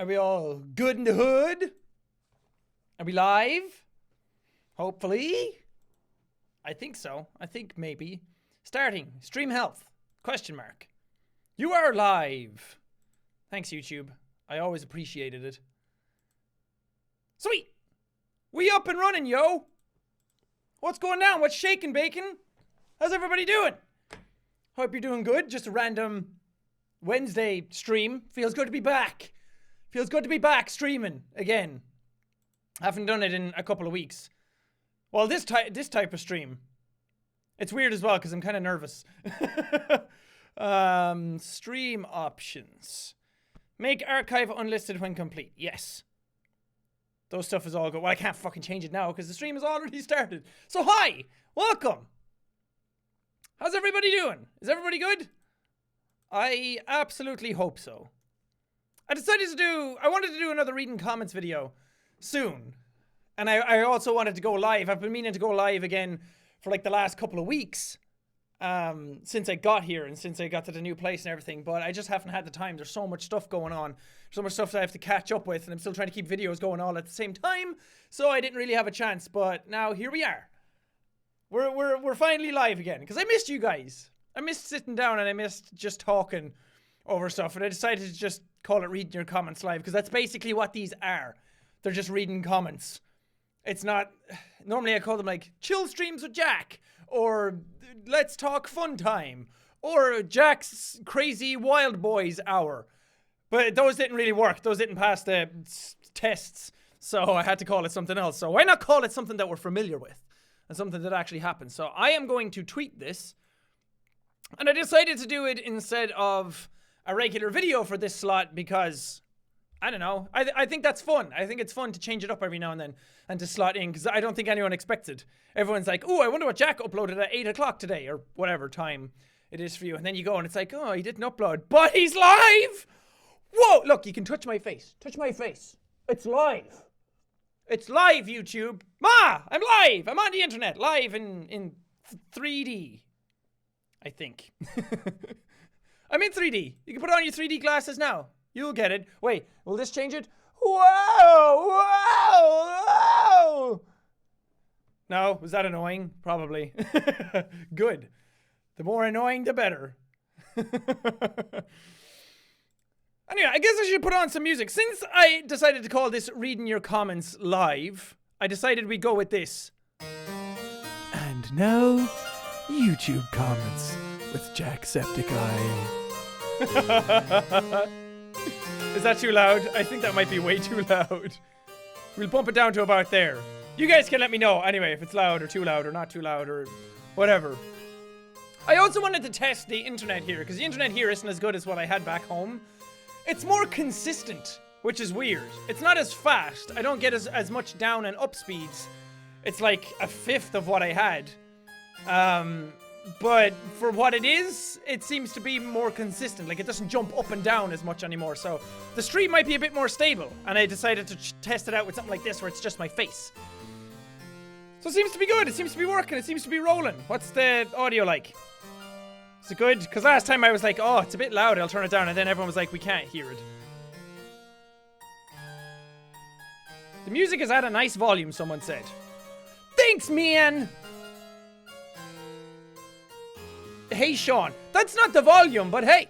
Are we all good in the hood? Are we live? Hopefully. I think so. I think maybe. Starting. Stream health. Question mark. You are live. Thanks, YouTube. I always appreciated it. Sweet. We up and running, yo. What's going down? What's shaking, bacon? How's everybody doing? Hope you're doing good. Just a random Wednesday stream. Feels good to be back. Feels good to be back streaming again. Haven't done it in a couple of weeks. Well, this type of stream. It's weird as well because I'm kind of nervous. Stream options. Make archive unlisted when complete. Yes. Those stuff is all good. Well, I can't fucking change it now because the stream has already started. So hi! Welcome! How's everybody doing? Is everybody good? I absolutely hope so. I wanted to do another reading comments video soon. And I also wanted to go live. I've been meaning to go live again for like the last couple of weeks. Since I got here and since I got to the new place and everything. But I just haven't had the time. There's so much stuff going on. So much stuff that I have to catch up with. And I'm still trying to keep videos going all at the same time. So I didn't really have a chance. But now here we are. We're finally live again. Because I missed you guys. I missed sitting down and I missed just talking over stuff. And I decided to just call it reading your comments live. Because that's basically what these are. They're just reading comments. It's not... Normally I call them like chill streams with Jack. Or let's talk fun time. Or Jack's crazy wild boys hour. But those didn't really work. Those didn't pass the tests. So I had to call it something else. So why not call it something that we're familiar with? And something that actually happened. So I am going to tweet this. And I decided to do it instead of a regular video for this slot because... I don't know. I think that's fun. I think it's fun to change it up every now and then and to slot in because I don't think anyone expects it. Everyone's like, oh, I wonder what Jack uploaded at 8 o'clock today or whatever time it is for you. And then you go and it's like, oh, he didn't upload, but he's live. Whoa, look, you can touch my face. Touch my face. It's live. It's live, YouTube. Ma, I'm live. I'm on the internet. Live in 3D, I think. I'm in 3D. You can put on your 3D glasses now. You'll get it. Wait, will this change it? Whoa! Whoa! Whoa! No, was that annoying? Probably. Good. The more annoying, the better. Anyway, I guess I should put on some music. Since I decided to call this Reading Your Comments Live, I decided we'd go with this. And now, YouTube comments with Jacksepticeye. Is that too loud? I think that might be way too loud. We'll bump it down to about there. You guys can let me know anyway if it's loud or too loud or not too loud or whatever. I also wanted to test the internet here because the internet here isn't as good as what I had back home. It's more consistent, which is weird. It's not as fast. I don't get as much down and up speeds. It's like a fifth of what I had. But for what it is, it seems to be more consistent. Like, it doesn't jump up and down as much anymore. So, the stream might be a bit more stable. And I decided to test it out with something like this, where it's just my face. So, it seems to be good. It seems to be working. It seems to be rolling. What's the audio like? Is it good? Because last time I was like, oh, it's a bit loud. I'll turn it down. And then everyone was like, we can't hear it. The music is at a nice volume, someone said. Thanks, man! Hey, Sean. That's not the volume, but hey.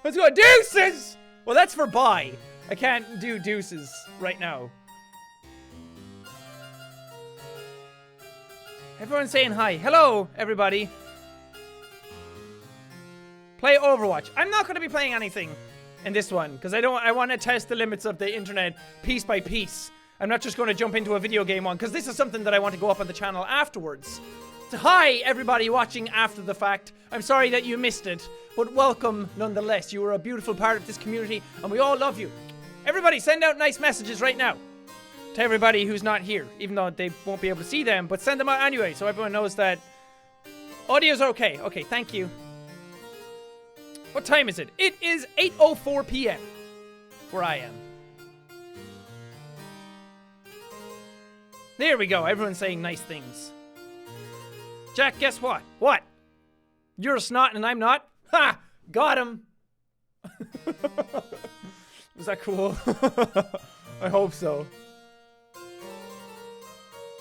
Let's go. Deuces! Well, that's for bye. I can't do deuces right now. Everyone's saying hi. Hello, everybody. Play Overwatch. I'm not going to be playing anything in this one because I want to test the limits of the internet piece by piece. I'm not just going to jump into a video game one because this is something that I want to go up on the channel afterwards. Hi, everybody watching after the fact. I'm sorry that you missed it, but welcome nonetheless. You are a beautiful part of this community, and we all love you. Everybody, send out nice messages right now to everybody who's not here, even though they won't be able to see them, but send them out anyway, so everyone knows that audio's okay. Okay, thank you. What time is it? It is 8:04 p.m. where I am. There we go. Everyone's saying nice things. Jack, guess what? What? You're a snot and I'm not? Ha! Got him! Was that cool? I hope so.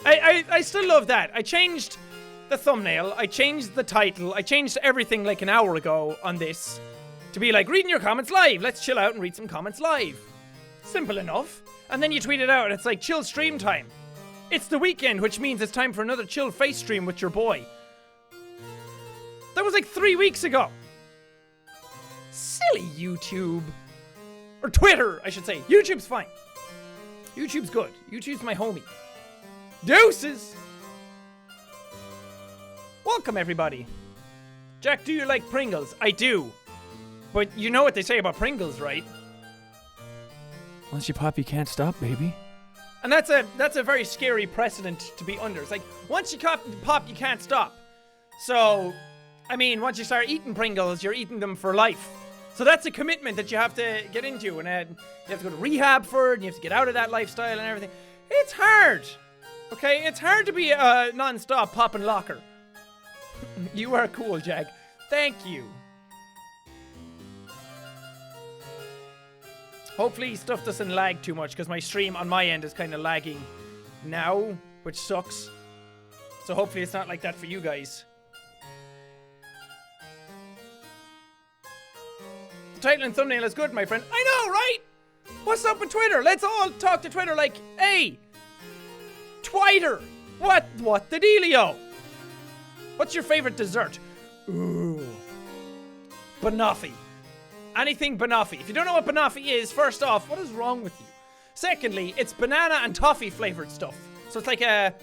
I still love that. I changed the thumbnail. I changed the title. I changed everything like an hour ago on this to be like, reading your comments live. Let's chill out and read some comments live. Simple enough. And then you tweet it out and it's like, chill stream time. It's the weekend, which means it's time for another chill face stream with your boy. That was like 3 weeks ago. Silly YouTube. Or Twitter, I should say. YouTube's fine. YouTube's good. YouTube's my homie. Deuces! Welcome, everybody. Jack, do you like Pringles? I do. But you know what they say about Pringles, right? Once you pop, you can't stop, baby. And that's a very scary precedent to be under. It's like, once you pop, you can't stop. So, I mean, once you start eating Pringles, you're eating them for life. So that's a commitment that you have to get into, and you have to go to rehab for it, and you have to get out of that lifestyle and everything. It's hard. Okay, it's hard to be a non-stop pop and locker. You are cool, Jack. Thank you. Hopefully stuff doesn't lag too much, because my stream on my end is kind of lagging now, which sucks. So hopefully it's not like that for you guys. The title and thumbnail is good, my friend. I know, right? What's up with Twitter? Let's all talk to Twitter like, hey, Twiter, what the dealio? What's your favorite dessert? Ooh, banoffee. Anything banoffee. If you don't know what banoffee is, first off, what is wrong with you? Secondly, it's banana and toffee flavored stuff. So it's like a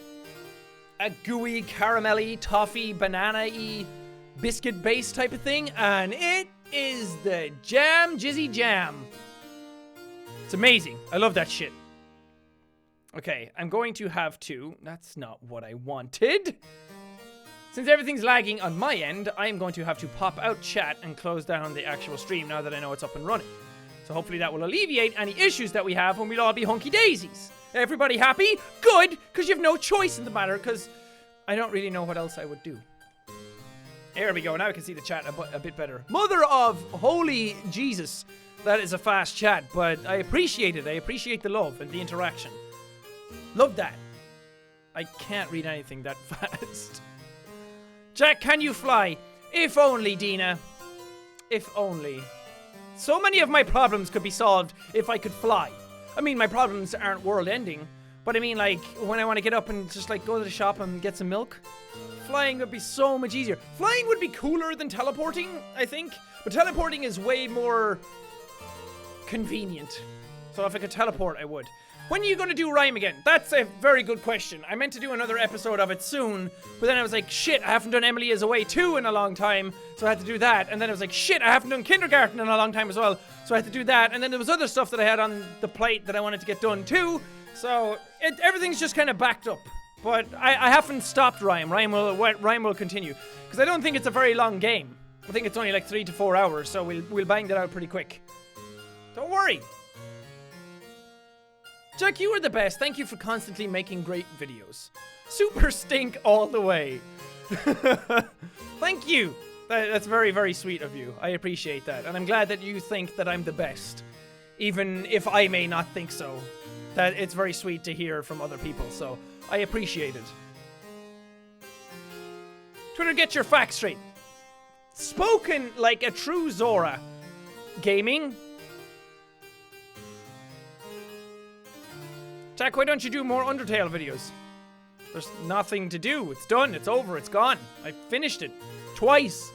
gooey, caramelly, toffee, banana-y, biscuit-based type of thing, and it is the jizzy jam. It's amazing. I love that shit. Okay, I'm going to have to... That's not what I wanted. Since everything's lagging on my end, I'm going to have to pop out chat and close down the actual stream now that I know it's up and running. So hopefully that will alleviate any issues that we have when we'll all be hunky-daisies. Everybody happy? Good, because you have no choice in the matter, because I don't really know what else I would do. There we go, now I can see the chat a bit better. Mother of holy Jesus. That is a fast chat, but I appreciate it. I appreciate the love and the interaction. Love that. I can't read anything that fast. Jack, can you fly? If only, Dina. If only. So many of my problems could be solved if I could fly. I mean, my problems aren't world-ending, but I mean, like, when I want to get up and just, like, go to the shop and get some milk, flying would be so much easier. Flying would be cooler than teleporting, I think, but teleporting is way more convenient. So if I could teleport, I would. When are you going to do Rhyme again? That's a very good question. I meant to do another episode of it soon, but then I was like, shit, I haven't done Emily is Away 2 in a long time, so I had to do that. And then I was like, shit, I haven't done Kindergarten in a long time as well, so I had to do that. And then there was other stuff that I had on the plate that I wanted to get done too, so everything's just kind of backed up. But I haven't stopped Rhyme. Rhyme will continue, because I don't think it's a very long game. I think it's only like 3 to 4 hours, so we'll bang that out pretty quick. Don't worry. Jack, you are the best. Thank you for constantly making great videos. Super stink all the way. Thank you. That's very, very sweet of you. I appreciate that. And I'm glad that you think that I'm the best. Even if I may not think so. That it's very sweet to hear from other people. So I appreciate it. Twitter, get your facts straight. Spoken like a true Zora. Gaming. Jack, why don't you do more Undertale videos? There's nothing to do. It's done. It's over. It's gone. I finished it. Twice.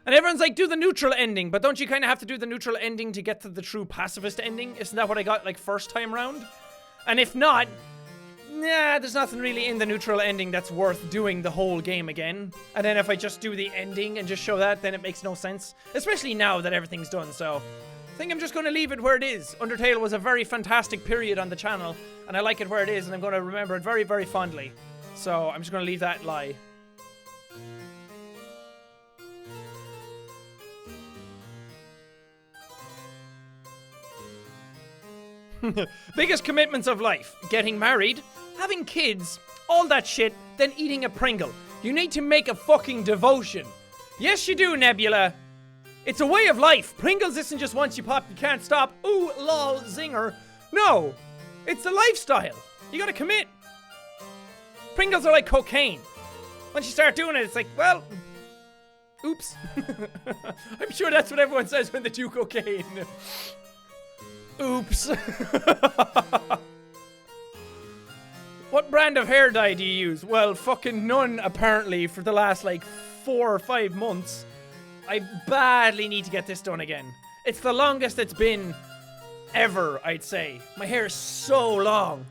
And everyone's like, do the neutral ending. But don't you kind of have to do the neutral ending to get to the true pacifist ending? Isn't that what I got, like, first time round? And if not, nah, there's nothing really in the neutral ending that's worth doing the whole game again. And then if I just do the ending and just show that, then it makes no sense. Especially now that everything's done, so... I think I'm just going to leave it where it is. Undertale was a very fantastic period on the channel, and I like it where it is, and I'm going to remember it very, very fondly. So I'm just going to leave that lie. Biggest commitments of life. Getting married, having kids, all that shit, then eating a Pringle. You need to make a fucking devotion. Yes, you do, Nebula. It's a way of life. Pringles isn't just once you pop, you can't stop. Ooh, lol, zinger. No, it's a lifestyle. You gotta commit. Pringles are like cocaine. Once you start doing it, it's like, well, oops. I'm sure that's what everyone says when they do cocaine. Oops. What brand of hair dye do you use? Well, fucking none, apparently, for the last, like, 4 or 5 months. I badly need to get this done again. It's the longest it's been ever, I'd say. My hair is so long.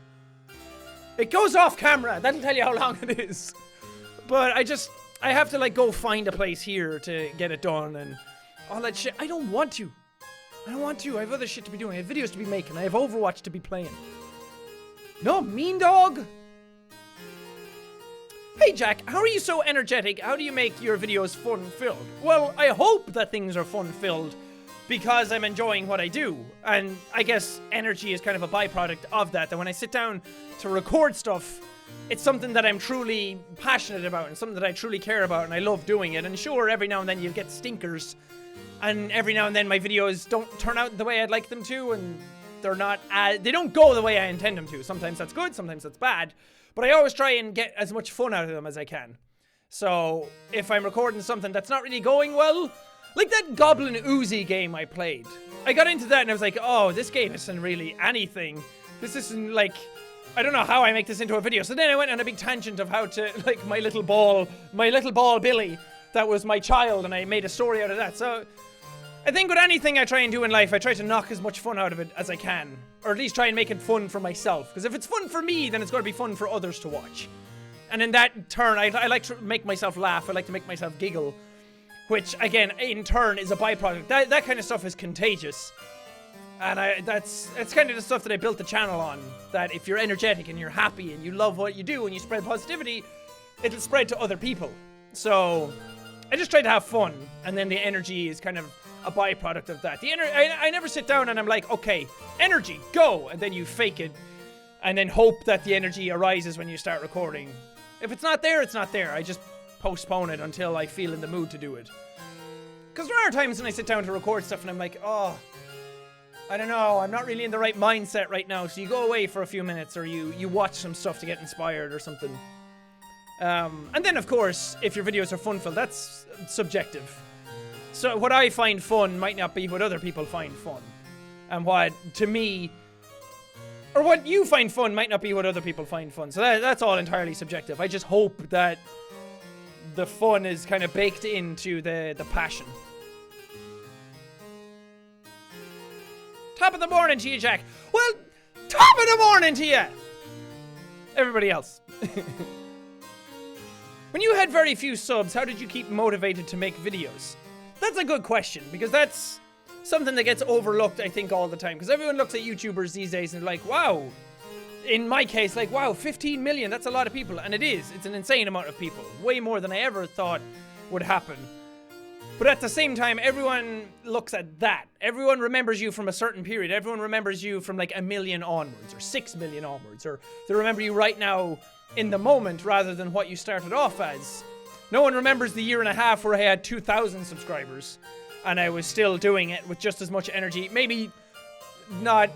It goes off camera. That'll tell you how long it is. But I have to, like, go find a place here to get it done and all that shit. I don't want to. I have other shit to be doing. I have videos to be making. I have Overwatch to be playing. No, mean dog. Hey Jack, how are you so energetic? How do you make your videos fun-filled? Well, I hope that things are fun-filled because I'm enjoying what I do. And I guess energy is kind of a byproduct of that. That when I sit down to record stuff, it's something that I'm truly passionate about and something that I truly care about and I love doing it. And sure, every now and then you get stinkers. And every now and then my videos don't turn out the way I'd like them to, and they don't go the way I intend them to. Sometimes that's good, sometimes that's bad, but I always try and get as much fun out of them as I can. So if I'm recording something that's not really going well, like that Goblin Uzi game I played, I got into that and I was like, oh, this game isn't really anything. This isn't like, I don't know how I make this into a video. So then I went on a big tangent of how to, like, my little ball Billy, that was my child, and I made a story out of that. So I think with anything I try and do in life, I try to knock as much fun out of it as I can. Or at least try and make it fun for myself. Because if it's fun for me, then it's got to be fun for others to watch. And in that turn, I like to make myself laugh. I like to make myself giggle. Which, again, in turn, is a byproduct. That kind of stuff is contagious. And it's kind of the stuff that I built the channel on. That if you're energetic and you're happy and you love what you do and you spread positivity, it'll spread to other people. So I just try to have fun. And then the energy is kind of a byproduct of that. I never sit down and I'm like, okay, energy, go, and then you fake it, and then hope that the energy arises when you start recording. If it's not there, it's not there. I just postpone it until I feel in the mood to do it. Because there are times when I sit down to record stuff and I'm like, oh, I don't know, I'm not really in the right mindset right now, so you go away for a few minutes, or you watch some stuff to get inspired or something. And then, of course, if your videos are fun-filled, that's subjective. So what I find fun might not be what other people find fun. And what, to me, or what you find fun might not be what other people find fun. So that's all entirely subjective. I just hope that the fun is kind of baked into the passion. Top of the morning to you, Jack. Well, top of the morning to you! Everybody else. When you had very few subs, how did you keep motivated to make videos? That's a good question, because that's something that gets overlooked, I think, all the time. Because everyone looks at YouTubers these days and like, wow. In my case, like, wow, 15 million, that's a lot of people. And it is. It's an insane amount of people. Way more than I ever thought would happen. But at the same time, everyone looks at that. Everyone remembers you from a certain period. Everyone remembers you from like 1 million onwards, or 6 million onwards. Or they remember you right now in the moment rather than what you started off as. No one remembers the year and a half where I had 2,000 subscribers and I was still doing it with just as much energy. Maybe not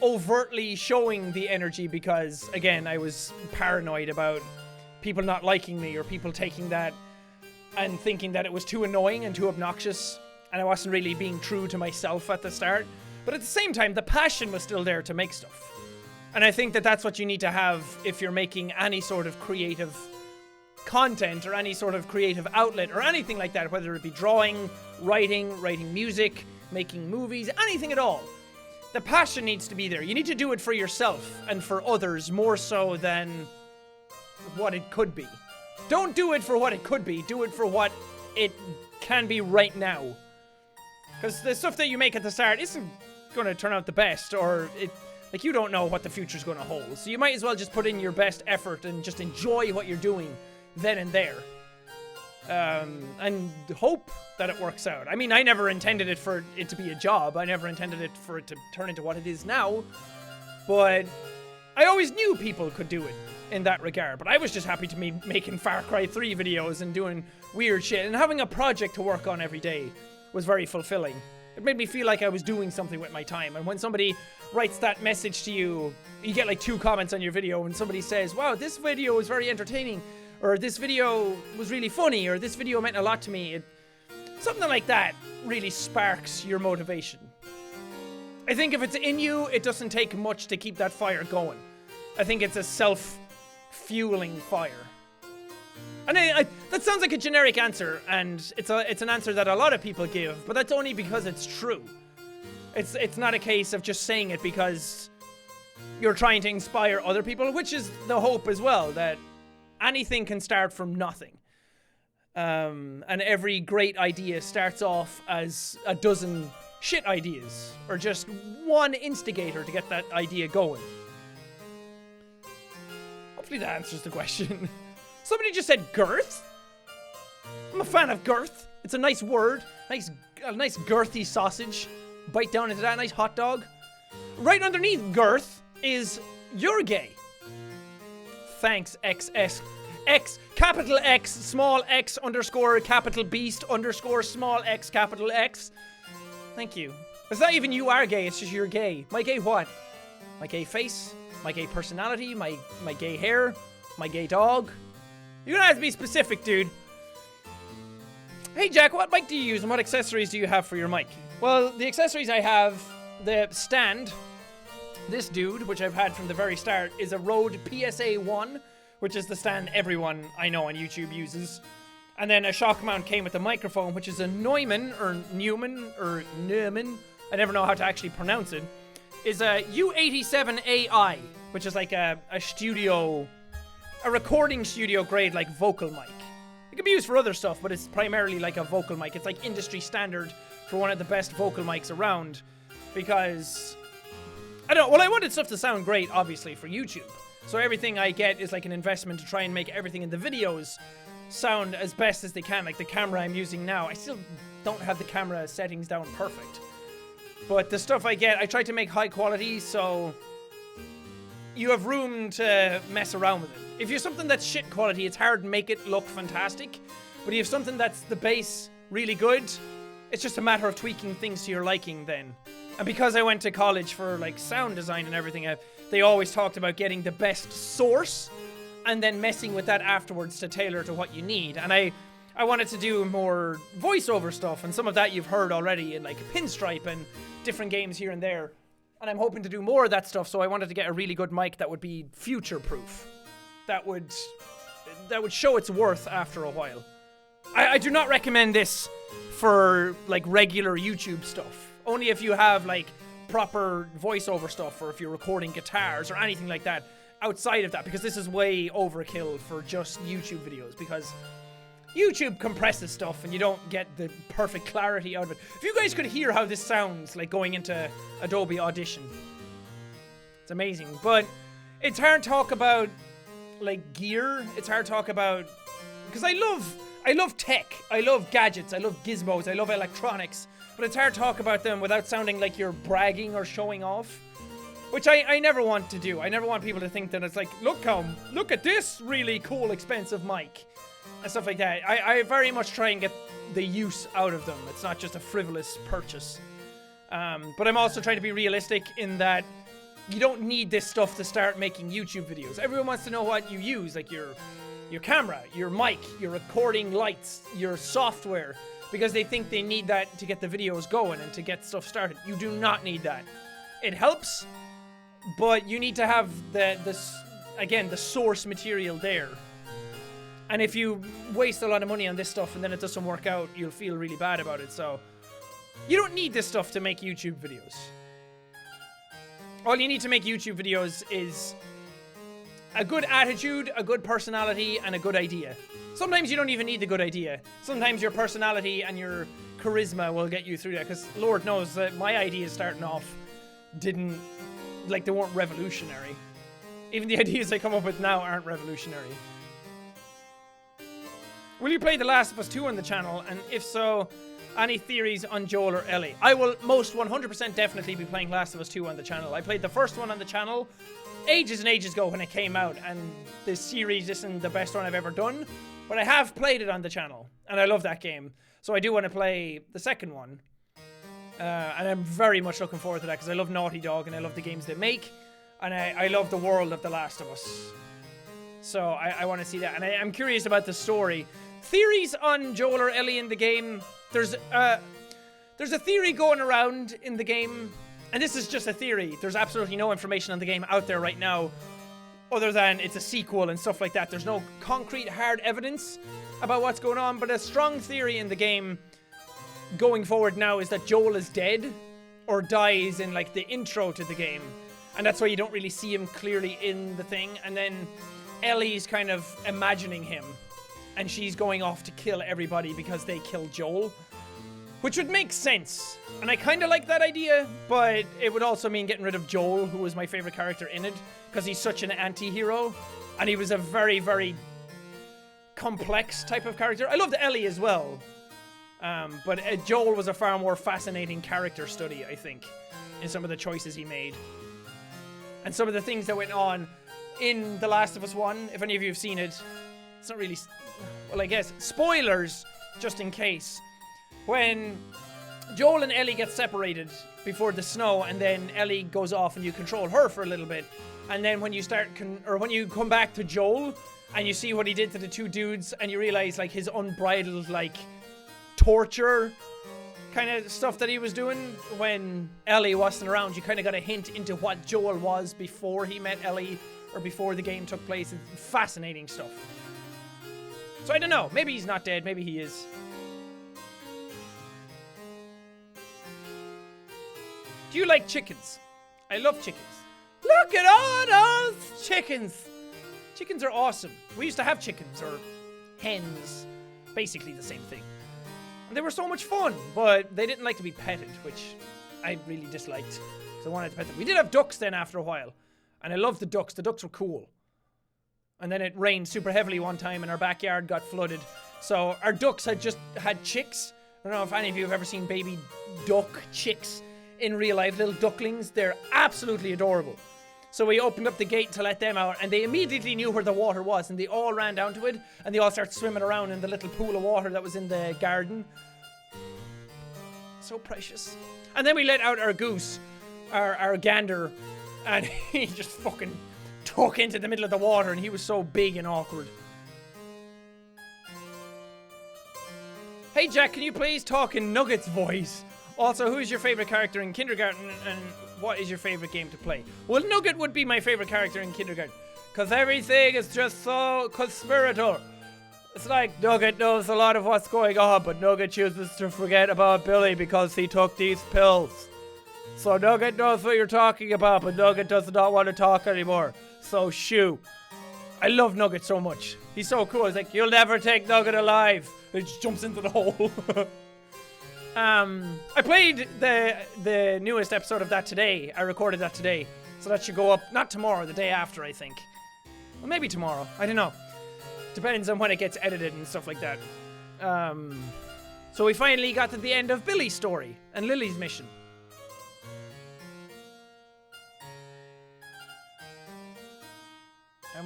overtly showing the energy because, again, I was paranoid about people not liking me or people taking that and thinking that it was too annoying and too obnoxious, and I wasn't really being true to myself at the start. But at the same time, the passion was still there to make stuff. And I think that that's what you need to have if you're making any sort of creative content or any sort of creative outlet or anything like that, whether it be drawing, writing music, making movies, anything at all. The passion needs to be there. You need to do it for yourself and for others more so than what it could be. Don't do it for what it could be. Do it for what it can be right now. Because the stuff that you make at the start isn't going to turn out the best, or like, you don't know what the future's going to hold. So you might as well just put in your best effort and just enjoy what you're doing then and there. And hope that it works out. I mean, I never intended it for it to be a job. I never intended it for it to turn into what it is now. But I always knew people could do it in that regard. But I was just happy to be making Far Cry 3 videos and doing weird shit and having a project to work on every day. was very fulfilling. It made me feel like I was doing something with my time. And when somebody writes that message to you, you get like 2 comments on your video, and somebody says, wow, this video was very entertaining, or this video was really funny, or this video meant a lot to me. Something like that really sparks your motivation. I think if it's in you, it doesn't take much to keep that fire going. I think it's a self-fueling fire. And that sounds like a generic answer, and it's an answer that a lot of people give, but that's only because it's true. It's not a case of just saying it because you're trying to inspire other people, which is the hope as well, that anything can start from nothing. And every great idea starts off as a dozen shit ideas, or just one instigator to get that idea going. Hopefully that answers the question. Somebody just said girth. I'm a fan of girth. It's a nice word. A nice girthy sausage. Bite down into that nice hot dog. Right underneath girth is you're gay. Thanks, XS. X, capital X, small x underscore capital beast underscore small x capital X. Thank you. It's not even you are gay, it's just you're gay. My gay what? My gay face? My gay personality? My gay hair? My gay dog? You're gonna have to be specific, dude. Hey Jack, what mic do you use and what accessories do you have for your mic? Well, the accessories I have, the stand, this dude, which I've had from the very start, is a Rode PSA-1, which is the stand everyone I know on YouTube uses. And then a shock mount came with the microphone, which is a Neumann, or Neumann, I never know how to actually pronounce it, is a U87AI, which is like a recording studio grade, like vocal mic. It can be used for other stuff, but it's primarily like a vocal mic. It's like industry standard for one of the best vocal mics around, because, I don't know, well, I wanted stuff to sound great, obviously, for YouTube. So everything I get is like an investment to try and make everything in the videos sound as best as they can. Like the camera I'm using now, I still don't have the camera settings down perfect. But the stuff I get, I try to make high quality, so you have room to mess around with it. If you have something that's shit quality, it's hard to make it look fantastic. But if you have something that's the base really good, it's just a matter of tweaking things to your liking then. And because I went to college for like sound design and everything, they always talked about getting the best source and then messing with that afterwards to tailor to what you need. And I wanted to do more voiceover stuff, and some of that you've heard already in like Pinstripe and different games here and there. And I'm hoping to do more of that stuff, so I wanted to get a really good mic that would be future-proof. That would show its worth after a while. I do not recommend this for like regular YouTube stuff. Only if you have like proper voiceover stuff, or if you're recording guitars or anything like that outside of that, because this is way overkill for just YouTube videos, because YouTube compresses stuff and you don't get the perfect clarity out of it. If you guys could hear how this sounds like going into Adobe Audition, it's amazing. But it's hard to talk about like gear. It's hard to talk about, because I love tech, I love gadgets, I love gizmos, I love electronics, but it's hard to talk about them without sounding like you're bragging or showing off, which I never want to do. I never want people to think that it's like, look at this really cool expensive mic and stuff like that. I very much try and get the use out of them. It's not just a frivolous purchase. But I'm also trying to be realistic in that you don't need this stuff to start making YouTube videos. Everyone wants to know what you use, like your camera, your mic, your recording lights, your software, because they think they need that to get the videos going and to get stuff started. You do not need that. It helps, but you need to have the source material there. And if you waste a lot of money on this stuff and then it doesn't work out, you'll feel really bad about it. So you don't need this stuff to make YouTube videos. All you need to make YouTube videos is a good attitude, a good personality, and a good idea. Sometimes you don't even need the good idea. Sometimes your personality and your charisma will get you through that, because Lord knows that my ideas starting off they weren't revolutionary. Even the ideas I come up with now aren't revolutionary. Will you play The Last of Us 2 on the channel? And if so, any theories on Joel or Ellie? I will most 100% definitely be playing Last of Us 2 on the channel. I played the first one on the channel ages and ages ago when it came out, and the series isn't the best one I've ever done. But I have played it on the channel, and I love that game. So I do want to play the second one. And I'm very much looking forward to that, because I love Naughty Dog, and I love the games they make. And I love the world of The Last of Us. So I want to see that. And I'm curious about the story. Theories on Joel or Ellie in the game. There's a theory going around in the game. And this is just a theory. There's absolutely no information on the game out there right now, other than it's a sequel and stuff like that. There's no concrete, hard evidence about what's going on. But a strong theory in the game going forward now is that Joel is dead or dies in like the intro to the game. And that's why you don't really see him clearly in the thing. And then Ellie's kind of imagining him. And she's going off to kill everybody because they killed Joel. Which would make sense. And I kind of like that idea. But it would also mean getting rid of Joel, who was my favorite character in it. Because he's such an anti-hero. And he was a very, very complex type of character. I loved Ellie as well. But Joel was a far more fascinating character study, I think. In some of the choices he made. And some of the things that went on in The Last of Us 1, if any of you have seen it, it's not really, well, I guess, spoilers, just in case. When Joel and Ellie get separated before the snow, and then Ellie goes off and you control her for a little bit, and then when you when you come back to Joel, and you see what he did to the two dudes, and you realize, like, his unbridled, like, torture kind of stuff that he was doing when Ellie wasn't around. You kind of got a hint into what Joel was before he met Ellie, or before the game took place. It's fascinating stuff. So I don't know. Maybe he's not dead. Maybe he is. Do you like chickens? I love chickens. Look at all those chickens. Chickens are awesome. We used to have chickens, or hens. Basically the same thing. And they were so much fun, but they didn't like to be petted, which I really disliked, because I wanted to pet them. We did have ducks then after a while, and I loved the ducks. The ducks were cool. And then it rained super heavily one time, and our backyard got flooded. So our ducks had just had chicks. I don't know if any of you have ever seen baby duck chicks in real life, little ducklings. They're absolutely adorable. So we opened up the gate to let them out, and they immediately knew where the water was, and they all ran down to it, and they all started swimming around in the little pool of water that was in the garden. So precious. And then we let out our goose, our gander, and he just fucking took into the middle of the water, and he was so big and awkward. Hey Jack, can you please talk in Nugget's voice? Also, who is your favorite character in kindergarten, and what is your favorite game to play? Well, Nugget would be my favorite character in kindergarten, because everything is just so conspirator. It's like Nugget knows a lot of what's going on, but Nugget chooses to forget about Billy because he took these pills. So Nugget knows what you're talking about, but Nugget does not want to talk anymore. So shoo. I love Nugget so much. He's so cool. He's like, you'll never take Nugget alive. He just jumps into the hole. I played the newest episode of that today. I recorded that today. So that should go up, not tomorrow, the day after, I think. Well, maybe tomorrow. I don't know. Depends on when it gets edited and stuff like that. So we finally got to the end of Billy's story and Lily's mission.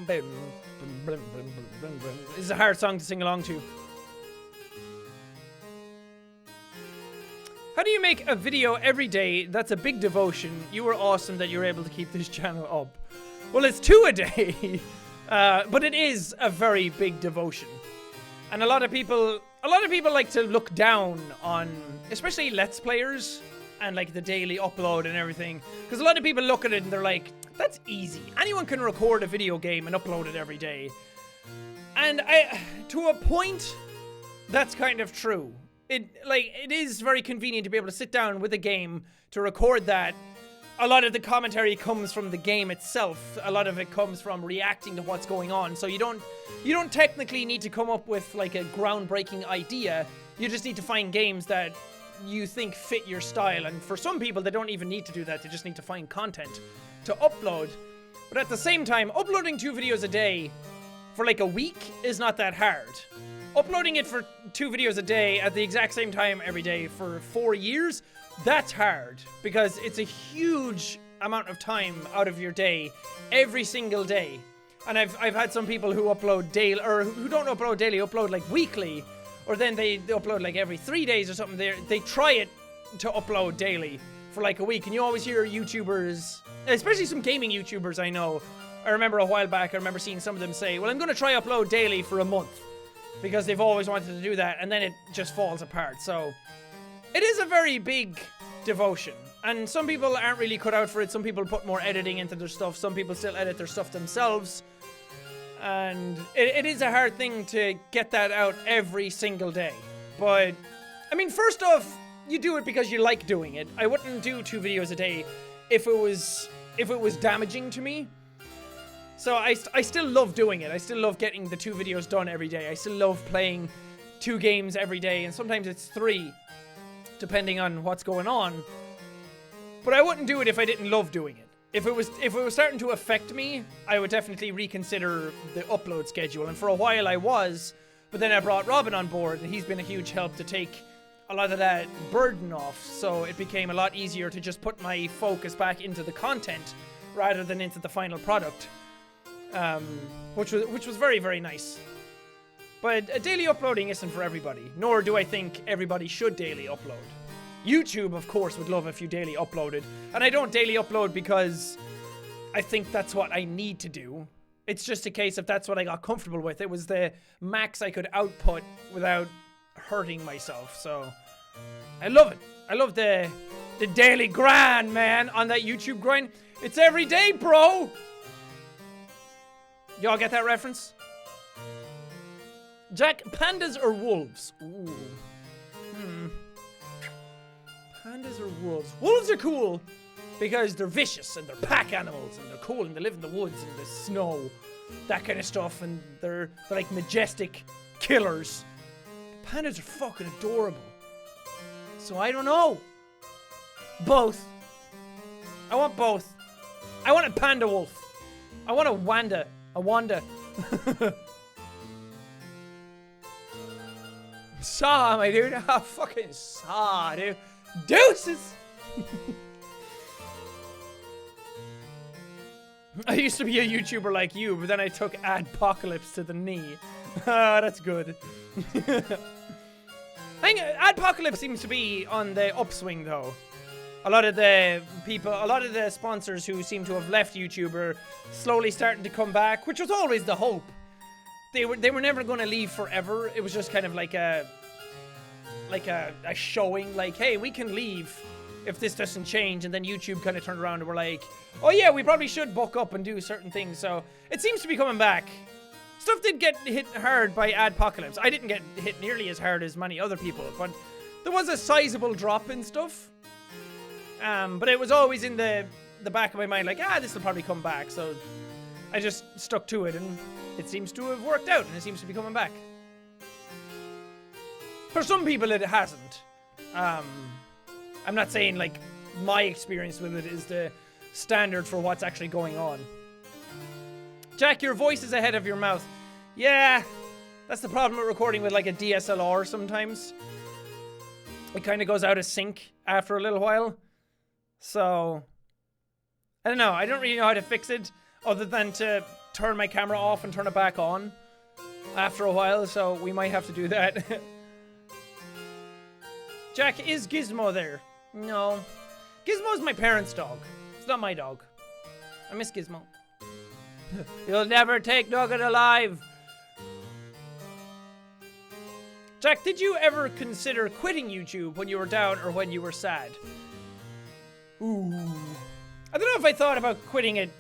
This is a hard song to sing along to. How do you make a video every day? That's a big devotion. You were awesome that you're able to keep this channel up. Well, it's 2 a day, but it is a very big devotion. And a lot of people like to look down on, especially Let's Players and like the daily upload and everything. Because a lot of people look at it and they're like, that's easy. Anyone can record a video game and upload it every day. And to a point, that's kind of true. It is very convenient to be able to sit down with a game to record that. A lot of the commentary comes from the game itself. A lot of it comes from reacting to what's going on. So you don't technically need to come up with like a groundbreaking idea. You just need to find games that you think fit your style. And for some people, they don't even need to do that. They just need to find content to upload. But at the same time, uploading 2 videos a day for like a week is not that hard. Uploading it for 2 videos a day at the exact same time every day for 4 years, that's hard, because it's a huge amount of time out of your day every single day. And I've had some people who upload daily, or who don't upload daily, upload like weekly, or then they upload like every 3 days or something. They try it to upload daily for like a week, and you always hear YouTubers, especially some gaming YouTubers I know. I remember a while back, I remember seeing some of them say, well, I'm going to try upload daily for a month, because they've always wanted to do that, and then it just falls apart. So it is a very big devotion, and some people aren't really cut out for it. Some people put more editing into their stuff. Some people still edit their stuff themselves, and it is a hard thing to get that out every single day. But I mean, first off, you do it because you like doing it. I wouldn't do 2 videos a day if it was damaging to me. So I still love doing it. I still love getting the 2 videos done every day. I still love playing 2 games every day, and sometimes it's 3, depending on what's going on. But I wouldn't do it if I didn't love doing it. If it was starting to affect me, I would definitely reconsider the upload schedule. And for a while I was, but then I brought Robin on board, and he's been a huge help to take a lot of that burden off. So it became a lot easier to just put my focus back into the content rather than into the final product. Which was very, very nice. But daily uploading isn't for everybody, nor do I think everybody should daily upload. YouTube, of course, would love if you daily uploaded, and I don't daily upload because I think that's what I need to do. It's just a case of that's what I got comfortable with. It was the max I could output without hurting myself, so I love it. I love the daily grind, man, on that YouTube grind. It's every day, bro! Y'all get that reference? Jack, pandas or wolves? Ooh. Pandas or wolves? Wolves are cool because they're vicious and they're pack animals and they're cool and they live in the woods and the snow, that kind of stuff, and they're like majestic killers. Pandas are fucking adorable. So I don't know. Both. I want both. I want a panda wolf. I want a Wanda. A Wanda. Saw, my dude. I fucking saw, dude. Deuces! I used to be a YouTuber like you, but then I took Adpocalypse to the knee. Ah, that's good. I think Adpocalypse seems to be on the upswing, though. A lot of the people, a lot of the sponsors who seem to have left YouTube are slowly starting to come back, which was always the hope. They were never going to leave forever. It was just kind of like a showing, like, hey, we can leave if this doesn't change. And then YouTube kind of turned around and were like, oh yeah, we probably should buck up and do certain things. So it seems to be coming back. Stuff did get hit hard by Adpocalypse. I didn't get hit nearly as hard as many other people, but there was a sizable drop in stuff. But it was always in the back of my mind, like, this will probably come back. So I just stuck to it, and it seems to have worked out, and it seems to be coming back. For some people, it hasn't. I'm not saying, like, my experience with it is the standard for what's actually going on. Jack, your voice is ahead of your mouth. Yeah, that's the problem with recording with, like, a DSLR sometimes. It kind of goes out of sync after a little while. So, I don't know. I don't really know how to fix it other than to turn my camera off and turn it back on after a while. So, we might have to do that. Jack, is Gizmo there? No. Gizmo's my parents' dog. It's not my dog. I miss Gizmo. You'll never take Nugget alive. Jack, did you ever consider quitting YouTube when you were down or when you were sad? Ooh. I don't know if I thought about quitting it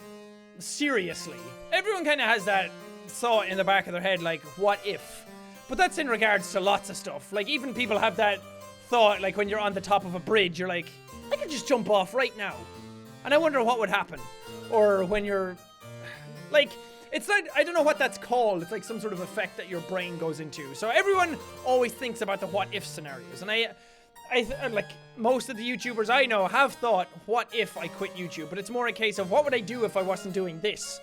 seriously. Everyone kind of has that thought in the back of their head, like, what if? But that's in regards to lots of stuff. Like, even people have that thought, like, when you're on the top of a bridge, you're like, I could just jump off right now. And I wonder what would happen. Or when you're, like, it's like, I don't know what that's called. It's like some sort of effect that your brain goes into. So everyone always thinks about the what if scenarios. And I like, most of the YouTubers I know have thought, what if I quit YouTube? But it's more a case of, what would I do if I wasn't doing this?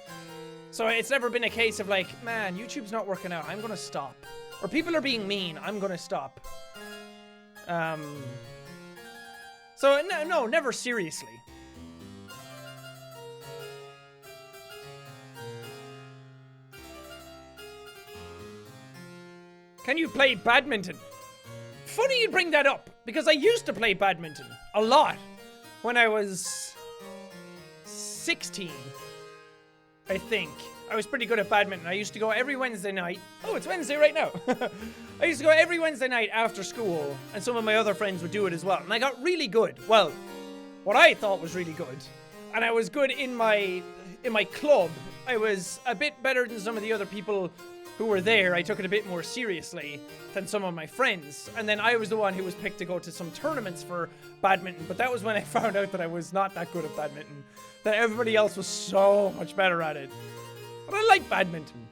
So it's never been a case of like, man, YouTube's not working out, I'm gonna stop. Or people are being mean, I'm gonna stop. So no, never seriously. Can you play badminton? Funny you bring that up, because I used to play badminton a lot when I was 16, I think. I was pretty good at badminton. I used to go every Wednesday night. Oh, it's Wednesday right now. I used to go every Wednesday night after school, and some of my other friends would do it as well. And I got really good. Well, what I thought was really good. And I was good in my club. I was a bit better than some of the other people who were there. I took it a bit more seriously than some of my friends. And then I was the one who was picked to go to some tournaments for badminton. But that was when I found out that I was not that good at badminton. That everybody else was so much better at it. But I like badminton.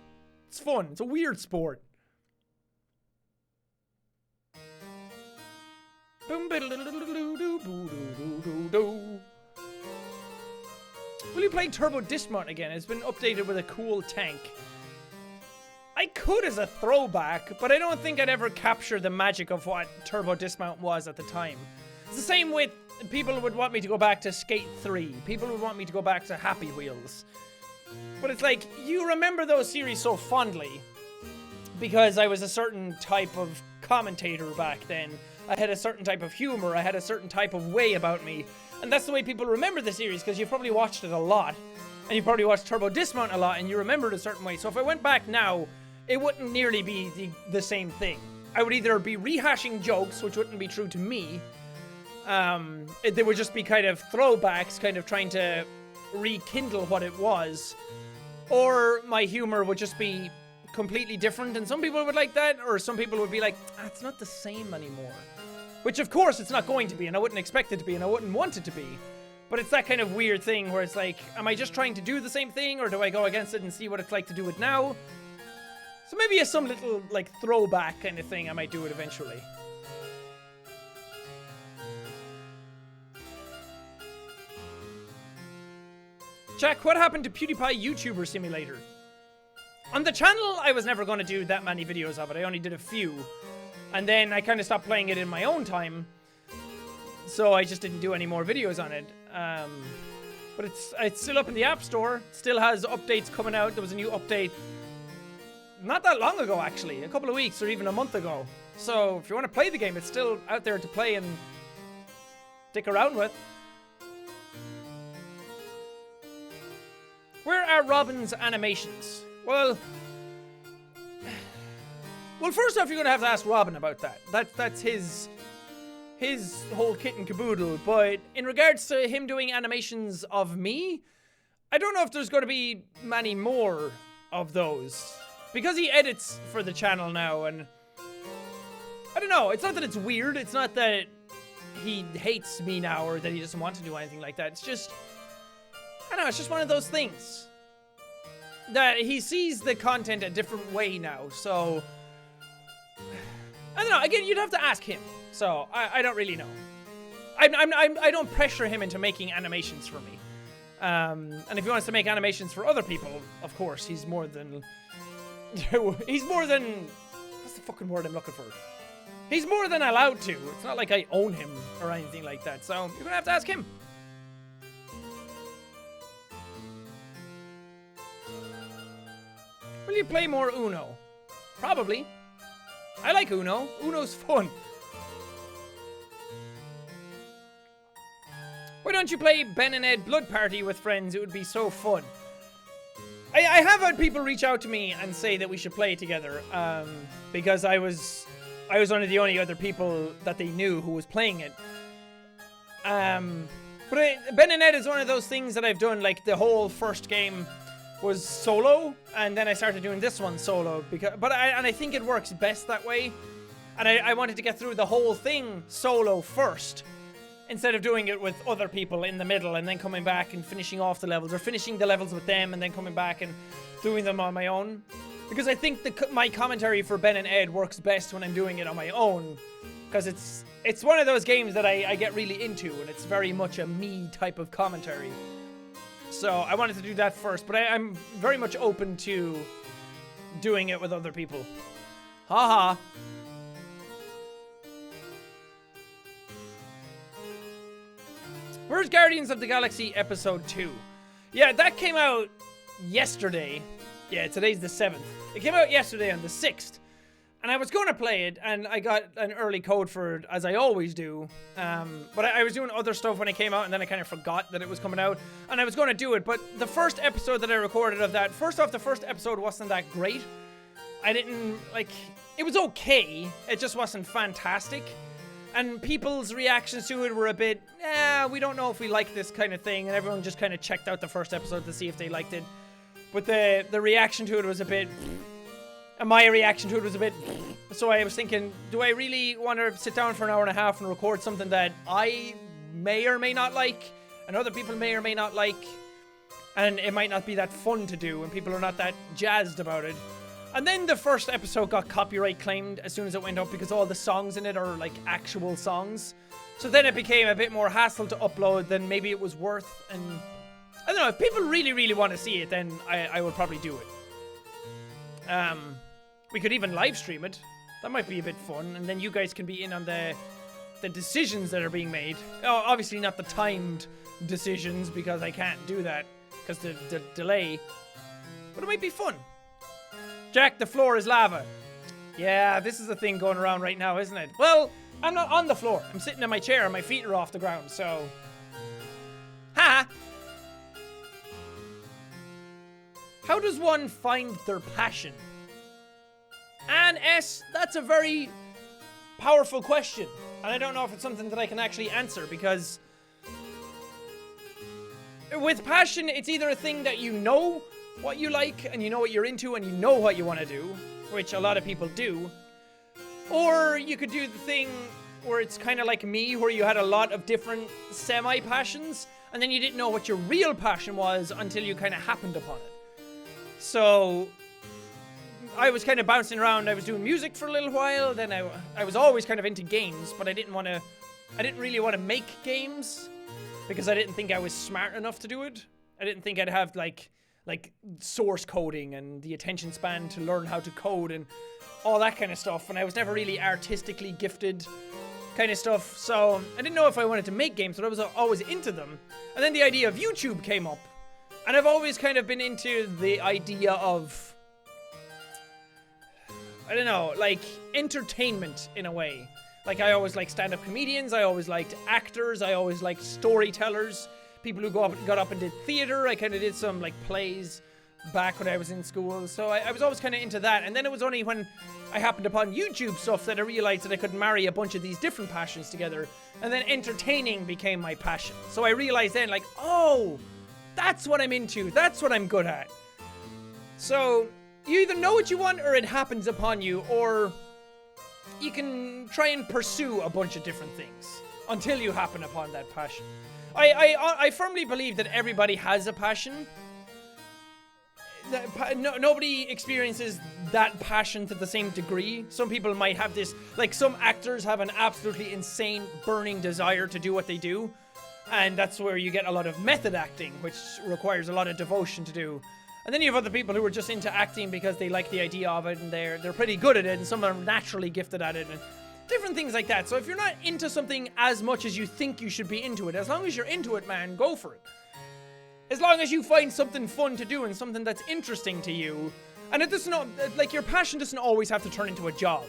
It's fun. It's a weird sport. Will you play Turbo Dismount again? It's been updated with a cool tank. I could as a throwback, but I don't think I'd ever capture the magic of what Turbo Dismount was at the time. It's the same with people would want me to go back to Skate 3. People would want me to go back to Happy Wheels. But it's like, you remember those series so fondly because I was a certain type of commentator back then. I had a certain type of humor. I had a certain type of way about me. And that's the way people remember the series, because you've probably watched it a lot. And you probably watched Turbo Dismount a lot, and you remember it a certain way. So if I went back now, it wouldn't nearly be the same thing. I would either be rehashing jokes, which wouldn't be true to me. They would just be kind of throwbacks, kind of trying to rekindle what it was. Or my humor would just be completely different, and some people would like that, or some people would be like, it's not the same anymore. Which, of course, it's not going to be, and I wouldn't expect it to be, and I wouldn't want it to be. But it's that kind of weird thing where it's like, am I just trying to do the same thing, or do I go against it and see what it's like to do it now? So maybe as some little, like, throwback kind of thing, I might do it eventually. Jack, what happened to PewDiePie YouTuber Simulator? On the channel, I was never going to do that many videos of it. I only did a few. And then I kind of stopped playing it in my own time. So I just didn't do any more videos on it. But it's still up in the App Store. It still has updates coming out. There was a new update not that long ago, actually. A couple of weeks or even a month ago. So if you want to play the game, it's still out there to play and stick around with. Where are Robin's animations? Well, first off, you're going to have to ask Robin about that. That's his whole kit and caboodle. But in regards to him doing animations of me, I don't know if there's going to be many more of those. Because he edits for the channel now, and I don't know. It's not that it's weird. It's not that he hates me now or that he doesn't want to do anything like that. It's just, I don't know, it's just one of those things. That he sees the content a different way now, so I don't know. Again, you'd have to ask him. So I don't really know. I don't pressure him into making animations for me. And if he wants to make animations for other people, of course, he's more than what's the fucking word I'm looking for? He's more than allowed to. It's not like I own him or anything like that. So you're gonna have to ask him. Will you play more Uno? Probably. I like Uno. Uno's fun. Why don't you play Ben and Ed Blood Party with friends? It would be so fun. I have had people reach out to me and say that we should play together, because I was one of the only other people that they knew who was playing it. But Ben and Ed is one of those things that I've done, like the whole first game was solo, and then I started doing this one solo, but I think it works best that way. And I wanted to get through the whole thing solo first, instead of doing it with other people in the middle and then coming back and finishing off the levels, or finishing the levels with them and then coming back and doing them on my own. Because I think my commentary for Ben and Ed works best when I'm doing it on my own, because it's one of those games that I get really into, and it's very much a me type of commentary. So I wanted to do that first, but I'm very much open to doing it with other people. Haha. Where's Guardians of the Galaxy Episode 2? Yeah, that came out yesterday. Yeah, today's the 7th. It came out yesterday on the 6th. And I was going to play it, and I got an early code for it, as I always do. But I was doing other stuff when it came out, and then I kind of forgot that it was coming out. And I was going to do it, but the first episode that I recorded of that, first off, the first episode wasn't that great. I didn't, like, it was okay. It just wasn't fantastic. And people's reactions to it were a bit, we don't know if we like this kind of thing. And everyone just kind of checked out the first episode to see if they liked it. But the reaction to it was a bit... And my reaction to it was a bit... So I was thinking, do I really want to sit down for an hour and a half and record something that I may or may not like, and other people may or may not like, and it might not be that fun to do, and people are not that jazzed about it. And then the first episode got copyright claimed as soon as it went up, because all the songs in it are, like, actual songs. So then it became a bit more hassle to upload than maybe it was worth, and... I don't know, if people really, really want to see it, then I would probably do it. We could even live stream it. That might be a bit fun, and then you guys can be in on the decisions that are being made. Oh, obviously not the timed decisions, because I can't do that because the delay. But it might be fun. Jack, the floor is lava. Yeah, this is a thing going around right now, isn't it? Well, I'm not on the floor. I'm sitting in my chair and my feet are off the ground, so... Ha! How does one find their passion? And S, that's a very powerful question. And I don't know if it's something that I can actually answer, because with passion, it's either a thing that you know what you like and you know what you're into and you know what you want to do, which a lot of people do, or you could do the thing where it's kind of like me, where you had a lot of different semi-passions and then you didn't know what your real passion was until you kind of happened upon it. So I was kind of bouncing around. I was doing music for a little while, then I was always kind of into games, but I didn't really want to make games because I didn't think I was smart enough to do it. I didn't think I'd have like source coding and the attention span to learn how to code and all that kind of stuff, and I was never really artistically gifted kind of stuff, so I didn't know if I wanted to make games, but I was always into them. And then the idea of YouTube came up, and I've always kind of been into the idea of, I don't know, like entertainment in a way. Like, I always liked stand-up comedians, I always liked actors, I always liked storytellers, people who got up and did theater. I kind of did some like plays back when I was in school, so I was always kind of into that. And then it was only when I happened upon YouTube stuff that I realized that I could marry a bunch of these different passions together, and then entertaining became my passion. So I realized then, like, oh, that's what I'm into, that's what I'm good at. So you either know what you want or it happens upon you, or you can try and pursue a bunch of different things until you happen upon that passion. I firmly believe that everybody has a passion. Nobody experiences that passion to the same degree. Some people might have this, like some actors have an absolutely insane burning desire to do what they do, and that's where you get a lot of method acting, which requires a lot of devotion to do. And then you have other people who are just into acting because they like the idea of it and they're pretty good at it, and some are naturally gifted at it and different things like that. So if you're not into something as much as you think you should be into it, as long as you're into it, man, go for it. As long as you find something fun to do and something that's interesting to you. And it doesn't, like, your passion doesn't always have to turn into a job,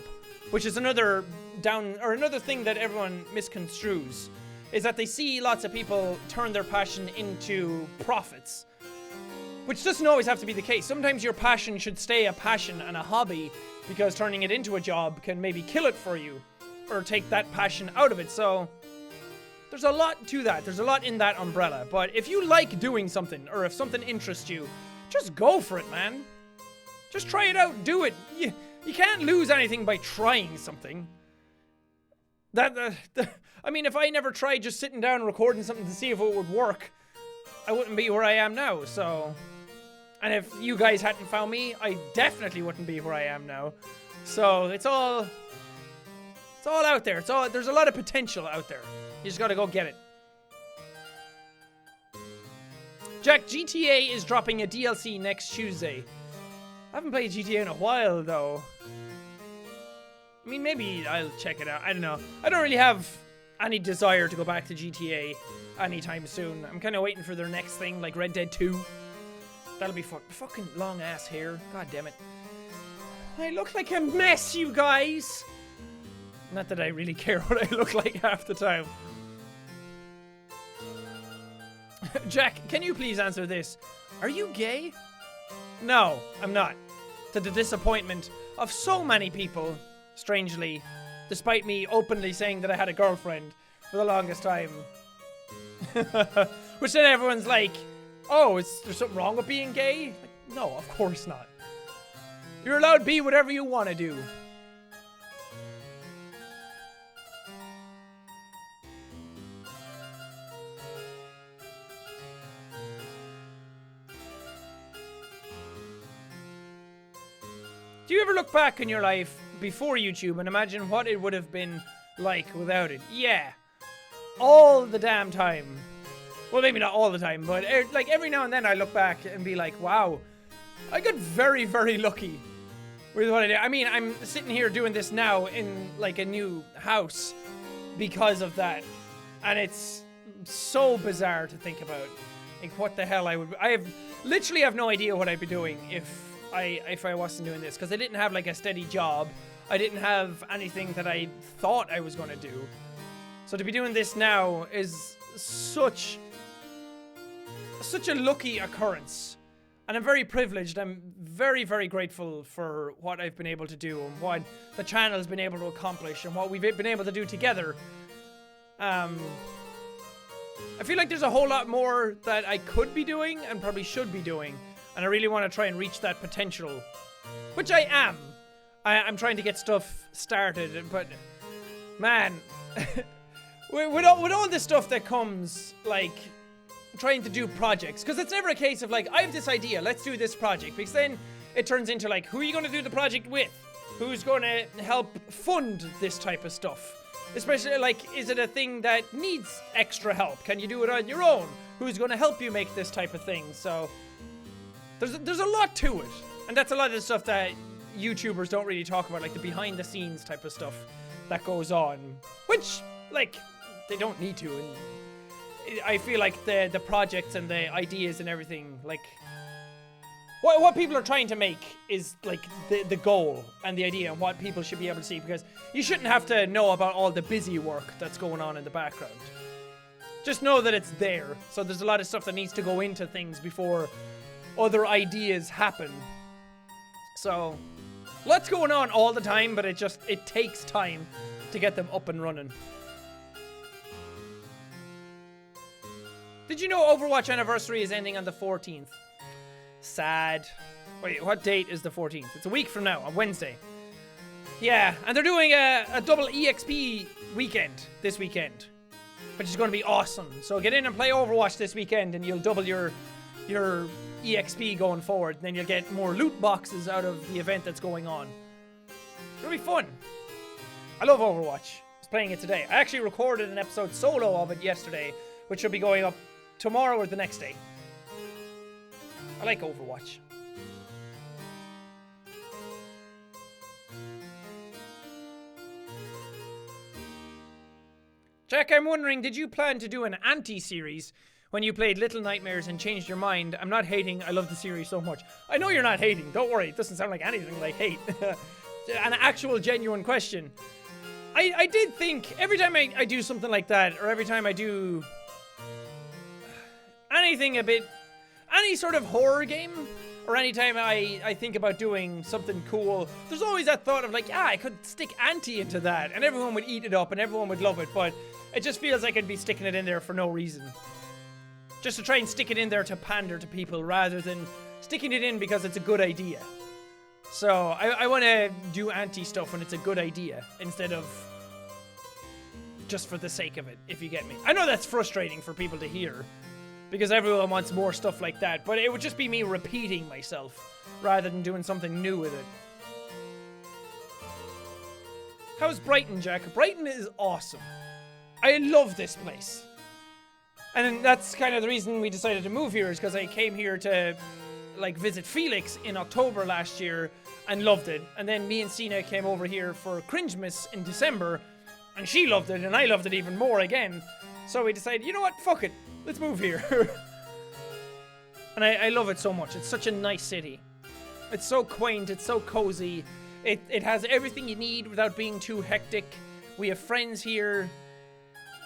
which is another thing that everyone misconstrues, is that they see lots of people turn their passion into profits, which doesn't always have to be the case. Sometimes your passion should stay a passion and a hobby, because turning it into a job can maybe kill it for you or take that passion out of it. So there's a lot to that. There's a lot in that umbrella. But if you like doing something, or if something interests you, just go for it, man. Just try it out. Do it. You can't lose anything by trying something. I mean, if I never tried just sitting down and recording something to see if it would work, I wouldn't be where I am now, so... And if you guys hadn't found me, I definitely wouldn't be where I am now. So it's all out there. There's a lot of potential out there. You just gotta go get it. Jack, GTA is dropping a DLC next Tuesday. I haven't played GTA in a while, though. I mean, maybe I'll check it out. I don't know. I don't really have any desire to go back to GTA anytime soon. I'm kind of waiting for their next thing, like Red Dead 2. That'll be fucking long ass hair. God damn it. I look like a mess, you guys. Not that I really care what I look like half the time. Jack, can you please answer this? Are you gay? No, I'm not. To the disappointment of so many people, strangely, despite me openly saying that I had a girlfriend for the longest time. Which then everyone's like, oh, is there something wrong with being gay? Like, no, of course not. You're allowed to be whatever you want to do. Do you ever look back in your life before YouTube and imagine what it would have been like without it? Yeah. All the damn time. Well, maybe not all the time, but like every now and then I look back and be like, wow, I got very, very lucky with what I did. I mean, I'm sitting here doing this now in like a new house because of that. And it's so bizarre to think about. Like, what the hell I literally have no idea what I'd be doing if I wasn't doing this, because I didn't have like a steady job. I didn't have anything that I thought I was going to do. So to be doing this now is such a lucky occurrence. And I'm very privileged. I'm very, very grateful for what I've been able to do and what the channel has been able to accomplish and what we've been able to do together. I feel like there's a whole lot more that I could be doing and probably should be doing. And I really want to try and reach that potential, which I am. I'm trying to get stuff started, but man, with all this stuff that comes, like trying to do projects, because it's never a case of like, I have this idea, let's do this project, because then it turns into like, who are you going to do the project with? Who's going to help fund this type of stuff? Especially like, is it a thing that needs extra help? Can you do it on your own? Who's going to help you make this type of thing? So there's a lot to it, and that's a lot of the stuff that YouTubers don't really talk about, like the behind the scenes type of stuff that goes on, which like they don't need to. And I feel like the projects and the ideas and everything, like what people are trying to make is like the goal and the idea and what people should be able to see, because you shouldn't have to know about all the busy work that's going on in the background. Just know that it's there. So there's a lot of stuff that needs to go into things before other ideas happen. So lots going on all the time, but it takes time to get them up and running. Did you know Overwatch Anniversary is ending on the 14th? Sad. Wait, what date is the 14th? It's a week from now, on Wednesday. Yeah, and they're doing a double EXP weekend this weekend, which is going to be awesome. So get in and play Overwatch this weekend and you'll double your EXP going forward. Then you'll get more loot boxes out of the event that's going on. It'll be fun. I love Overwatch. I was playing it today. I actually recorded an episode solo of it yesterday, which will be going up tomorrow or the next day. I like Overwatch. Jack, I'm wondering, did you plan to do an anti-series when you played Little Nightmares and changed your mind? I'm not hating, I love the series so much. I know you're not hating, don't worry, it doesn't sound like anything like hate. An actual genuine question. I did think, every time I do something like that, or every time I do anything any sort of horror game, or anytime I think about doing something cool, there's always that thought of like, I could stick anti into that, and everyone would eat it up, and everyone would love it, but it just feels like I'd be sticking it in there for no reason. Just to try and stick it in there to pander to people, rather than sticking it in because it's a good idea. So, I want to do anti-stuff when it's a good idea, instead of just for the sake of it, if you get me. I know that's frustrating for people to hear, because everyone wants more stuff like that, but it would just be me repeating myself, rather than doing something new with it. How's Brighton, Jack? Brighton is awesome. I love this place. And that's kind of the reason we decided to move here, is because I came here to like visit Felix in October last year and loved it. And then me and Cena came over here for Cringemas in December, and she loved it, and I loved it even more again. So we decided, you know what, fuck it, let's move here. And I love it so much. It's such a nice city. It's so quaint, it's so cozy. It has everything you need without being too hectic. We have friends here.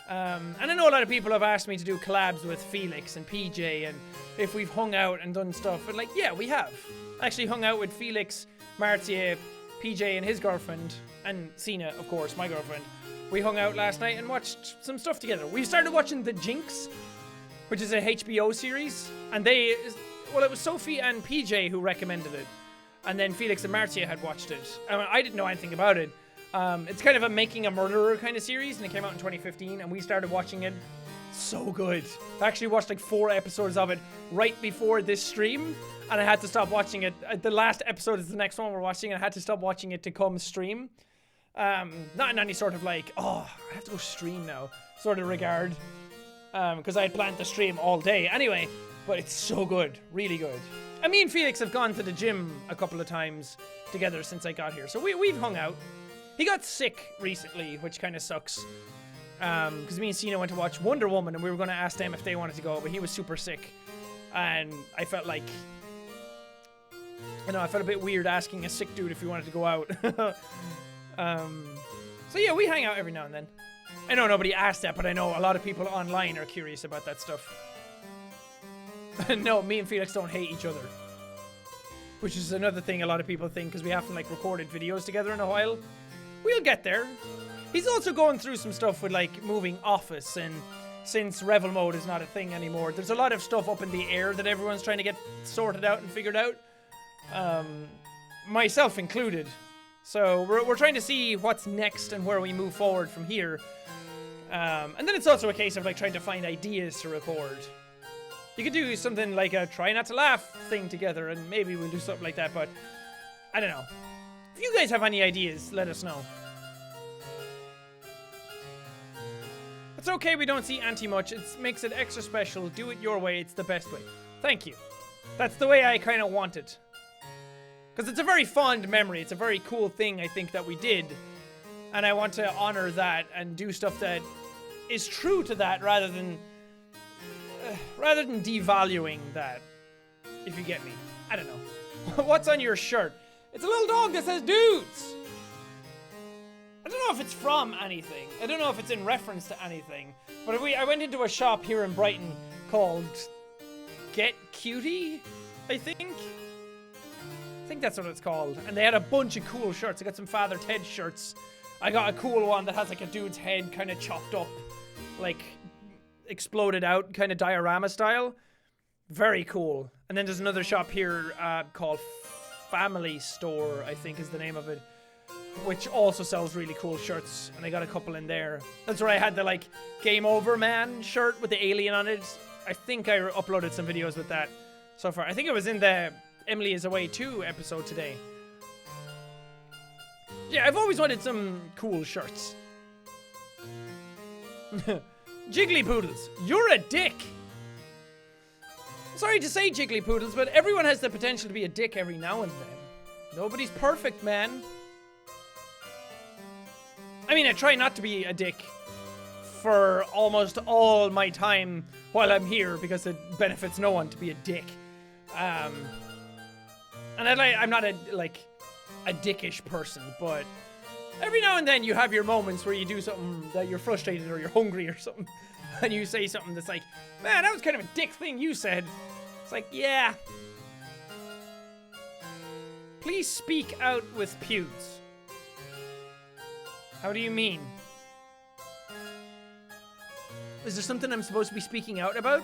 And I know a lot of people have asked me to do collabs with Felix and PJ and if we've hung out and done stuff. And like, yeah, we have. I actually hung out with Felix, Martia, PJ and his girlfriend, and Cena, of course, my girlfriend. We hung out last night and watched some stuff together. We started watching The Jinx, which is a HBO series. And well, it was Sophie and PJ who recommended it. And then Felix and Martia had watched it. I didn't know anything about it. It's kind of a Making a Murderer kind of series, and it came out in 2015, and we started watching it. So good. I actually watched like 4 episodes of it right before this stream, and I had to stop watching it. The last episode is the next one we're watching, and I had to stop watching it to come stream. Not in any sort of like, oh, I have to go stream now sort of regard, because I had planned to stream all day anyway, but it's so good, really good. And me and Felix have gone to the gym a couple of times together since I got here, so we've hung out. He got sick recently, which kind of sucks, because me and Cena went to watch Wonder Woman, and we were going to ask them if they wanted to go, but he was super sick, and I felt like, I felt a bit weird asking a sick dude if he wanted to go out. So yeah, we hang out every now and then. I know nobody asked that, but I know a lot of people online are curious about that stuff. No, me and Felix don't hate each other. Which is another thing a lot of people think, because we haven't like recorded videos together in a while. We'll get there. He's also going through some stuff with like moving office, and since Revel mode is not a thing anymore, there's a lot of stuff up in the air that everyone's trying to get sorted out and figured out. Myself included. So we're trying to see what's next and where we move forward from here. And then it's also a case of like trying to find ideas to record. You could do something like a try not to laugh thing together, and maybe we'll do something like that, but I don't know. If you guys have any ideas, let us know. It's okay we don't see Auntie much. It makes it extra special. Do it your way. It's the best way. Thank you. That's the way I kind of want it. Because it's a very fond memory. It's a very cool thing, I think, that we did. And I want to honor that and do stuff that is true to that rather than devaluing that, if you get me. I don't know. What's on your shirt? It's a little dog that says dudes. I don't know if it's from anything. I don't know if it's in reference to anything. But I went into a shop here in Brighton called Get Cutie, I think. I think that's what it's called. And they had a bunch of cool shirts. I got some Father Ted shirts. I got a cool one that has like a dude's head kind of chopped up, like exploded out, kind of diorama style. Very cool. And then there's another shop here called Family Store, I think is the name of it, which also sells really cool shirts, and I got a couple in there. That's where I had the like Game Over Man shirt with the alien on it. I think I uploaded some videos with that so far. I think it was in the Emily is Away 2 episode today. Yeah, I've always wanted some cool shirts. Jiggly Poodles, you're a dick. Sorry to say, Jiggly Poodles, but everyone has the potential to be a dick every now and then. Nobody's perfect, man. I mean, I try not to be a dick for almost all my time while I'm here because it benefits no one to be a dick. And I'm not a dickish person, but every now and then you have your moments where you do something that you're frustrated or you're hungry or something, and you say something that's like, man, that was kind of a dick thing you said. It's like, yeah. Please speak out with pews. How do you mean? Is there something I'm supposed to be speaking out about?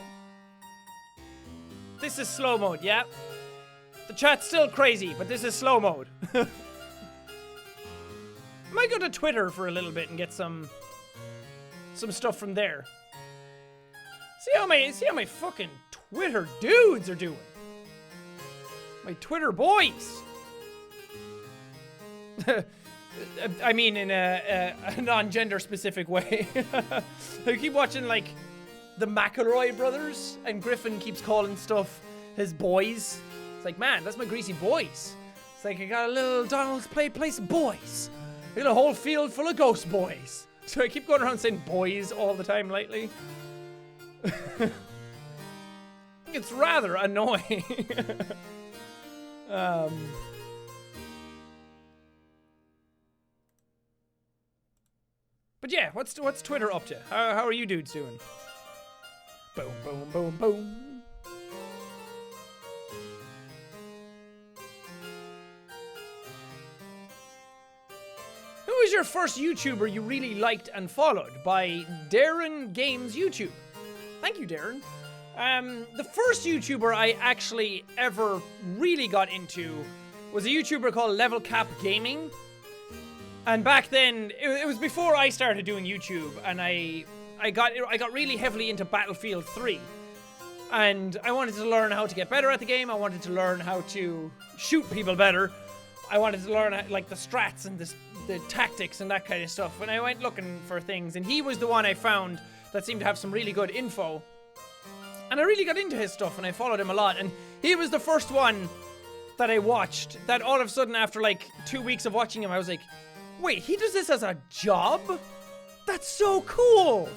This is slow mode, yeah? The chat's still crazy, but this is slow mode. I might go to Twitter for a little bit and get some stuff from there. See how my fucking Twitter dudes are doing. My Twitter boys. I mean, in a non-gender specific way. I keep watching like the McElroy brothers, and Griffin keeps calling stuff his boys. It's like, man, that's my greasy boys. It's like, I got a little Donald's place of boys. I got a whole field full of ghost boys. So I keep going around saying boys all the time lately. It's rather annoying. But yeah, what's Twitter up to? How are you dudes doing? Boom, boom, boom, boom. Who was your first YouTuber you really liked and followed? By Darren Games YouTube. Thank you, Darren. The first YouTuber I actually ever really got into was a YouTuber called Level Cap Gaming. And back then, it was before I started doing YouTube, and I got really heavily into Battlefield 3. And I wanted to learn how to get better at the game. I wanted to learn how to shoot people better. I wanted to learn like the strats and the tactics and that kind of stuff. And I went looking for things, and he was the one I found that seemed to have some really good info. And I really got into his stuff, and I followed him a lot. And he was the first one that I watched that all of a sudden, after like 2 weeks of watching him, I was like, wait, he does this as a job? That's so cool!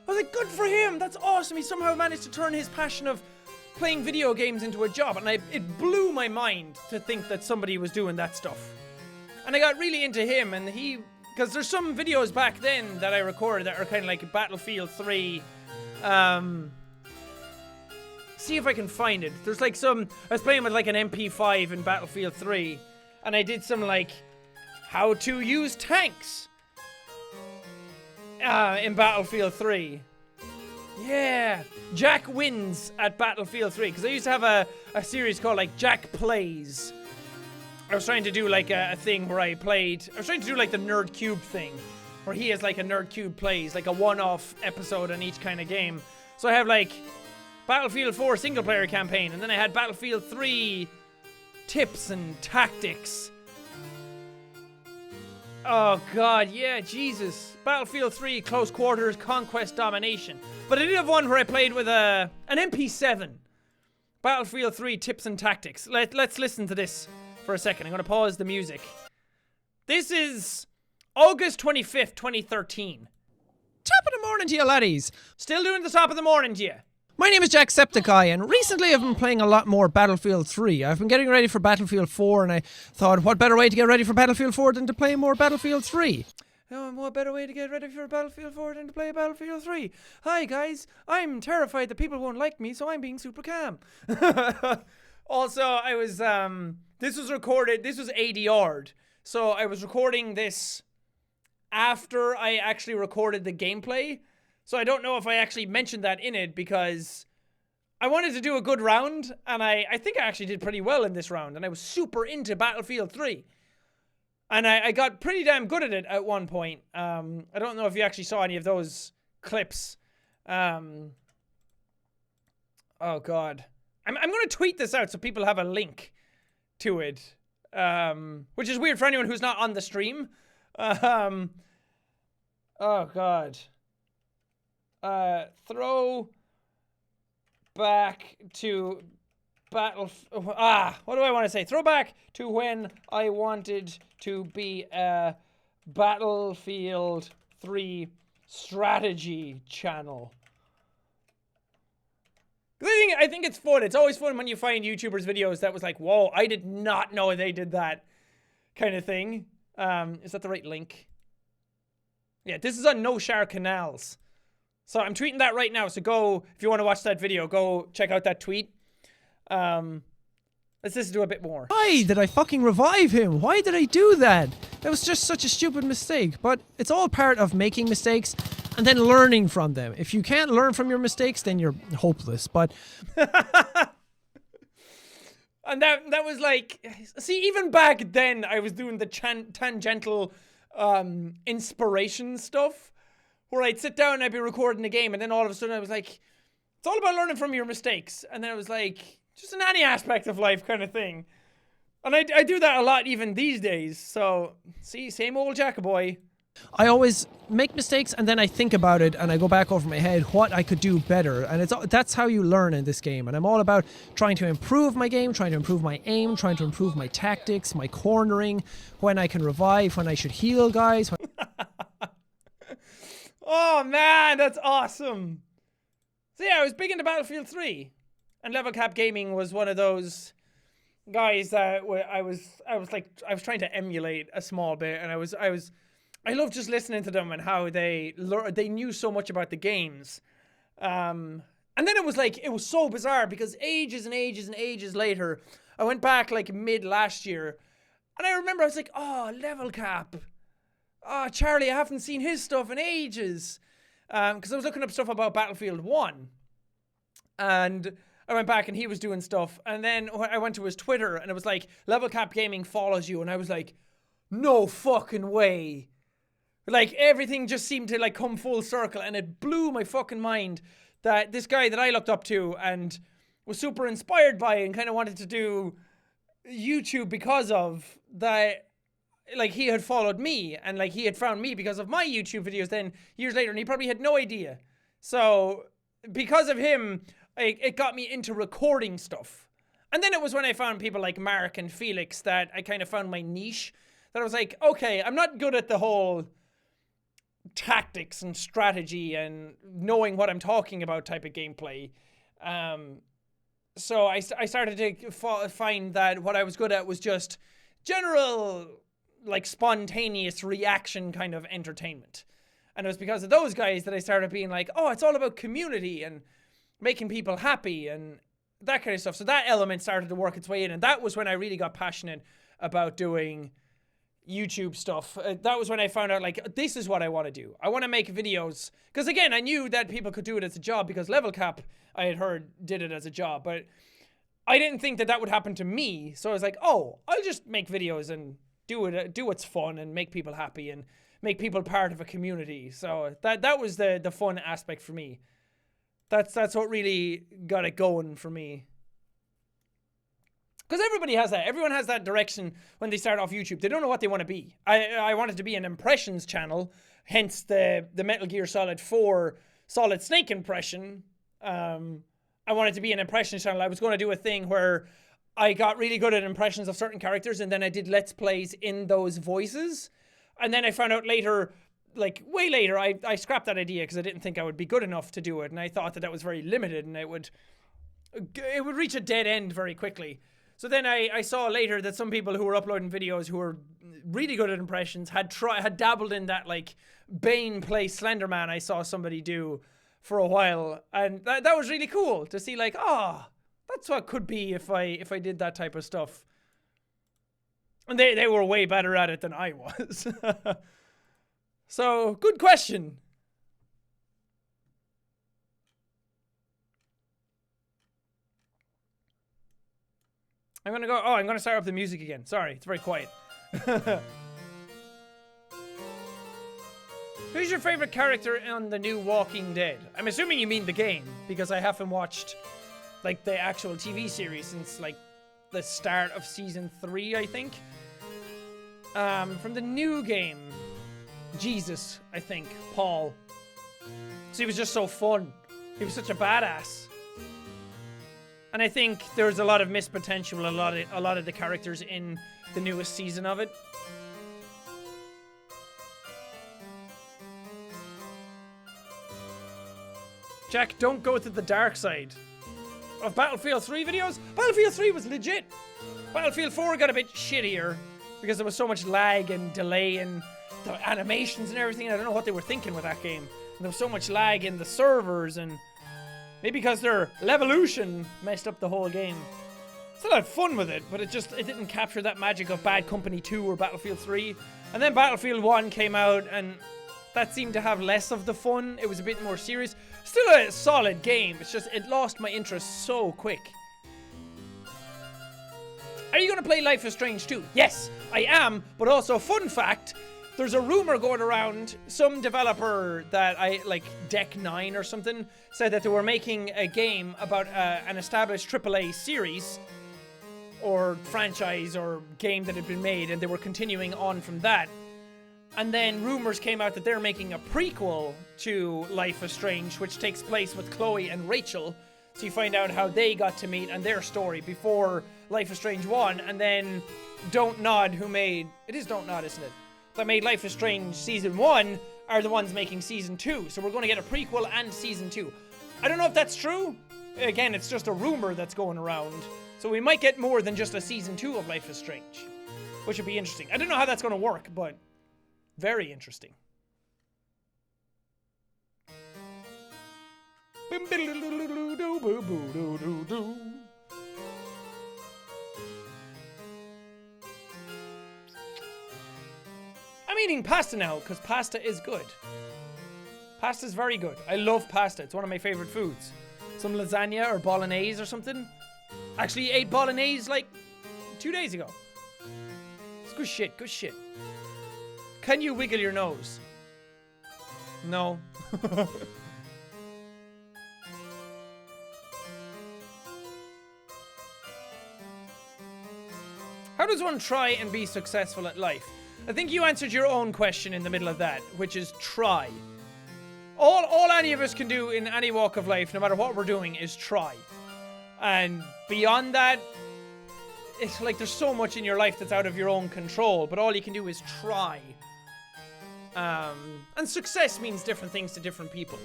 I was like, good for him, that's awesome. He somehow managed to turn his passion of playing video games into a job. And it blew my mind to think that somebody was doing that stuff. And I got really into him, and because there's some videos back then that I recorded that are kind of like Battlefield 3, see if I can find it. There's like I was playing with like an MP5 in Battlefield 3, and I did some like how to use tanks in Battlefield 3. Yeah, Jack wins at Battlefield 3, because I used to have a series called like Jack Plays. I was trying to do like a thing where I was trying to do like the Nerd Cube thing, where he has like a Nerd Cube Plays, like a one-off episode on each kind of game. So I have like Battlefield 4 single player campaign, and then I had Battlefield 3 tips and tactics. Oh god, yeah, Jesus. Battlefield 3 close quarters conquest domination. But I did have one where I played with an MP7. Battlefield 3 tips and tactics. Let's listen to this for a second. I'm going to pause the music. This is August 25th, 2013. Top of the morning to you, laddies. Still doing the top of the morning to you. My name is Jacksepticeye, and recently I've been playing a lot more Battlefield 3. I've been getting ready for Battlefield 4, and I thought, what better way to get ready for Battlefield 4 than to play more Battlefield 3? Oh, what better way to get ready for Battlefield 4 than to play Battlefield 3? Hi, guys. I'm terrified that people won't like me, so I'm being super calm. Also, I was, this was ADR'd. So I was recording this after I actually recorded the gameplay. So I don't know if I actually mentioned that in it, because I wanted to do a good round, and I think I actually did pretty well in this round, and I was super into Battlefield 3. And I got pretty damn good at it at one point. I don't know if you actually saw any of those clips. Oh god. I'm going to tweet this out so people have a link to it. Which is weird for anyone who's not on the stream. Oh god. Throw back to what do I want to say? Throw back to when I wanted to be a Battlefield 3 strategy channel. I think it's fun. It's always fun when you find YouTubers' videos that was like, whoa, I did not know they did that kind of thing. Is that the right link? Yeah, this is on No Share Canals. So I'm tweeting that right now. So go, if you want to watch that video, go check out that tweet. Let's listen to a bit more. Why did I fucking revive him? Why did I do that? That was just such a stupid mistake. But it's all part of making mistakes and then learning from them. If you can't learn from your mistakes, then you're hopeless. But and that was like, see, even back then I was doing the tangential inspiration stuff, where I'd sit down and I'd be recording the game, and then all of a sudden I was like, it's all about learning from your mistakes. And then it was like, just in any aspect of life kind of thing. And I do that a lot even these days. So, see, same old Jackaboy. I always make mistakes, and then I think about it, and I go back over my head what I could do better. And that's how you learn in this game. And I'm all about trying to improve my game, trying to improve my aim, trying to improve my tactics, my cornering, when I can revive, when I should heal guys. Oh man, that's awesome. So yeah, I was big into Battlefield 3, and Level Cap Gaming was one of those guys that I was trying to emulate a small bit, and I was I love just listening to them and how they knew so much about the games. And then it was so bizarre because ages and ages and ages later, I went back like mid last year, and I remember I was like, oh, Level Cap. Oh, Charlie, I haven't seen his stuff in ages. Because I was looking up stuff about Battlefield 1. And I went back and he was doing stuff. And then I went to his Twitter and it was like, Level Cap Gaming follows you. And I was like, no fucking way. Like, everything just seemed to like come full circle. And it blew my fucking mind that this guy that I looked up to and was super inspired by and kind of wanted to do YouTube because of that, like, he had followed me and like he had found me because of my YouTube videos then years later, and he probably had no idea. So because of him, it got me into recording stuff. And then it was when I found people like Mark and Felix that I kind of found my niche, that I was like, okay, I'm not good at the whole tactics and strategy and knowing what I'm talking about type of gameplay. So I started to find that what I was good at was just general, like, spontaneous reaction kind of entertainment. And it was because of those guys that I started being like, oh, it's all about community and making people happy and that kind of stuff. So that element started to work its way in. And that was when I really got passionate about doing YouTube stuff. That was when I found out, like, this is what I want to do. I want to make videos. Because again, I knew that people could do it as a job because Level Cap, I had heard, did it as a job. But I didn't think that that would happen to me. So I was like, oh, I'll just make videos and do what's fun and make people happy and make people part of a community. So that was the fun aspect for me. That's what really got it going for me. Because everybody has that. Everyone has that direction when they start off YouTube. They don't know what they want to be. I wanted to be an impressions channel, hence the Metal Gear Solid 4 Solid Snake impression. I wanted to be an impressions channel. I was going to do a thing where I got really good at impressions of certain characters, and then I did Let's Plays in those voices. And then I found out later, like way later, I scrapped that idea because I didn't think I would be good enough to do it. And I thought that was very limited and it would reach a dead end very quickly. So then I saw later that some people who were uploading videos who were really good at impressions had dabbled in that, like, Bane play Slenderman I saw somebody do for a while. And that was really cool to see, like, that's what could be if I did that type of stuff. And they were way better at it than I was. So, good question. I'm gonna start up the music again. Sorry, it's very quiet. Who's your favorite character on the new Walking Dead? I'm assuming you mean the game, because I haven't watched, like, the actual TV series since, like, the start of season 3, I think. From the new game, Jesus, I think, Paul. So he was just so fun. He was such a badass. And I think there's a lot of missed potential, a lot of the characters in the newest season of it. Jack, don't go to the dark side. Of Battlefield 3 videos? Battlefield 3 was legit. Battlefield 4 got a bit shittier because there was so much lag and delay and the animations and everything. I don't know what they were thinking with that game. And there was so much lag in the servers, and maybe because their Levolution messed up the whole game. Still had fun with it, but it didn't capture that magic of Bad Company 2 or Battlefield 3. And then Battlefield 1 came out, and that seemed to have less of the fun. It was a bit more serious. Still a solid game. It's just, it lost my interest so quick. Are you going to play Life is Strange 2? Yes, I am. But also, fun fact, there's a rumor going around. Some developer that like Deck 9 or something, said that they were making a game about an established AAA series or franchise or game that had been made, and they were continuing on from that. And then rumors came out that they're making a prequel to Life is Strange, which takes place with Chloe and Rachel. So you find out how they got to meet and their story before Life is Strange 1. And then Don't Nod, who made... It is Don't Nod, isn't it? That made Life is Strange Season 1 are the ones making Season 2. So we're going to get a prequel and Season 2. I don't know if that's true. Again, it's just a rumor that's going around. So we might get more than just a Season 2 of Life is Strange, which would be interesting. I don't know how that's going to work, but Very interesting. I'm eating pasta now because pasta is good. Pasta is very good. I love pasta. It's one of my favorite foods. Some lasagna or bolognese or something. Actually ate bolognese like 2 days ago. It's good shit, good shit. Can you wiggle your nose? No. How does one try and be successful at life? I think you answered your own question in the middle of that, which is try. All any of us can do in any walk of life, no matter what we're doing, is try. And beyond that, it's like there's so much in your life that's out of your own control, but all you can do is try. And success means different things to different people.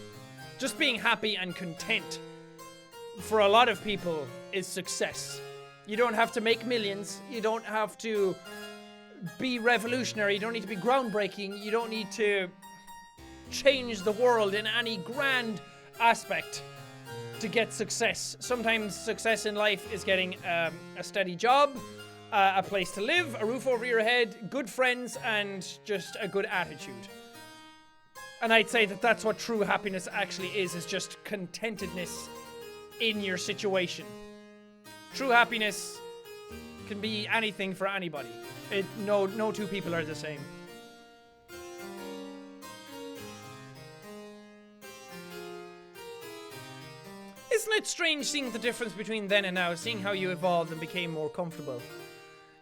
Just being happy and content, for a lot of people, is success. You don't have to make millions. You don't have to be revolutionary. You don't need to be groundbreaking. You don't need to change the world in any grand aspect to get success. Sometimes success in life is getting a steady job, a place to live, a roof over your head, good friends, and just a good attitude. And I'd say that that's what true happiness actually is just contentedness in your situation. True happiness can be anything for anybody. No two people are the same. Isn't it strange seeing the difference between then and now, seeing how you evolved and became more comfortable?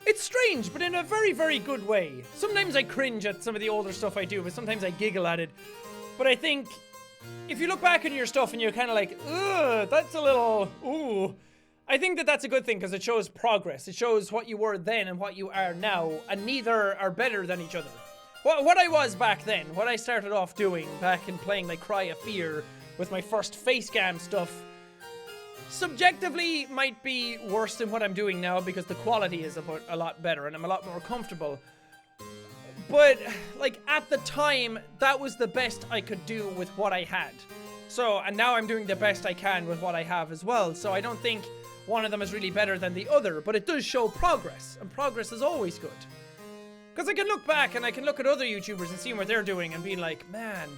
It's strange, but in a very, very good way. Sometimes I cringe at some of the older stuff I do, but sometimes I giggle at it. But I think if you look back on your stuff and you're kind of like, ugh, that's a little, ooh. I think that that's a good thing because it shows progress. It shows what you were then and what you are now, and neither are better than each other. What I was back then, what I started off doing back in playing like Cry of Fear with my first face cam stuff, subjectively might be worse than what I'm doing now because the quality is a lot better and I'm a lot more comfortable. But like at the time, that was the best I could do with what I had. So, and now I'm doing the best I can with what I have as well. So I don't think one of them is really better than the other, but it does show progress, and progress is always good. Because I can look back and I can look at other YouTubers and see what they're doing and be like, man,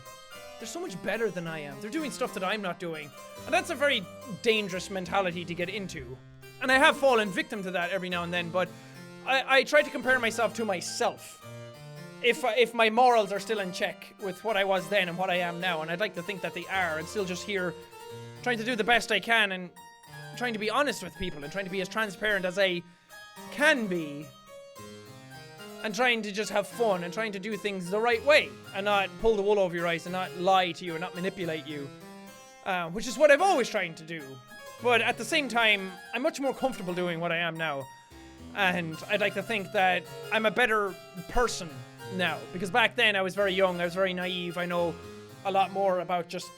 they're so much better than I am. They're doing stuff that I'm not doing. And that's a very dangerous mentality to get into. And I have fallen victim to that every now and then, but I try to compare myself to myself. If my morals are still in check with what I was then and what I am now, and I'd like to think that they are, and still just here trying to do the best I can and trying to be honest with people and trying to be as transparent as I can be, and trying to just have fun and trying to do things the right way and not pull the wool over your eyes and not lie to you and not manipulate you, which is what I've always tried to do. But at the same time, I'm much more comfortable doing what I am now, and I'd like to think that I'm a better person now, because back then I was very young, I was very naive. I know a lot more about just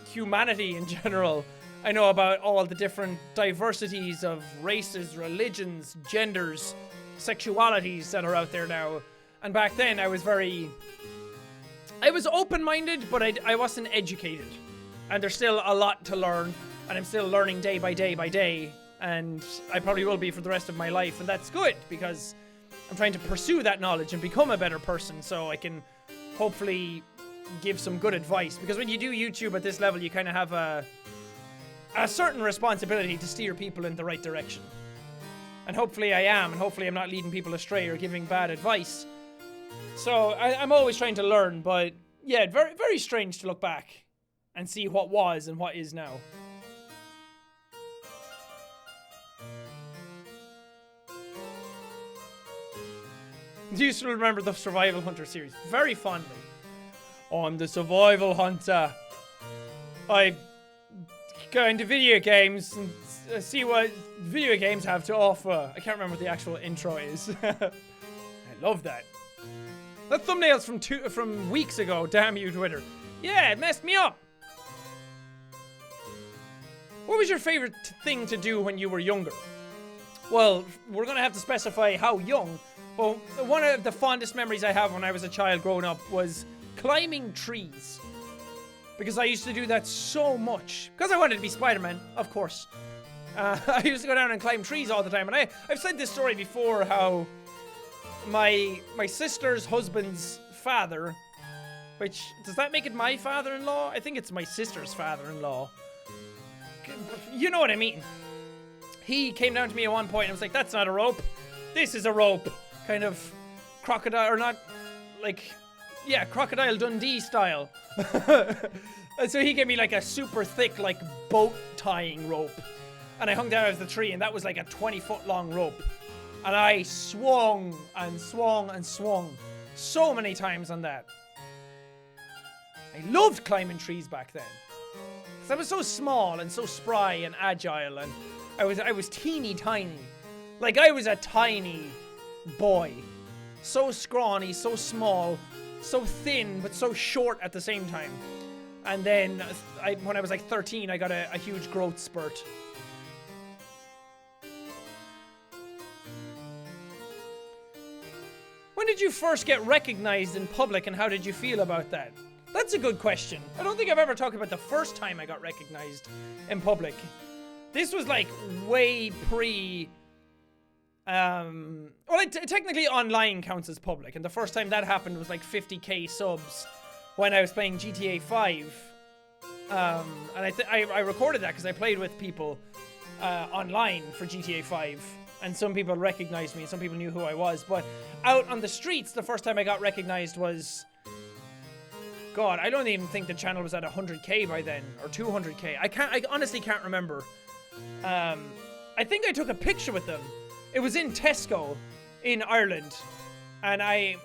humanity in general. I know about all the different diversities of races, religions, genders, sexualities that are out there now. And back then I was open-minded, but I wasn't educated. And there's still a lot to learn, and I'm still learning day by day by day, and I probably will be for the rest of my life, and that's good, because I'm trying to pursue that knowledge and become a better person so I can hopefully give some good advice. Because when you do YouTube at this level, you kind of have a certain responsibility to steer people in the right direction. And hopefully I am, and hopefully I'm not leading people astray or giving bad advice. So I'm always trying to learn, but yeah, very, very strange to look back and see what was and what is now. Do you still remember the Survival Hunter series? Very fondly. I'm the Survival Hunter. I go into video games and see what video games have to offer. I can't remember what the actual intro is. I love that. That thumbnail's from weeks ago. Damn you, Twitter. Yeah, it messed me up. What was your favorite thing to do when you were younger? Well, we're gonna have to specify how young, But one of the fondest memories I have when I was a child growing up was climbing trees. Because I used to do that so much. Because I wanted to be Spider-Man, of course. I used to go down and climb trees all the time. And I've said this story before, how my sister's husband's father, which, does that make it my father-in-law? I think it's my sister's father-in-law. You know what I mean. He came down to me at one point and was like, that's not a rope. This is a rope. Kind of crocodile, or not, like, yeah, Crocodile Dundee style. And so he gave me like a super thick, like, boat tying rope. And I hung down out of the tree, and that was like a 20-foot long rope. And I swung and swung and swung so many times on that. I loved climbing trees back then. Because I was so small and so spry and agile, and I was teeny tiny. Like, I was a tiny boy. So scrawny, so small, so thin, but so short at the same time. And then, when I was like 13, I got a huge growth spurt. When did you first get recognized in public, and how did you feel about that? That's a good question. I don't think I've ever talked about the first time I got recognized in public. This was like way pre... well, technically online counts as public, and the first time that happened was like 50k subs when I was playing GTA 5. And I recorded that because I played with people online for GTA 5. And some people recognized me, some people knew who I was. But out on the streets, the first time I got recognized was... God, I don't even think the channel was at 100k by then, or 200k. I honestly can't remember. I think I took a picture with them. It was in Tesco in Ireland. And I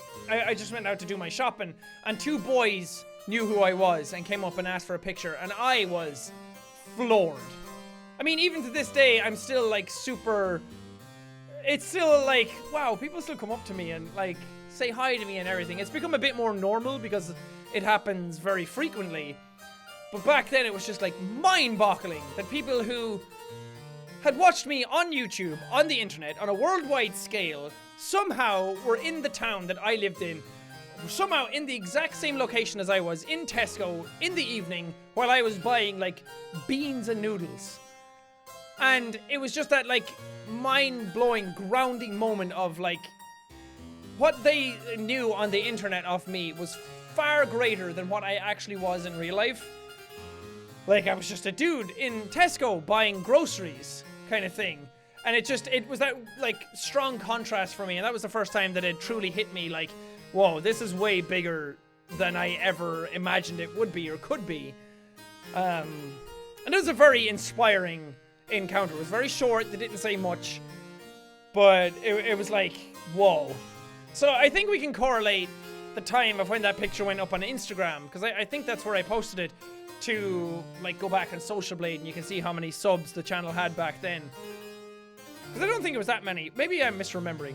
just went out to do my shopping. And two boys knew who I was and came up and asked for a picture. And I was floored. I mean, even to this day, I'm still like super... It's still like, wow, people still come up to me and like say hi to me and everything. It's become a bit more normal because it happens very frequently. But back then it was just like mind-boggling that people who had watched me on YouTube, on the internet, on a worldwide scale, somehow were in the town that I lived in, somehow in the exact same location as I was, in Tesco, in the evening, while I was buying like beans and noodles. And it was just that like mind-blowing, grounding moment of like, what they knew on the internet of me was far greater than what I actually was in real life. Like, I was just a dude in Tesco buying groceries kind of thing. And it was that like strong contrast for me. And that was the first time that it truly hit me like, whoa, this is way bigger than I ever imagined it would be or could be. And it was a very inspiring encounter. It was very short, they didn't say much, but it was like, whoa. So I think we can correlate the time of when that picture went up on Instagram, because I think that's where I posted it, to like go back on Social Blade and you can see how many subs the channel had back then. Because I don't think it was that many. Maybe I'm misremembering.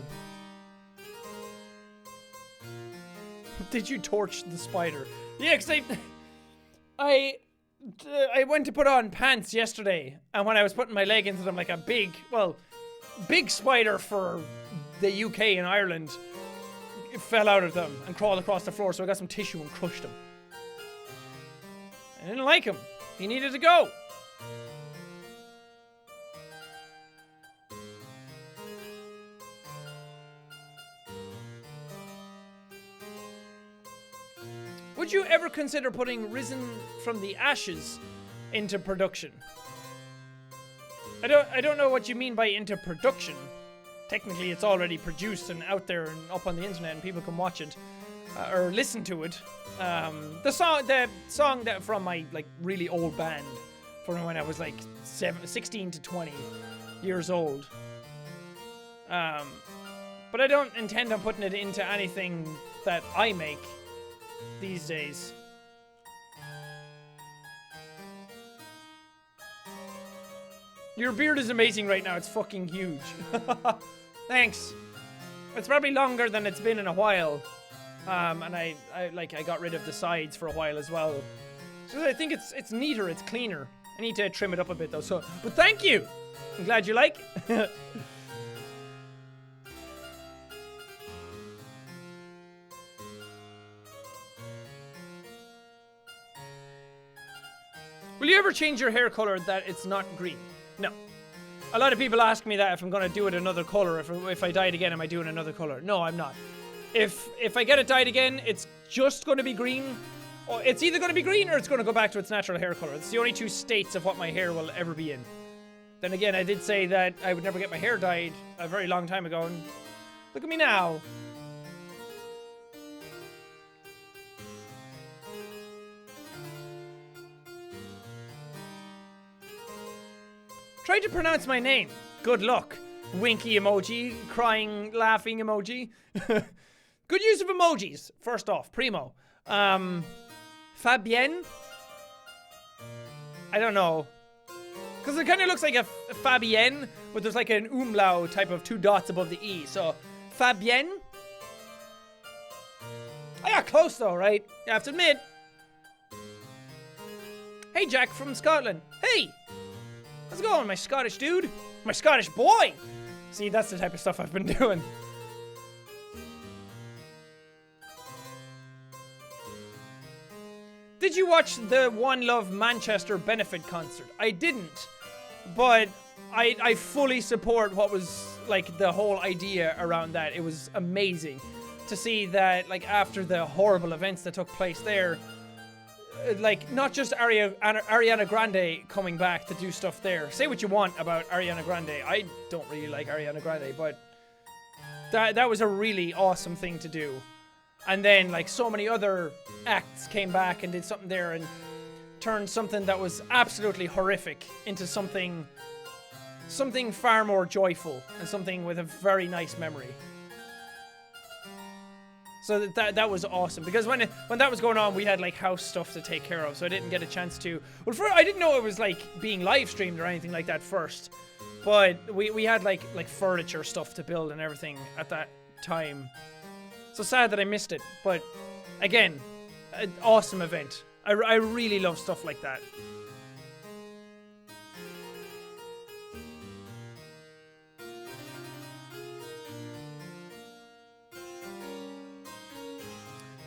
Did you torch the spider? Yeah, because I went to put on pants yesterday, and when I was putting my leg into them, like a big spider for the UK and Ireland, it fell out of them and crawled across the floor, so I got some tissue and crushed him. I didn't like him. He needed to go. Would you ever consider putting Risen from the Ashes into production? I don't know what you mean by into production. Technically, it's already produced and out there and up on the internet, and people can watch it or listen to it. The song that from my like really old band, from when I was like 16 to 20 years old. But I don't intend on putting it into anything that I make these days. Your beard is amazing right now. It's fucking huge. Thanks. It's probably longer than it's been in a while. And I got rid of the sides for a while as well. So I think it's neater, it's cleaner. I need to trim it up a bit though. So, but thank you. I'm glad you like. Will you ever change your hair color that it's not green? No. A lot of people ask me that if I'm gonna do it another color. If I dye it again, am I doing another color? No, I'm not. If I get it dyed again, it's just gonna be green. Or it's either gonna be green or it's gonna go back to its natural hair color. It's the only two states of what my hair will ever be in. Then again, I did say that I would never get my hair dyed a very long time ago, and look at me now. Try to pronounce my name. Good luck. Winky emoji, crying, laughing emoji. Good use of emojis. First off, primo. Fabienne? I don't know. Because it kind of looks like a Fabienne, but there's like an umlaut type of 2 dots above the E. So, Fabienne? I got close though, right? You have to admit. Hey, Jack from Scotland. Hey! How's it going, my Scottish dude? My Scottish boy! See, that's the type of stuff I've been doing. Did you watch the One Love Manchester benefit concert? I didn't, but I fully support what was, like, the whole idea around that. It was amazing to see that, like, after the horrible events that took place there, like, not just Ariana Grande coming back to do stuff there. Say what you want about Ariana Grande. I don't really like Ariana Grande, but that was a really awesome thing to do. And then, like, so many other acts came back and did something there and turned something that was absolutely horrific into something far more joyful and something with a very nice memory. So that was awesome, because when that was going on, we had like house stuff to take care of, so I didn't get a chance to. Well, I didn't know it was like being live streamed or anything like that first, but we had like furniture stuff to build and everything at that time. So sad that I missed it, but again, an awesome event. I really love stuff like that.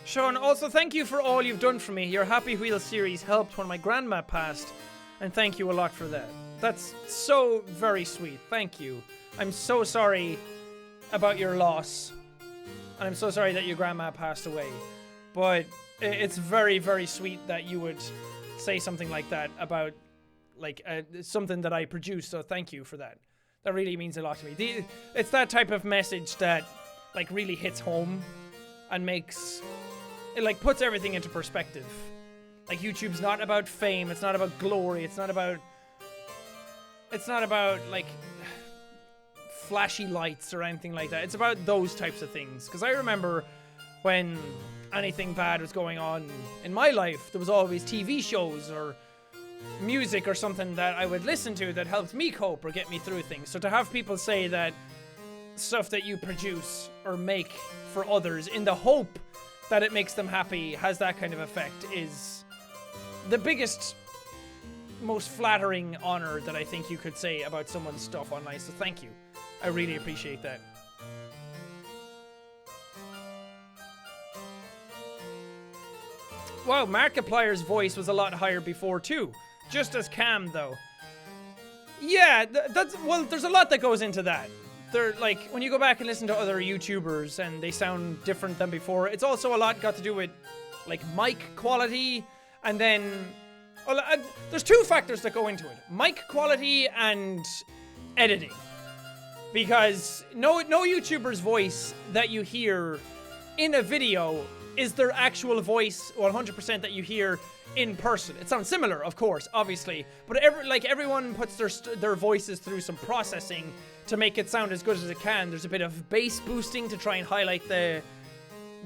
Sean, also thank you for all you've done for me. Your Happy Wheel series helped when my grandma passed, and thank you a lot for that. That's so very sweet. Thank you. I'm so sorry about your loss, and I'm so sorry that your grandma passed away. But it's very, very sweet that you would say something like that about like something that I produced, so thank you for that. That really means a lot to me. It's that type of message that like really hits home and makes... It like puts everything into perspective. Like YouTube's not about fame, it's not about glory, it's not about like flashy lights or anything like that. It's about those types of things. Because I remember when anything bad was going on in my life, there was always TV shows or music or something that I would listen to that helped me cope or get me through things. So to have people say that stuff that you produce or make for others in the hope that it makes them happy has that kind of effect is the biggest, most flattering honor that I think you could say about someone's stuff online. So thank you. I really appreciate that. Wow, Markiplier's voice was a lot higher before too. Just as calm though. Yeah, well, there's a lot that goes into that. They're like, when you go back and listen to other YouTubers and they sound different than before, it's also a lot got to do with like mic quality, and then well, there's two factors that go into it: mic quality and editing. Because no YouTuber's voice that you hear in a video is their actual voice 100% that you hear in person. It sounds similar, of course, obviously, but everyone puts their voices through some processing to make it sound as good as it can. There's a bit of bass boosting to try and highlight the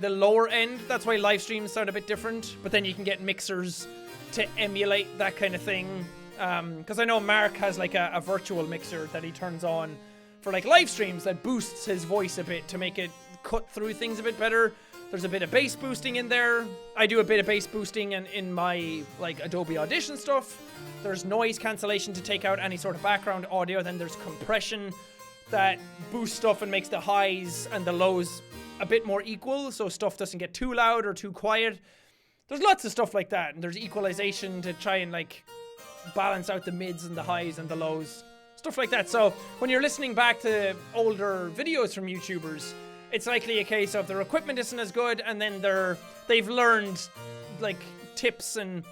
lower end. That's why live streams sound a bit different, but then you can get mixers to emulate that kind of thing. Because I know Mark has like a virtual mixer that he turns on for like live streams that boosts his voice a bit to make it cut through things a bit better. There's a bit of bass boosting in there. I do a bit of bass boosting in my like Adobe Audition stuff. There's noise cancellation to take out any sort of background audio. Then there's compression that boosts stuff and makes the highs and the lows a bit more equal, so stuff doesn't get too loud or too quiet. There's lots of stuff like that, and there's equalization to try and like balance out the mids and the highs and the lows. Stuff like that. So when you're listening back to older videos from YouTubers, it's likely a case of their equipment isn't as good, and then they've learned like tips and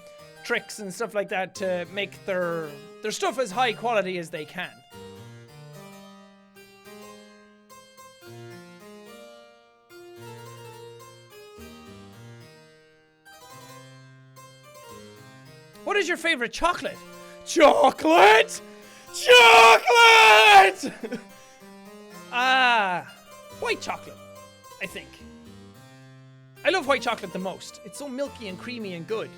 tricks and stuff like that to make their stuff as high quality as they can. What is your favorite chocolate? Chocolate! Chocolate! White chocolate, I think. I love white chocolate the most. It's so milky and creamy and good.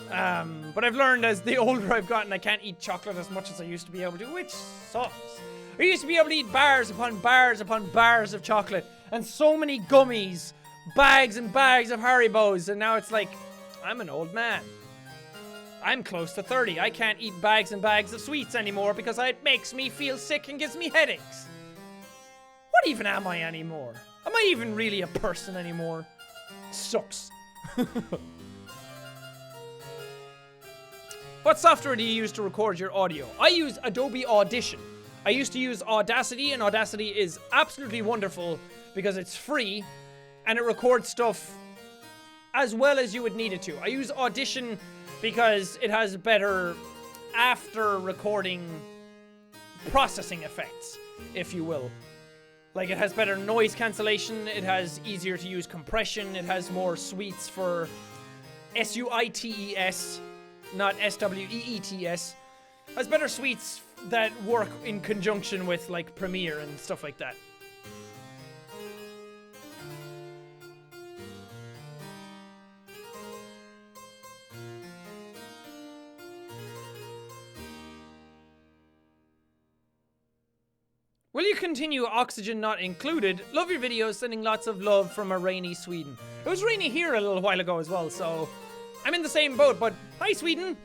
But I've learned as the older I've gotten, I can't eat chocolate as much as I used to be able to, which sucks. I used to be able to eat bars upon bars upon bars of chocolate, and so many gummies, bags and bags of Haribos, and now it's like, I'm an old man. I'm close to 30. I can't eat bags and bags of sweets anymore because it makes me feel sick and gives me headaches. What even am I anymore? Am I even really a person anymore? Sucks. What software do you use to record your audio? I use Adobe Audition. I used to use Audacity, and Audacity is absolutely wonderful because it's free and it records stuff as well as you would need it to. I use Audition because it has better after recording processing effects, if you will. Like, it has better noise cancellation, it has easier to use compression, it has more suites for SUITES, not SWEETS. It has better suites that work in conjunction with, like, Premiere and stuff like that. Will you continue Oxygen Not Included? Love your videos, sending lots of love from a rainy Sweden. It was rainy here a little while ago as well, so I'm in the same boat, but hi Sweden.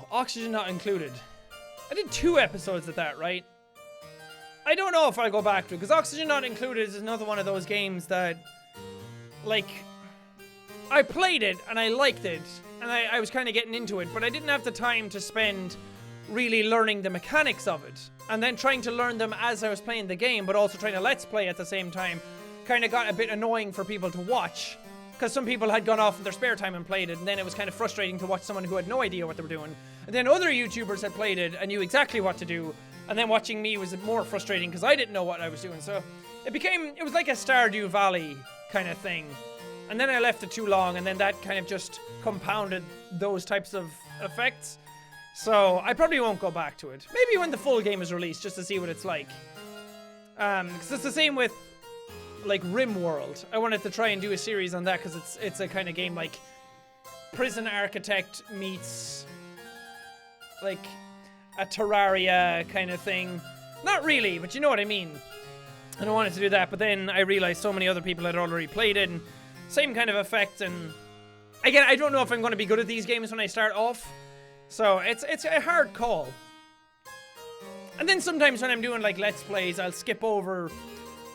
Oxygen Not Included. I did 2 episodes of that, right? I don't know if I'll go back to it, because Oxygen Not Included is another one of those games that, like, I played it and I liked it, and I was kind of getting into it, but I didn't have the time to spend really learning the mechanics of it, and then trying to learn them as I was playing the game, but also trying to let's play at the same time kind of got a bit annoying for people to watch, because some people had gone off in their spare time and played it, and then it was kind of frustrating to watch someone who had no idea what they were doing, and then other YouTubers had played it and knew exactly what to do, and then watching me was more frustrating because I didn't know what I was doing. So it was like a Stardew Valley kind of thing, and then I left it too long, and then that kind of just compounded those types of effects. So I probably won't go back to it. Maybe when the full game is released, just to see what it's like. Because it's the same with, like, RimWorld. I wanted to try and do a series on that because it's a kind of game like Prison Architect meets, like, a Terraria kind of thing. Not really, but you know what I mean. And I wanted to do that, but then I realized so many other people had already played it, and same kind of effect, and again, I don't know if I'm going to be good at these games when I start off. So it's a hard call. And then sometimes when I'm doing like Let's Plays, I'll skip over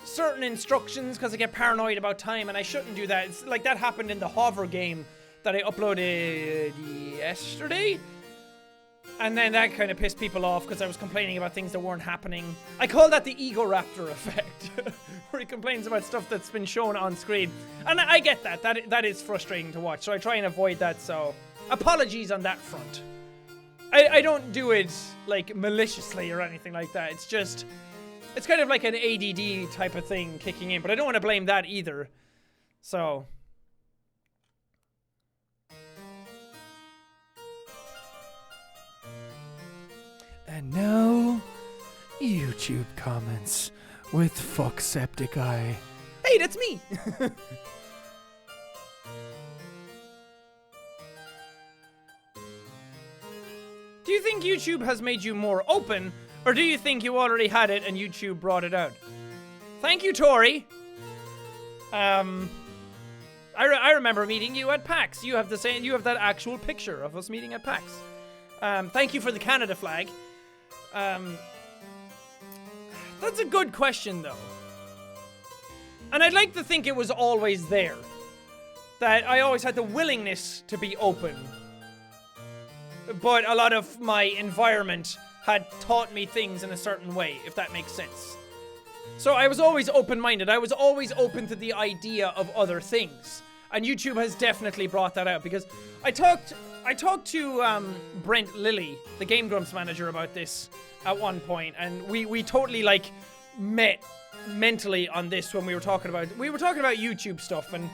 certain instructions because I get paranoid about time, and I shouldn't do that. It's like that happened in the Hover game that I uploaded yesterday. And then that kind of pissed people off because I was complaining about things that weren't happening. I call that the Ego Raptor effect, where he complains about stuff that's been shown on screen. And I get that. That is frustrating to watch, so I try and avoid that, so apologies on that front. I don't do it, like, maliciously or anything like that. It's just, it's kind of like an ADD type of thing kicking in, but I don't want to blame that either. So. And now, YouTube comments with jacksepticeye. Hey, that's me! Do you think YouTube has made you more open, or do you think you already had it and YouTube brought it out? Thank you, Tori. I remember meeting you at PAX. You have that actual picture of us meeting at PAX. Thank you for the Canada flag. That's a good question, though. And I'd like to think it was always there. that I always had the willingness to be open. But a lot of my environment had taught me things in a certain way, if that makes sense. So I was always open-minded. I was always open to the idea of other things. And YouTube has definitely brought that out, because I talked to Brent Lilly, the Game Grumps manager, about this at one point, and we totally like met mentally on this when we were talking about YouTube stuff and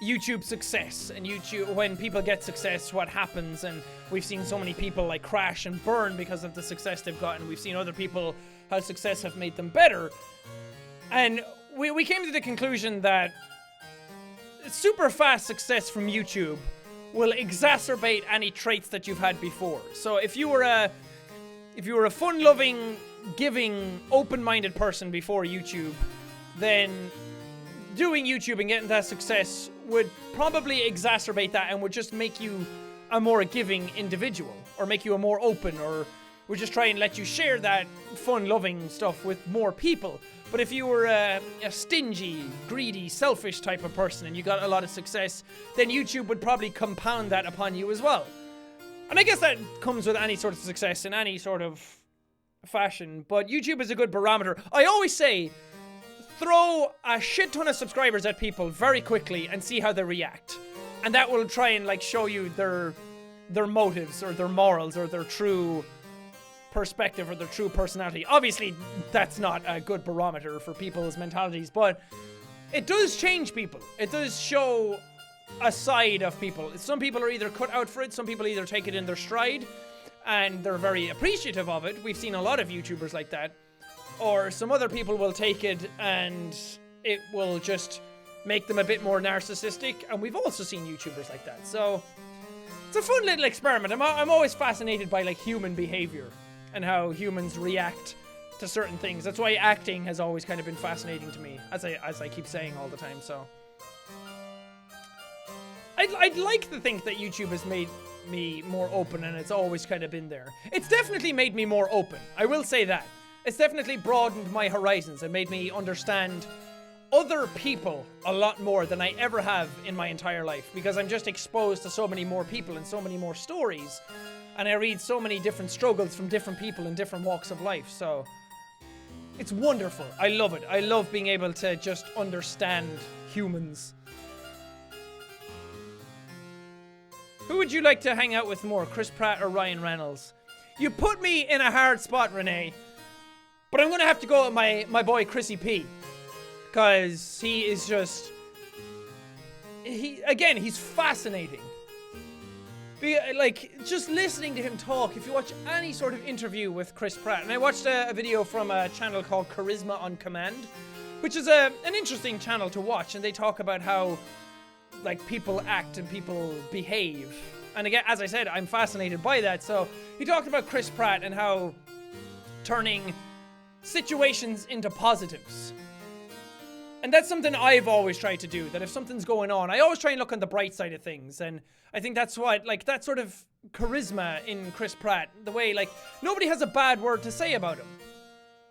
YouTube success, and YouTube, when people get success, what happens. And we've seen so many people like crash and burn because of the success they've gotten. We've seen other people, how success have made them better. And we came to the conclusion that super fast success from YouTube will exacerbate any traits that you've had before. So if you were a fun-loving, giving, open-minded person before YouTube, then doing YouTube and getting that success would probably exacerbate that and would just make you a more giving individual, or make you a more open, or would just try and let you share that fun-loving stuff with more people. But if you were a stingy, greedy, selfish type of person and you got a lot of success, then YouTube would probably compound that upon you as well. And I guess that comes with any sort of success in any sort of fashion, but YouTube is a good barometer. I always say, throw a shit ton of subscribers at people very quickly and see how they react. And that will try and like show you their motives or their morals or their true perspective or their true personality. Obviously, that's not a good barometer for people's mentalities, but it does change people. It does show a side of people. Some people are either cut out for it, some people either take it in their stride and they're very appreciative of it. We've seen a lot of YouTubers like that. Or some other people will take it and it will just make them a bit more narcissistic. And we've also seen YouTubers like that. So it's a fun little experiment. I'm always fascinated by like human behavior and how humans react to certain things. That's why acting has always kind of been fascinating to me, as I keep saying all the time. So I'd like to think that YouTube has made me more open, and it's always kind of been there. It's definitely made me more open. I will say that. It's definitely broadened my horizons and made me understand other people a lot more than I ever have in my entire life, because I'm just exposed to so many more people and so many more stories, and I read so many different struggles from different people in different walks of life. So it's wonderful. I love it. I love being able to just understand humans. Who would you like to hang out with more, Chris Pratt or Ryan Reynolds? You put me in a hard spot, Renee. But I'm going to have to go with my boy Chrissy P. Because he is just... he's fascinating. Like, just listening to him talk, if you watch any sort of interview with Chris Pratt, and I watched a video from a channel called Charisma on Command, which is an interesting channel to watch, and they talk about how, like, people act and people behave. And again, as I said, I'm fascinated by that. So he talked about Chris Pratt and how turning situations into positives. And that's something I've always tried to do, that if something's going on, I always try and look on the bright side of things. And I think that's what, like, that sort of charisma in Chris Pratt, the way, like, nobody has a bad word to say about him.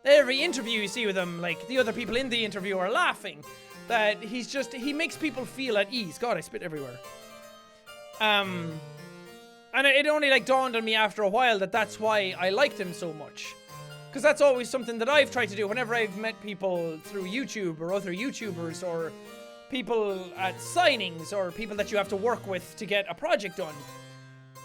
Every interview you see with him, like, the other people in the interview are laughing. That he makes people feel at ease. God, I spit everywhere. And it only, like, dawned on me after a while that that's why I liked him so much. Because that's always something that I've tried to do whenever I've met people through YouTube or other YouTubers or people at signings or people that you have to work with to get a project done.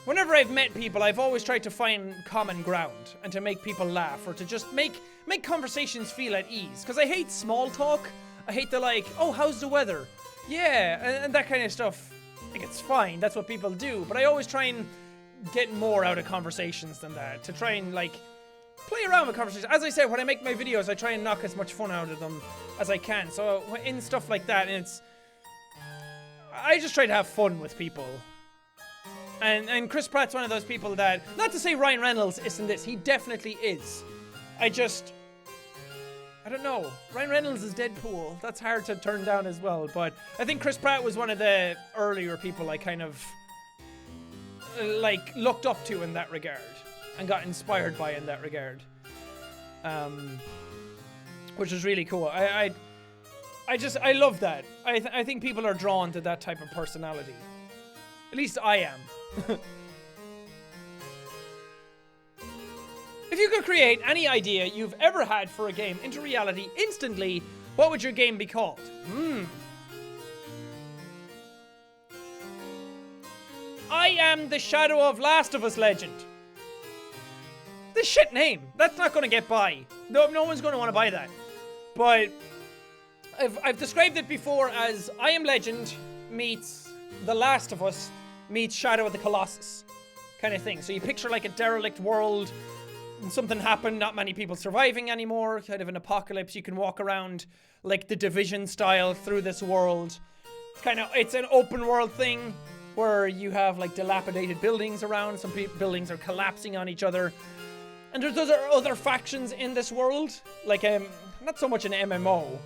Whenever I've met people, I've always tried to find common ground and to make people laugh or to just make conversations feel at ease. Because I hate small talk. I hate the like, oh, how's the weather? Yeah, and that kind of stuff. Like, it's fine. That's what people do. But I always try and get more out of conversations than that. To try and, like, play around with conversations. As I said, when I make my videos, I try and knock as much fun out of them as I can. So in stuff like that, I just try to have fun with people. And Chris Pratt's one of those people that, not to say Ryan Reynolds isn't this, he definitely is. I don't know. Ryan Reynolds is Deadpool. That's hard to turn down as well. But I think Chris Pratt was one of the earlier people I kind of, like, looked up to in that regard. And got inspired by in that regard. Which is really cool. I I love that. I think people are drawn to that type of personality. At least I am. If you could create any idea you've ever had for a game into reality instantly, what would your game be called? I am the Shadow of Last of Us legend. The shit name. That's not going to get by. No one's going to want to buy that. But I've described it before as I Am Legend meets The Last of Us meets Shadow of the Colossus kind of thing. So you picture like a derelict world, and something happened, not many people surviving anymore, kind of an apocalypse. You can walk around like the Division style through this world. It's an open world thing where you have like dilapidated buildings around. Some buildings are collapsing on each other. And there's other factions in this world, like not so much an MMO,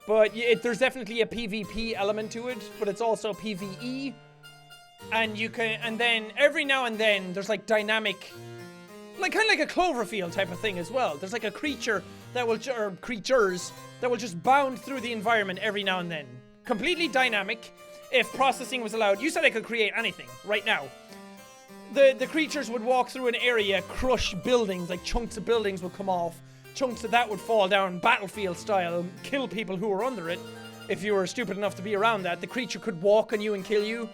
but there's definitely a PvP element to it, but it's also PvE. And then every now and then there's like dynamic, like kind of like a Cloverfield type of thing as well. There's like a creature or creatures that will just bound through the environment every now and then. Completely dynamic. If processing was allowed, you said I could create anything right now. The creatures would walk through an area, crush buildings, like chunks of buildings would come off. Chunks of that would fall down, battlefield style, kill people who were under it. If you were stupid enough to be around that, the creature could walk on you and kill you.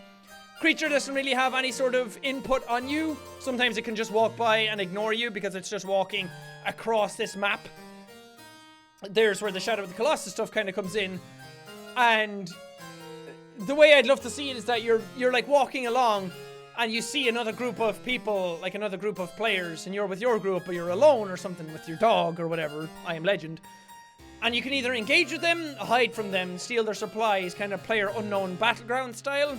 Creature doesn't really have any sort of input on you. Sometimes it can just walk by and ignore you because it's just walking across this map. There's where the Shadow of the Colossus stuff kind of comes in. And the way I'd love to see it is that you're like walking along and you see another group of people, like another group of players, and you're with your group, or you're alone or something with your dog or whatever, I Am Legend. And you can either engage with them, hide from them, steal their supplies, kind of player unknown battleground style,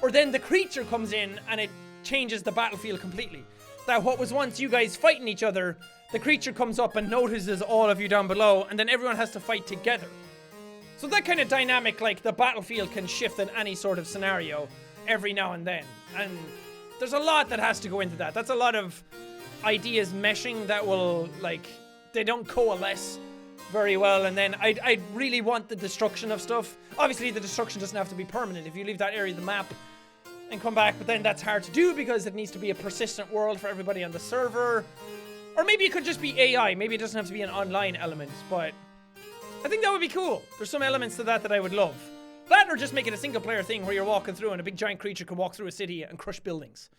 or then the creature comes in and it changes the battlefield completely. That what was once you guys fighting each other, the creature comes up and notices all of you down below, and then everyone has to fight together. So that kind of dynamic, like the battlefield can shift in any sort of scenario every now and then. And there's a lot that has to go into that. That's a lot of ideas meshing that will, like, they don't coalesce very well. And then I really want the destruction of stuff. Obviously, the destruction doesn't have to be permanent. If you leave that area of the map and come back, but then that's hard to do because it needs to be a persistent world for everybody on the server. Or maybe it could just be AI. Maybe it doesn't have to be an online element, but I think that would be cool. There's some elements to that I would love. That or just make it a single player thing where you're walking through and a big giant creature can walk through a city and crush buildings.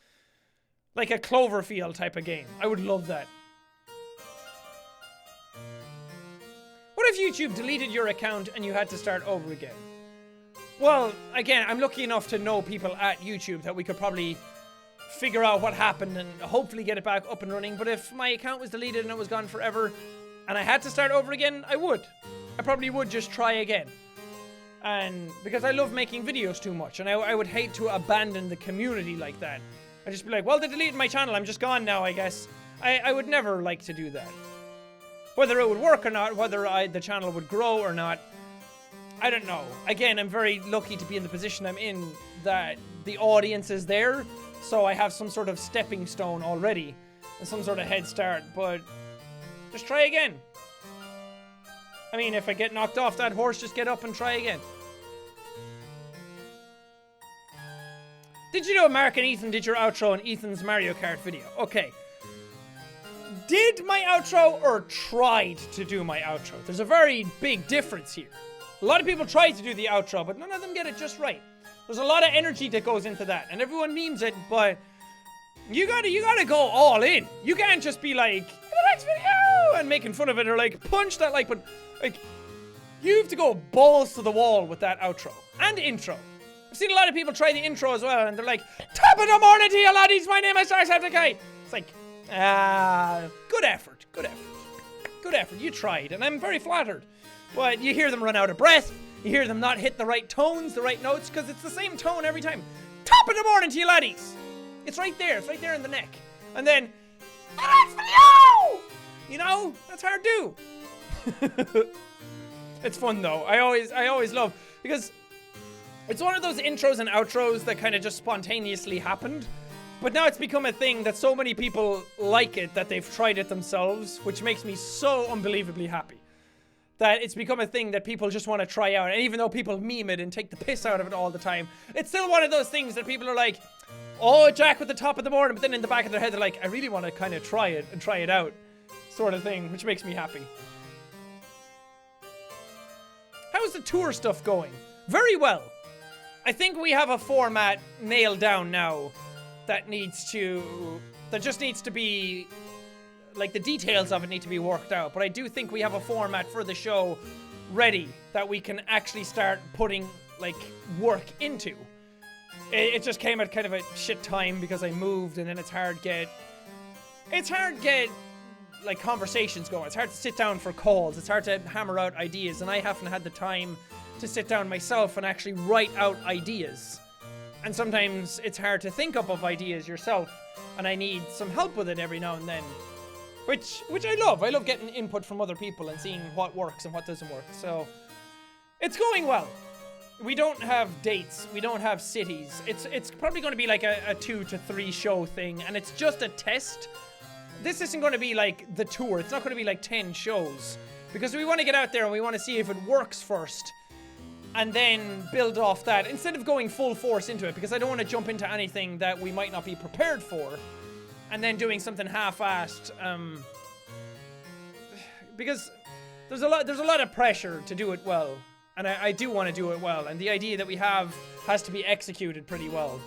Like a Cloverfield type of game. I would love that. What if YouTube deleted your account and you had to start over again? Well, again, I'm lucky enough to know people at YouTube that we could probably figure out what happened and hopefully get it back up and running. But if my account was deleted and it was gone forever and I had to start over again, I would. I probably would just try again. And because I love making videos too much, and I would hate to abandon the community like that. I'd just be like, well, they deleted my channel, I'm just gone now, I guess. I would never like to do that. Whether it would work or not, whether the channel would grow or not, I don't know. Again, I'm very lucky to be in the position I'm in that the audience is there, so I have some sort of stepping stone already, and some sort of head start, but just try again. I mean, if I get knocked off that horse, just get up and try again. Did you know Mark and Ethan did your outro in Ethan's Mario Kart video? Okay. Did my outro or tried to do my outro? There's a very big difference here. A lot of people try to do the outro, but none of them get it just right. There's a lot of energy that goes into that, and everyone memes it, but you gotta go all in. You can't just be like, the next video, and making fun of it, or like, punch that like button. Like, you have to go balls to the wall with that outro and intro. I've seen a lot of people try the intro as well, and they're like, top of the morning to you laddies, my name is jacksepticeye. It's like, good effort, good effort. Good effort, you tried, and I'm very flattered. But you hear them run out of breath, you hear them not hit the right tones, the right notes, because it's the same tone every time. Top of the morning to you laddies. It's right there in the neck. And then, that's for you! You know, that's hard to do. It's fun though. I always love, because it's one of those intros and outros that kind of just spontaneously happened. But now it's become a thing that so many people like it that they've tried it themselves, which makes me so unbelievably happy. that it's become a thing that people just want to try out. And even though people meme it and take the piss out of it all the time, it's still one of those things that people are like, oh, Jack with the top of the morning, but then in the back of their head they're like, I really want to kind of try it and try it out, sort of thing, which makes me happy. How's the tour stuff going? Very well. I think we have a format nailed down now that just needs to be, like, the details of it need to be worked out. But I do think we have a format for the show ready that we can actually start putting, like, work into. It just came at kind of a shit time because I moved, and then it's hard to get like conversations going. It's hard to sit down for calls. It's hard to hammer out ideas, and I haven't had the time to sit down myself and actually write out ideas. And sometimes it's hard to think up of ideas yourself, and I need some help with it every now and then. Which I love. I love getting input from other people and seeing what works and what doesn't work. So it's going well. We don't have dates. We don't have cities. It's probably going to be like a 2 to 3 show thing, and it's just a test. This isn't going to be like the tour. It's not going to be like 10 shows, because we want to get out there and we want to see if it works first, and then build off that instead of going full force into it, because I don't want to jump into anything that we might not be prepared for and then doing something half-assed, because there's a lot of pressure to do it well. And I do want to do it well, and the idea that we have has to be executed pretty well.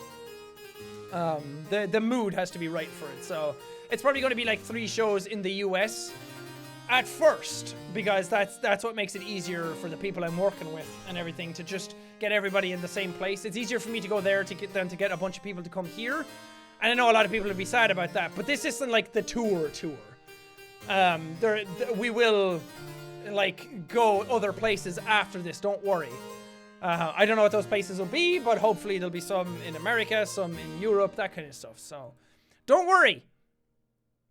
The mood has to be right for it, so it's probably going to be like 3 shows in the US at first, because that's what makes it easier for the people I'm working with and everything, to just get everybody in the same place. It's easier for me to go there than to get a bunch of people to come here, and I know a lot of people would be sad about that, but this isn't like the tour. We will, like, go other places after this, don't worry. I don't know what those places will be, but hopefully there'll be some in America, some in Europe, that kind of stuff. So don't worry,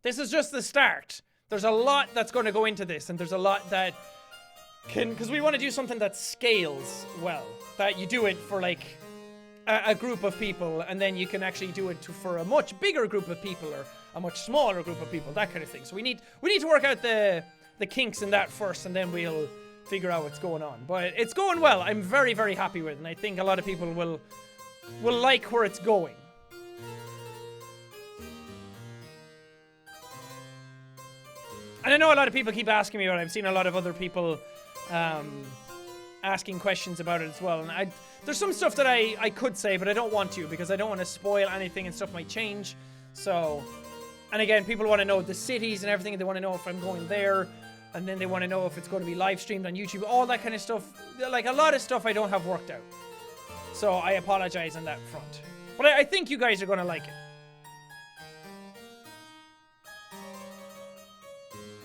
this is just the start. There's a lot that's going to go into this, and there's a lot that because we want to do something that scales well, that you do it for like a group of people, and then you can actually do it for a much bigger group of people or a much smaller group of people, that kind of thing. So we need to work out the kinks in that first, and then we'll figure out what's going on. But it's going well. I'm very, very happy with it, and I think a lot of people will like where it's going. And I know a lot of people keep asking me about it. I've seen a lot of other people asking questions about it as well. And there's some stuff that I could say, but I don't want to, because I don't want to spoil anything, and stuff might change. So, and again, people want to know the cities and everything, and they want to know if I'm going there. And then they want to know if it's going to be live streamed on YouTube, all that kind of stuff. Like, a lot of stuff I don't have worked out. So I apologize on that front. But I think you guys are going to like it.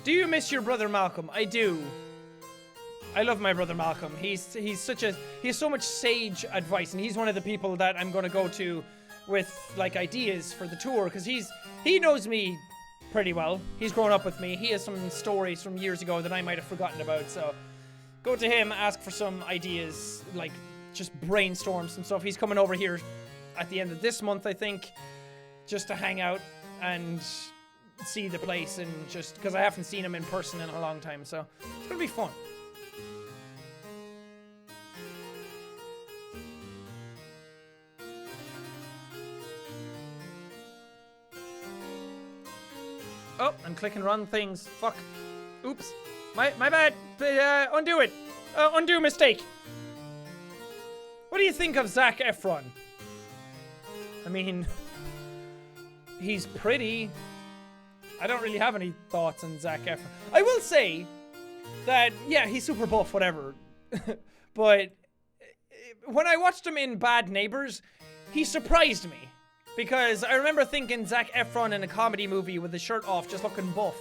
Do you miss your brother Malcolm? I do. I love my brother Malcolm. He has so much sage advice, and he's one of the people that I'm going to go to with like ideas for the tour, because he knows me pretty well. He's grown up with me. He has some stories from years ago that I might have forgotten about, so go to him, ask for some ideas, like just brainstorm some stuff. He's coming over here at the end of this month, I think, just to hang out and see the place, and just because I haven't seen him in person in a long time, so it's gonna be fun. Oh, I'm clicking wrong things. Fuck. Oops. My bad. Undo it. Undo mistake. What do you think of Zac Efron? I mean, he's pretty. I don't really have any thoughts on Zac Efron. I will say that, yeah, he's super buff, whatever. But when I watched him in Bad Neighbors, he surprised me. Because I remember thinking Zac Efron in a comedy movie with his shirt off, just looking buff.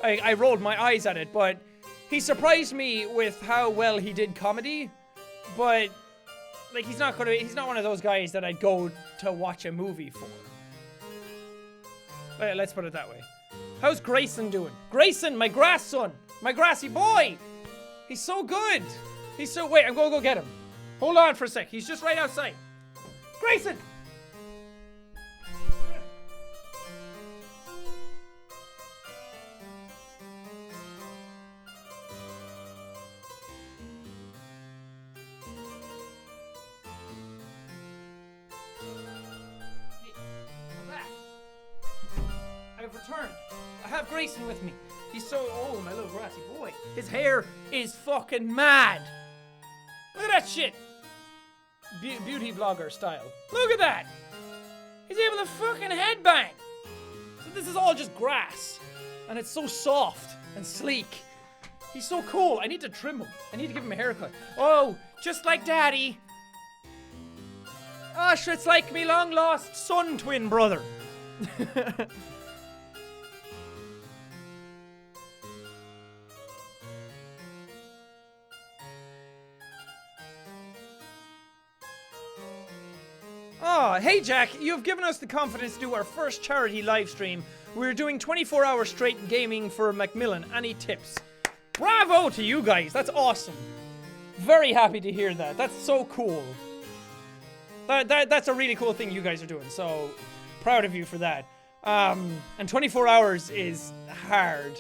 I rolled my eyes at it, but he surprised me with how well he did comedy. But like, he's not one of those guys that I'd go to watch a movie for. Let's put it that way. How's Grayson doing? Grayson, my grass son, my grassy boy. He's so good. Wait, I'm gonna go get him. Hold on for a sec. He's just right outside. Grayson. returned. I have Grayson with me. He's so old, my little grassy boy. His hair is fucking mad. Look at that shit. Beauty vlogger style. Look at that. He's able to fucking headbang. So this is all just grass. And it's so soft and sleek. He's so cool. I need to trim him. I need to give him a haircut. Oh, just like Daddy. Oh, sure, it's like me long lost son twin brother. Oh, hey Jack, you've given us the confidence to do our first charity live stream. We're doing 24-hour straight gaming for Macmillan. Any tips? Bravo to you guys, that's awesome. Very happy to hear that. That's so cool. That's a really cool thing you guys are doing, so proud of you for that. And 24 hours is hard.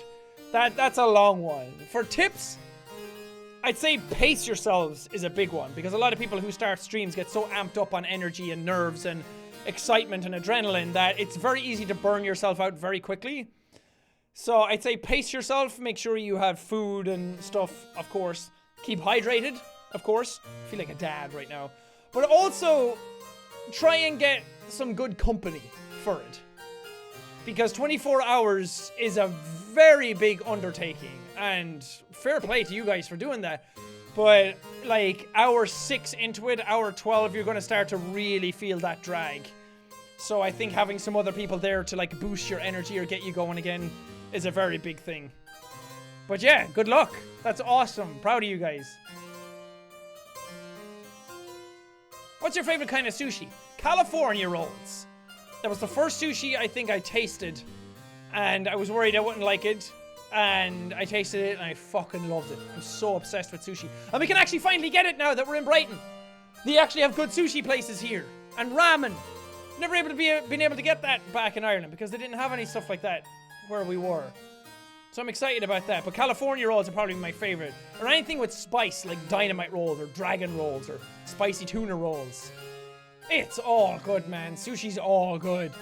That's a long one. For tips, I'd say pace yourselves is a big one, because a lot of people who start streams get so amped up on energy and nerves and excitement and adrenaline that it's very easy to burn yourself out very quickly. So I'd say pace yourself, make sure you have food and stuff, of course. Keep hydrated, of course. I feel like a dad right now. But also, try and get some good company for it. Because 24 hours is a very big undertaking. And fair play to you guys for doing that. But, like, hour 6 into it, hour 12, you're going to start to really feel that drag. So I think having some other people there to, like, boost your energy or get you going again is a very big thing. But yeah, good luck. That's awesome. Proud of you guys. What's your favorite kind of sushi? California rolls. That was the first sushi I think I tasted. And I was worried I wouldn't like it. And I tasted it and I fucking loved it. I'm so obsessed with sushi. And we can actually finally get it now that we're in Brighton. They actually have good sushi places here. And ramen. Never been able to get that back in Ireland because they didn't have any stuff like that where we were. So I'm excited about that. But California rolls are probably my favorite. Or anything with spice, like dynamite rolls or dragon rolls or spicy tuna rolls. It's all good, man. Sushi's all good.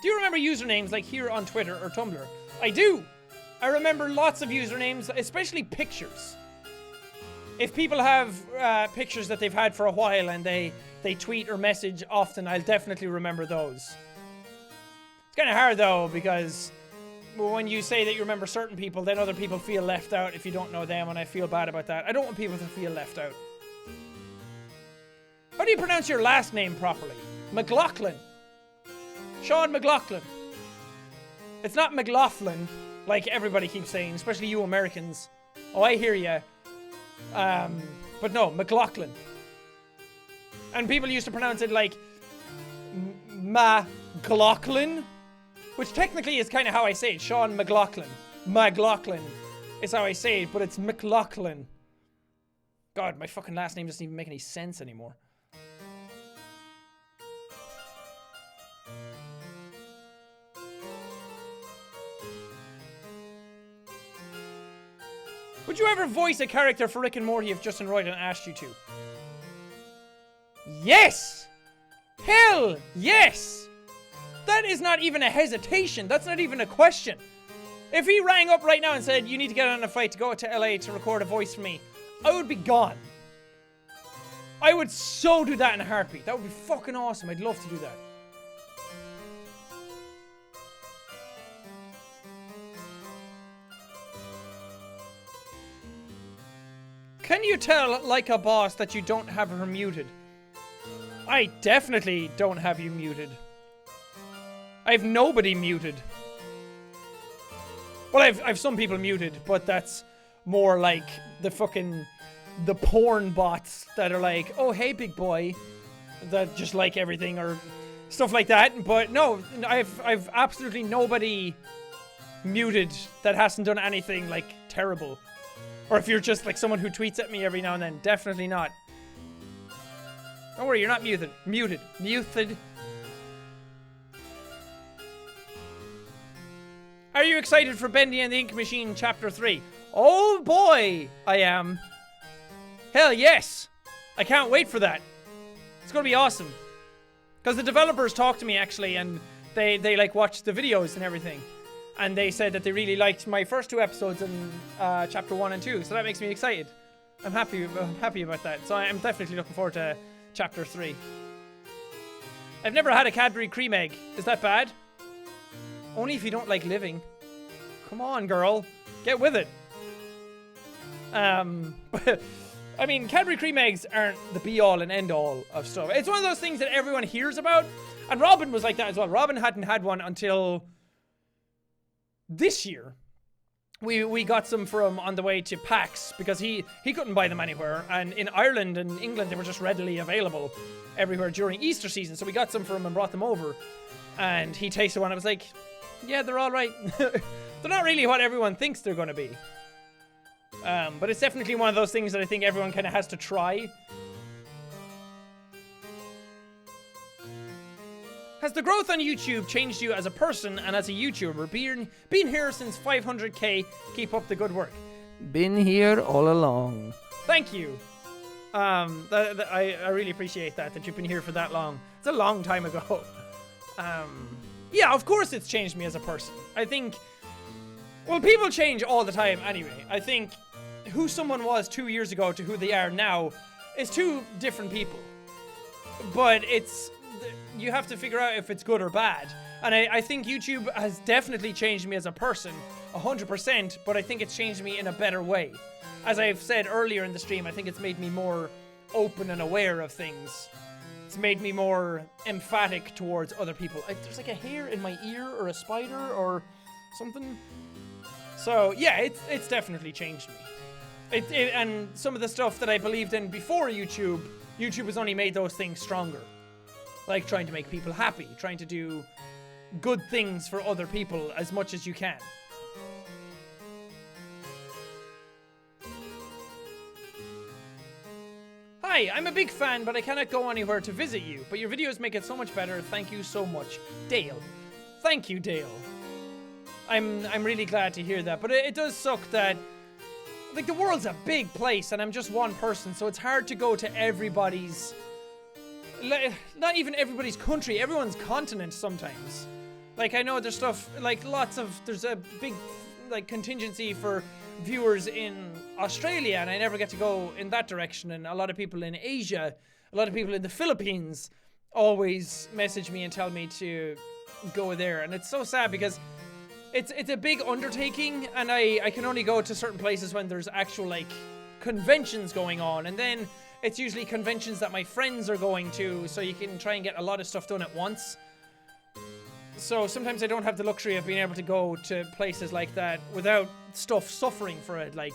Do you remember usernames like here on Twitter or Tumblr? I do. I remember lots of usernames, especially pictures. If people have pictures that they've had for a while and they tweet or message often, I'll definitely remember those. It's kind of hard though, because when you say that you remember certain people, then other people feel left out if you don't know them, and I feel bad about that. I don't want people to feel left out. How do you pronounce your last name properly? McLaughlin. Sean McLaughlin. It's not McLaughlin, like everybody keeps saying, especially you Americans. Oh, I hear ya. But no, McLaughlin. And people used to pronounce it like McLaughlin, which technically is kind of how I say it. Sean McLaughlin. McLaughlin is how I say it, but it's McLaughlin. God, my fucking last name doesn't even make any sense anymore. Would you ever voice a character for Rick and Morty if Justin Roiland asked you to? Yes! Hell yes! That is not even a hesitation. That's not even a question. If he rang up right now and said, you need to get on a flight to go to LA to record a voice for me, I would be gone. I would so do that in a heartbeat. That would be fucking awesome. I'd love to do that. Can you tell, like a boss, that you don't have her muted? I definitely don't have you muted. I have nobody muted. Well, I've some people muted, but that's more like the porn bots that are like, oh, hey, big boy, that just like everything or stuff like that. But no, I've absolutely nobody muted that hasn't done anything like terrible. Or if you're just like someone who tweets at me every now and then, definitely not. Don't worry, you're not muted. Muted. Are you excited for Bendy and the Ink Machine Chapter 3? Oh boy, I am. Hell yes. I can't wait for that. It's gonna be awesome. Because the developers talked to me actually, and they like watched the videos and everything. And they said that they really liked my first 2 episodes in chapter 1 and 2. So that makes me excited. I'm happy about that. So I'm definitely looking forward to chapter 3. I've never had a Cadbury cream egg. Is that bad? Only if you don't like living. Come on, girl. Get with it. But, I mean, Cadbury cream eggs aren't the be-all and end-all of stuff. It's one of those things that everyone hears about. And Robin was like that as well. Robin hadn't had one until this year. We got some from on the way to PAX because he couldn't buy them anywhere. And in Ireland and England, they were just readily available everywhere during Easter season. So we got some for him and brought them over. And he tasted one. I was like, yeah, they're all right. They're not really what everyone thinks they're going to be. But it's definitely one of those things that I think everyone kind of has to try. Has the growth on YouTube changed you as a person and as a YouTuber? Been here since 500k. Keep up the good work. Been here all along. Thank you. I really appreciate that you've been here for that long. It's a long time ago. Yeah, of course it's changed me as a person. I think, well, people change all the time anyway. I think who someone was 2 years ago to who they are now is 2 different people. But you have to figure out if it's good or bad. And I think YouTube has definitely changed me as a person, 100%, but I think it's changed me in a better way. As I've said earlier in the stream, I think it's made me more open and aware of things. It's made me more emphatic towards other people. There's like a hair in my ear or a spider or something. So yeah, it's definitely changed me. And some of the stuff that I believed in before YouTube has only made those things stronger. Like trying to make people happy, trying to do good things for other people as much as you can. Hi, I'm a big fan, but I cannot go anywhere to visit you. But your videos make it so much better. Thank you so much. Dale. Thank you, Dale. I'm really glad to hear that. But it does suck that, like, the world's a big place and I'm just one person, so it's hard to go to everybody's, not even everybody's country, everyone's continent sometimes. Like, I know there's stuff, like, there's a big, like, contingency for viewers in Australia, and I never get to go in that direction, and a lot of people in Asia, a lot of people in the Philippines always message me and tell me to go there, and it's so sad because it's a big undertaking, and I can only go to certain places when there's actual, like, conventions going on, and then it's usually conventions that my friends are going to, so you can try and get a lot of stuff done at once. So sometimes I don't have the luxury of being able to go to places like that without stuff suffering for it, like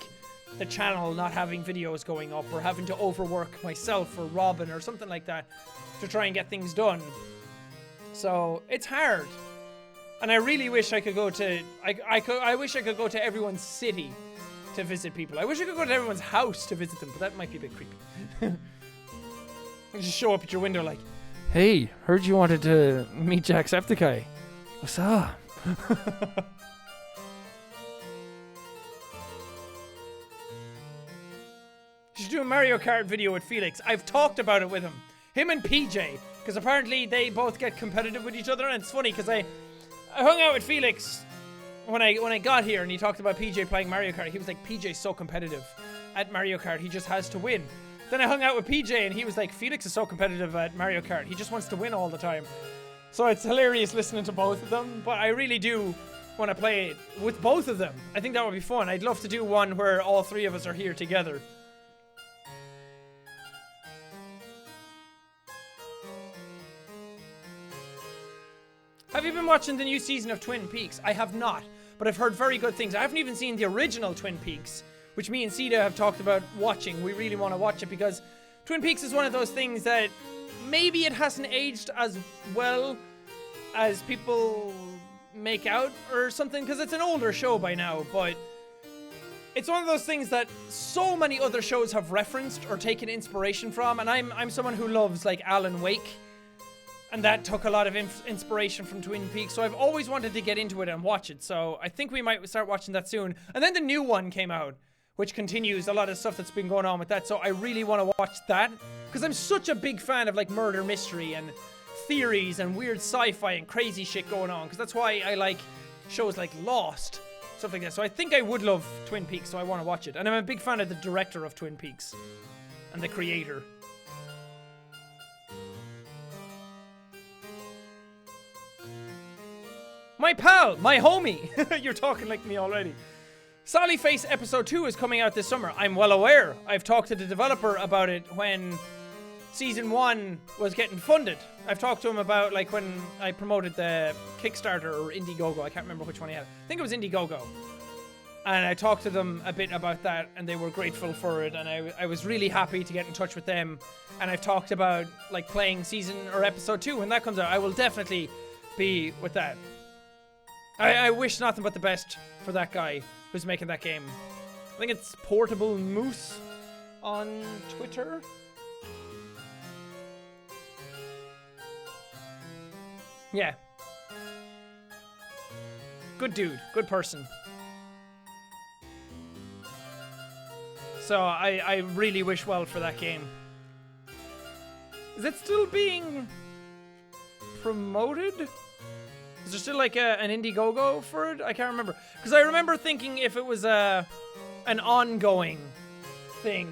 the channel not having videos going up or having to overwork myself or Robin or something like that to try and get things done. So it's hard. And I really wish I could go to, I wish I could go to everyone's city to visit people. I wish I could go to everyone's house to visit them, but that might be a bit creepy. You just show up at your window like, hey, heard you wanted to meet Jacksepticeye. What's up? You should do a Mario Kart video with Felix. I've talked about it with him. Him and PJ. Because apparently they both get competitive with each other. And it's funny because I hung out with Felix when I got here and he talked about PJ playing Mario Kart. He was like, PJ's so competitive at Mario Kart. He just has to win. Then I hung out with PJ and he was like, Felix is so competitive at Mario Kart. He just wants to win all the time. So it's hilarious listening to both of them. But I really do want to play it with both of them. I think that would be fun. I'd love to do one where all 3 of us are here together. Have you been watching the new season of Twin Peaks? I have not, but I've heard very good things. I haven't even seen the original Twin Peaks, which me and Sita have talked about watching. We really want to watch it because Twin Peaks is one of those things that maybe it hasn't aged as well as people make out or something, because it's an older show by now, but it's one of those things that so many other shows have referenced or taken inspiration from, and I'm someone who loves, like, Alan Wake, and that took a lot of inspiration from Twin Peaks, so I've always wanted to get into it and watch it, so I think we might start watching that soon. And then the new one came out, which continues a lot of stuff that's been going on with that, so I really want to watch that, because I'm such a big fan of, like, murder mystery and theories and weird sci-fi and crazy shit going on, because that's why I like shows like Lost, stuff like that. So I think I would love Twin Peaks, so I want to watch it. And I'm a big fan of the director of Twin Peaks and the creator. My pal, my homie. You're talking like me already. Sally Face Episode 2 is coming out this summer. I'm well aware. I've talked to the developer about it when Season 1 was getting funded. I've talked to him about, like, when I promoted the Kickstarter or Indiegogo. I can't remember which one he had. I think it was Indiegogo. And I talked to them a bit about that, and they were grateful for it, and I was really happy to get in touch with them. And I've talked about, like, playing Season or Episode 2 when that comes out. I will definitely be with that. I wish nothing but the best for that guy who's making that game. I think it's Portable Moose on Twitter. Yeah. Good dude. Good person. So I really wish well for that game. Is it still being promoted? Is there still like an Indiegogo for it? I can't remember. Because I remember thinking if it was an ongoing thing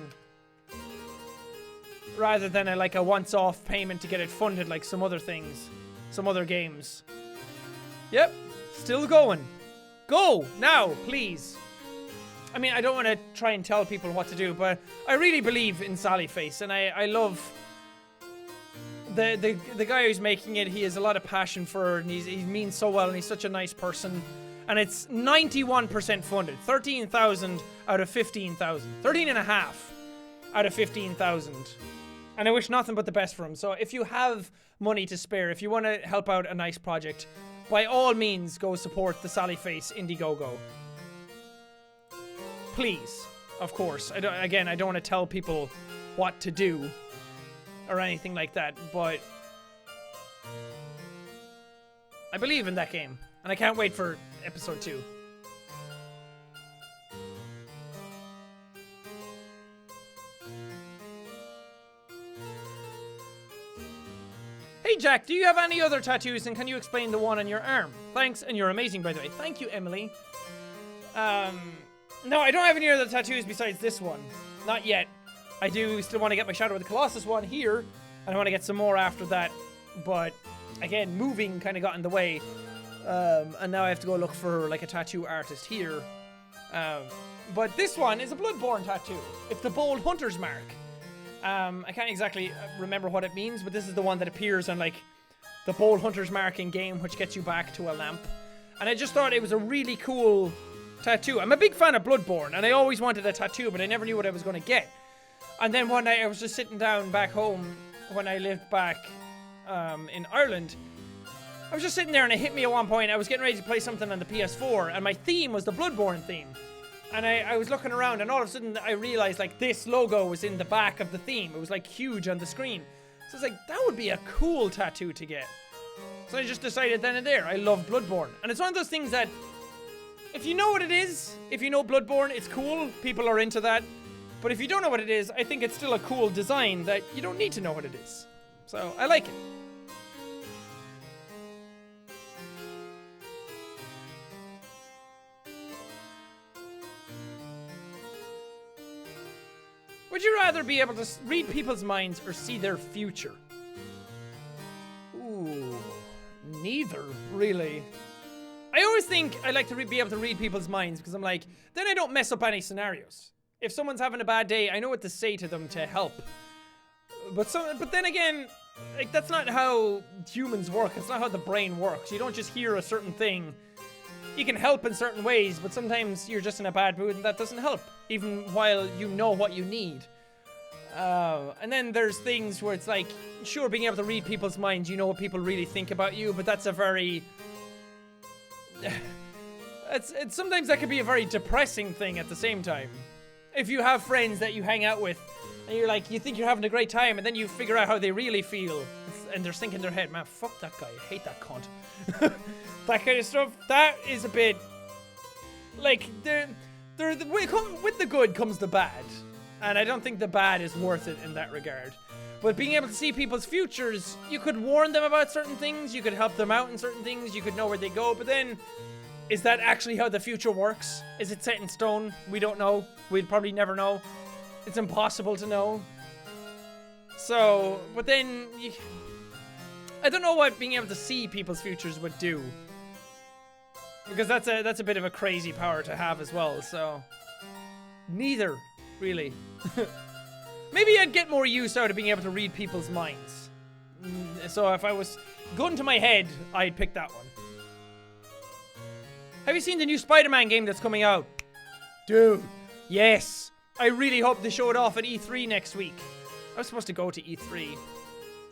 rather than a once-off payment to get it funded like some other things, some other games. Yep, still going. Go now, please. I mean, I don't want to try and tell people what to do, but I really believe in Sally Face, and I love the guy who's making it. He has a lot of passion for it, and he means so well, and he's such a nice person. And it's 91% funded. 13,000 out of 15,000. 13.5 out of 15,000. And I wish nothing but the best for him. So if you have money to spare, if you want to help out a nice project, by all means, go support the Sally Face Indiegogo. Please, of course. I don't want to tell people what to do or anything like that, but I believe in that game, and I can't wait for Episode 2. Hey Jack, do you have any other tattoos, and can you explain the one on your arm? Thanks, and you're amazing, by the way. Thank you, Emily. No, I don't have any other tattoos besides this one. Not yet. I do still want to get my Shadow of the Colossus one here, and I want to get some more after that. But, again, moving kind of got in the way. And now I have to go look for, like, a tattoo artist here. But this one is a Bloodborne tattoo. It's the Bold Hunter's Mark. I can't exactly remember what it means, but this is the one that appears on, like, the Bold Hunter's Mark in game, which gets you back to a lamp. And I just thought it was a really cool tattoo. I'm a big fan of Bloodborne, and I always wanted a tattoo, but I never knew what I was going to get. And then one night I was just sitting down back home when I lived back in Ireland. I was just sitting there, and it hit me at one point. I was getting ready to play something on the PS4, and my theme was the Bloodborne theme. And I was looking around, and all of a sudden I realized, like, this logo was in the back of the theme. It was, like, huge on the screen. So I was like, that would be a cool tattoo to get. So I just decided then and there, I love Bloodborne. And it's one of those things that, if you know what it is, if you know Bloodborne, it's cool. People are into that. But if you don't know what it is, I think it's still a cool design that you don't need to know what it is. So I like it. Would you rather be able to read people's minds or see their future? Ooh, neither, really. I always think I like to be able to read people's minds because I'm like, then I don't mess up any scenarios. If someone's having a bad day, I know what to say to them to help. But then again, like, that's not how humans work. It's not how the brain works. You don't just hear a certain thing. You can help in certain ways, but sometimes you're just in a bad mood and that doesn't help, even while you know what you need. And then there's things where it's like, sure, being able to read people's minds, you know what people really think about you, but that's a very... it's sometimes that could be a very depressing thing at the same time. If you have friends that you hang out with, and you're like, you think you're having a great time, and then you figure out how they really feel, and they're thinking in their head, man, fuck that guy, I hate that cunt. That kind of stuff, that is a bit, like, with the good comes the bad. And I don't think the bad is worth it in that regard. But being able to see people's futures, you could warn them about certain things, you could help them out in certain things, you could know where they go, but then, is that actually how the future works? Is it set in stone? We don't know. We'll probably never know. It's impossible to know. So, but then, I don't know what being able to see people's futures would do. Because that's a bit of a crazy power to have as well, so. Neither, really. Maybe I'd get more use out of being able to read people's minds. So if I was gun to my head, I'd pick that one. Have you seen the new Spider-Man game that's coming out? Dude, yes. I really hope they show it off at E3 next week. I was supposed to go to E3,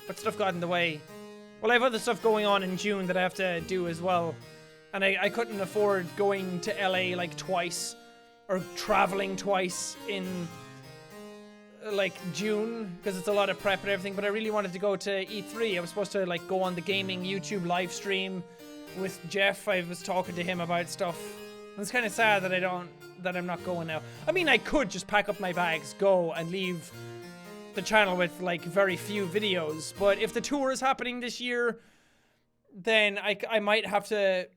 but stuff got in the way. Well, I have other stuff going on in June that I have to do as well. And I couldn't afford going to LA like twice, or traveling twice in like June, because it's a lot of prep and everything, but I really wanted to go to E3. I was supposed to like go on the gaming YouTube live stream with Jeff. I was talking to him about stuff. And it's kind of sad that I'm not going now. I mean, I could just pack up my bags, go, and leave the channel with like very few videos, but if the tour is happening this year, then I might have to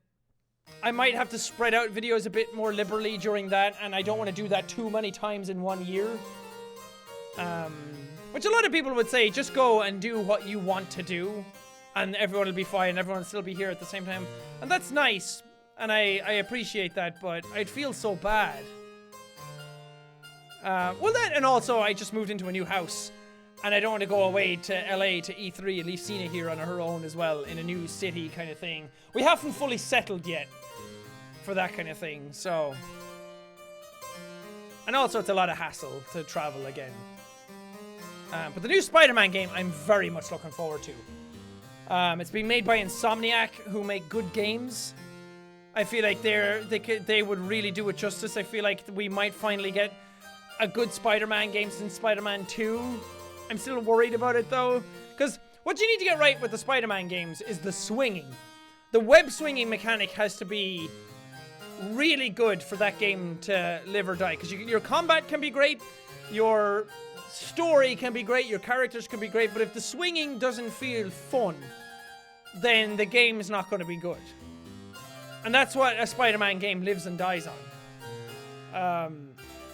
spread out videos a bit more liberally during that, and I don't want to do that too many times in one year. Which a lot of people would say, just go and do what you want to do, and everyone will be fine, everyone will still be here at the same time. And that's nice, and I appreciate that, but I'd feel so bad. Well, that, and also I just moved into a new house, and I don't want to go away to LA to E3 and leave Cena here on her own as well, in a new city kind of thing. We haven't fully settled yet for that kind of thing, so. And also it's a lot of hassle to travel again. But the new Spider-Man game, I'm very much looking forward to. It's being made by Insomniac, who make good games. I feel like they would really do it justice. I feel like we might finally get a good Spider-Man game since Spider-Man 2. I'm still worried about it though, because what you need to get right with the Spider-Man games is the swinging. The web swinging mechanic has to be really good for that game to live or die, because your combat can be great, your story can be great, your characters can be great, but if the swinging doesn't feel fun, then the game is not going to be good. And that's what a Spider-Man game lives and dies on.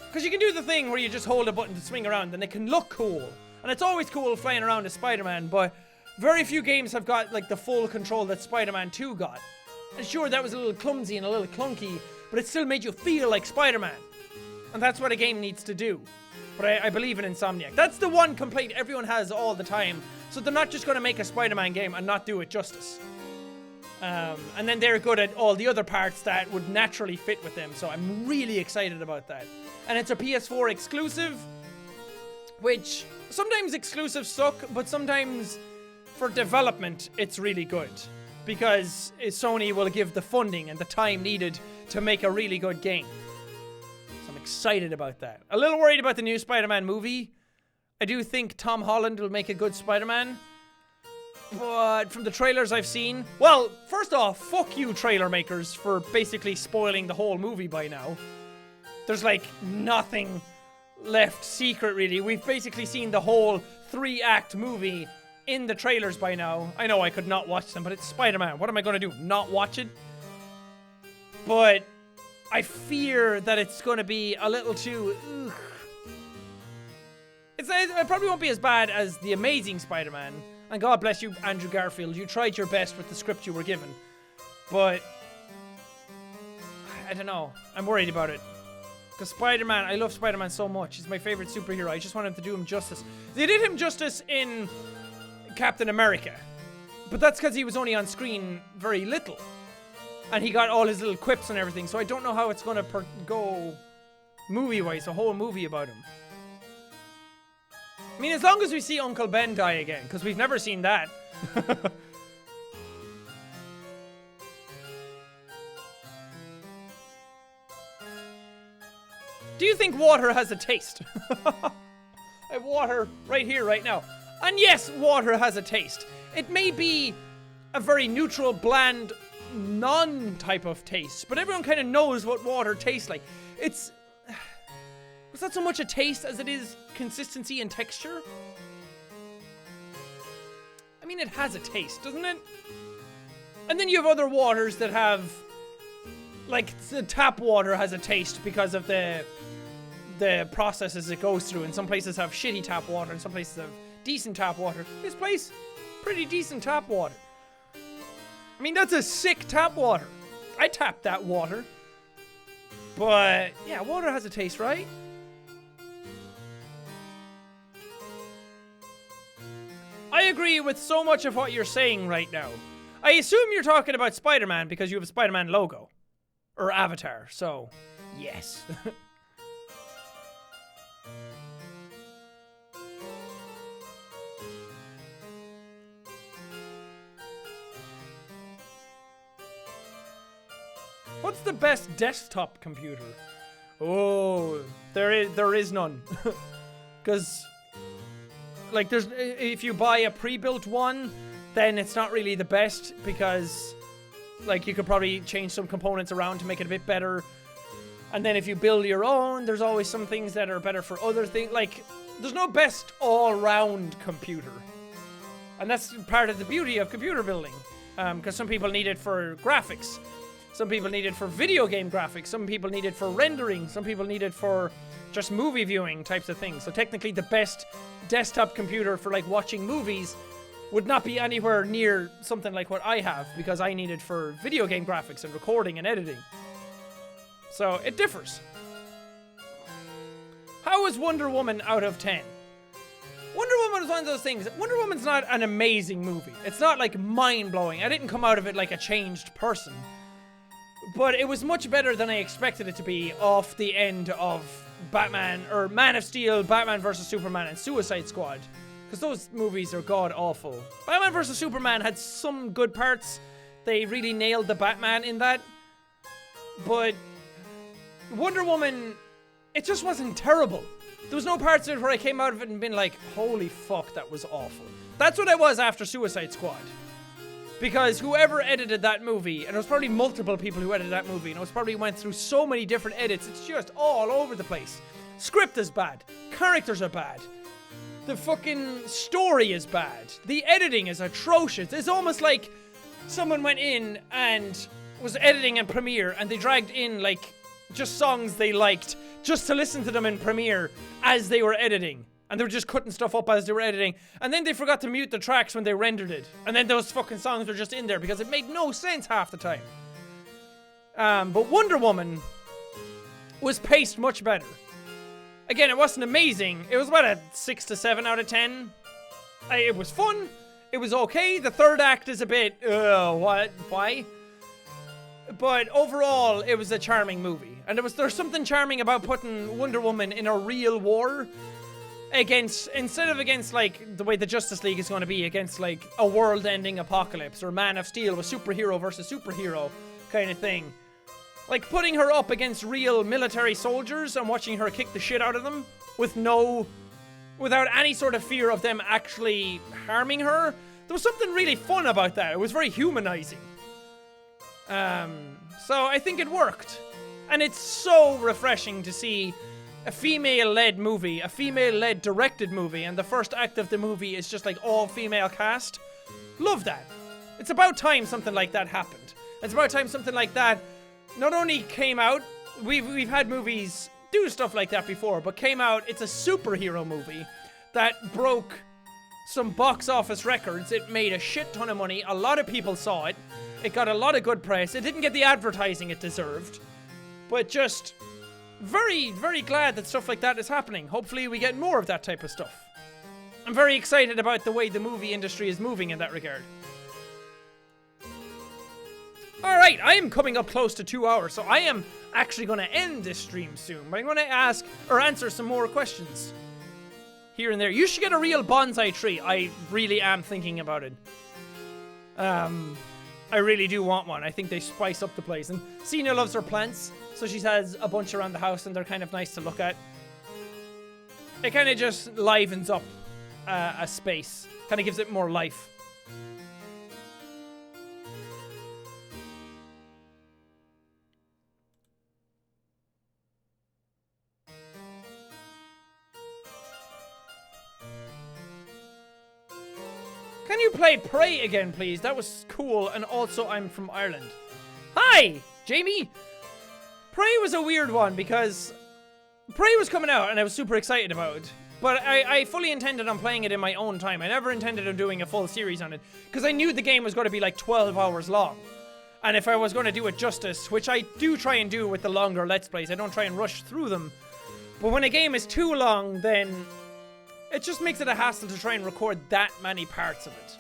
Because you can do the thing where you just hold a button to swing around and it can look cool. And it's always cool flying around as Spider-Man, but very few games have got like the full control that Spider-Man 2 got. And sure, that was a little clumsy and a little clunky, but it still made you feel like Spider-Man. And that's what a game needs to do. But I believe in Insomniac. That's the one complaint everyone has all the time. So they're not just going to make a Spider-Man game and not do it justice. And then they're good at all the other parts that would naturally fit with them. So I'm really excited about that. And it's a PS4 exclusive, which sometimes exclusives suck, but sometimes for development, it's really good. Because Sony will give the funding and the time needed to make a really good game. So I'm excited about that. A little worried about the new Spider-Man movie. I do think Tom Holland will make a good Spider-Man. But from the trailers I've seen... Well, first off, fuck you trailer makers for basically spoiling the whole movie by now. There's like nothing left secret really. We've basically seen the whole 3-act movie in the trailers by now. I know I could not watch them, but it's Spider-Man. What am I going to do? Not watch it? But I fear that it's going to be a little too... Ugh. It probably won't be as bad as The Amazing Spider-Man. And God bless you, Andrew Garfield. You tried your best with the script you were given. But I don't know. I'm worried about it. Because Spider-Man, I love Spider-Man so much. He's my favorite superhero. I just wanted to do him justice. They did him justice in Captain America. But that's because he was only on screen very little. And he got all his little quips and everything. So I don't know how it's going to go movie-wise, a whole movie about him. I mean, as long as we see Uncle Ben die again, because we've never seen that. Do you think water has a taste? I have water right here, right now. And yes, water has a taste. It may be a very neutral, bland, non-type of taste, but everyone kind of knows what water tastes like. It's... It's not so much a taste as it is consistency and texture. I mean, it has a taste, doesn't it? And then you have other waters that have, like, the tap water has a taste because of the processes it goes through. And some places have shitty tap water, and some places have decent tap water. This place, pretty decent tap water. I mean, that's a sick tap water. I tapped that water. But, yeah, water has a taste, right? I agree with so much of what you're saying right now. I assume you're talking about Spider-Man because you have a Spider-Man logo. Or avatar, so, yes. What's the best desktop computer? Oh, there is none. Because, like, if you buy a pre-built one, then it's not really the best because, like, you could probably change some components around to make it a bit better. And then if you build your own, there's always some things that are better for other things. Like, there's no best all-round computer. And that's part of the beauty of computer building. Because some people need it for graphics. Some people need it for video game graphics. Some people need it for rendering. Some people need it for just movie viewing types of things. So technically the best desktop computer for, like, watching movies would not be anywhere near something like what I have, because I need it for video game graphics and recording and editing. So it differs. How is Wonder Woman out of 10? Wonder Woman is one of those things. Wonder Woman's not an amazing movie. It's not, like, mind-blowing. I didn't come out of it like a changed person. But it was much better than I expected it to be off the end of Batman, or Man of Steel, Batman vs. Superman, and Suicide Squad. Because those movies are god-awful. Batman vs. Superman had some good parts. They really nailed the Batman in that. But Wonder Woman, it just wasn't terrible. There was no parts of it where I came out of it and been like, holy fuck, that was awful. That's what I was after Suicide Squad. Because whoever edited that movie, and it was probably multiple people who edited that movie, and it was probably went through so many different edits, it's just all over the place. Script is bad. Characters are bad. The fucking story is bad. The editing is atrocious. It's almost like someone went in and was editing in Premiere, and they dragged in, like, just songs they liked, just to listen to them in Premiere as they were editing. And they were just cutting stuff up as they were editing. And then they forgot to mute the tracks when they rendered it. And then those fucking songs were just in there because it made no sense half the time. But Wonder Woman was paced much better. Again, it wasn't amazing. It was about a 6 to 7 out of 10. It was fun. It was okay. The third act is a bit, what? Why? But overall, it was a charming movie. And there's something charming about putting Wonder Woman in a real war. Instead of against, like, the way the Justice League is going to be, against, like, a world-ending apocalypse, or Man of Steel with superhero versus superhero kind of thing. Like, putting her up against real military soldiers and watching her kick the shit out of them without any sort of fear of them actually harming her. There was something really fun about that. It was very humanizing. So I think it worked. And it's so refreshing to see a female-led movie, a female-led directed movie, and the first act of the movie is just like all female cast. Love that. It's about time something like that happened. It's about time something like that not only came out, we've had movies do stuff like that before, but came out, it's a superhero movie that broke some box office records. It made a shit ton of money. A lot of people saw it. It got a lot of good press. It didn't get the advertising it deserved, but just very, very glad that stuff like that is happening. Hopefully we get more of that type of stuff. I'm very excited about the way the movie industry is moving in that regard. Alright, I am coming up close to 2 hours, so I am actually going to end this stream soon. But I'm going to ask or answer some more questions here and there. You should get a real bonsai tree. I really am thinking about it. I really do want one. I think they spice up the place. And Cena loves her plants, so she has a bunch around the house, and they're kind of nice to look at. It kind of just livens up a space. Kind of gives it more life. Can you play Prey again, please? That was cool, and also I'm from Ireland. Hi, Jamie! Prey was a weird one because Prey was coming out and I was super excited about it. But I fully intended on playing it in my own time. I never intended on doing a full series on it because I knew the game was going to be like 12 hours long. And if I was going to do it justice, which I do try and do with the longer Let's Plays, I don't try and rush through them. But when a game is too long, then it just makes it a hassle to try and record that many parts of it.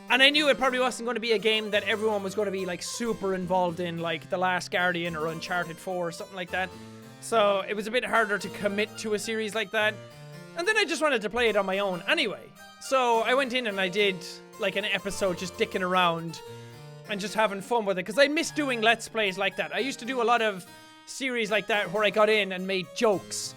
And I knew it probably wasn't going to be a game that everyone was going to be like super involved in, like The Last Guardian or Uncharted 4 or something like that. So it was a bit harder to commit to a series like that. And then I just wanted to play it on my own anyway. So I went in and I did like an episode just dicking around and just having fun with it, because I miss doing Let's Plays like that. I used to do a lot of series like that where I got in and made jokes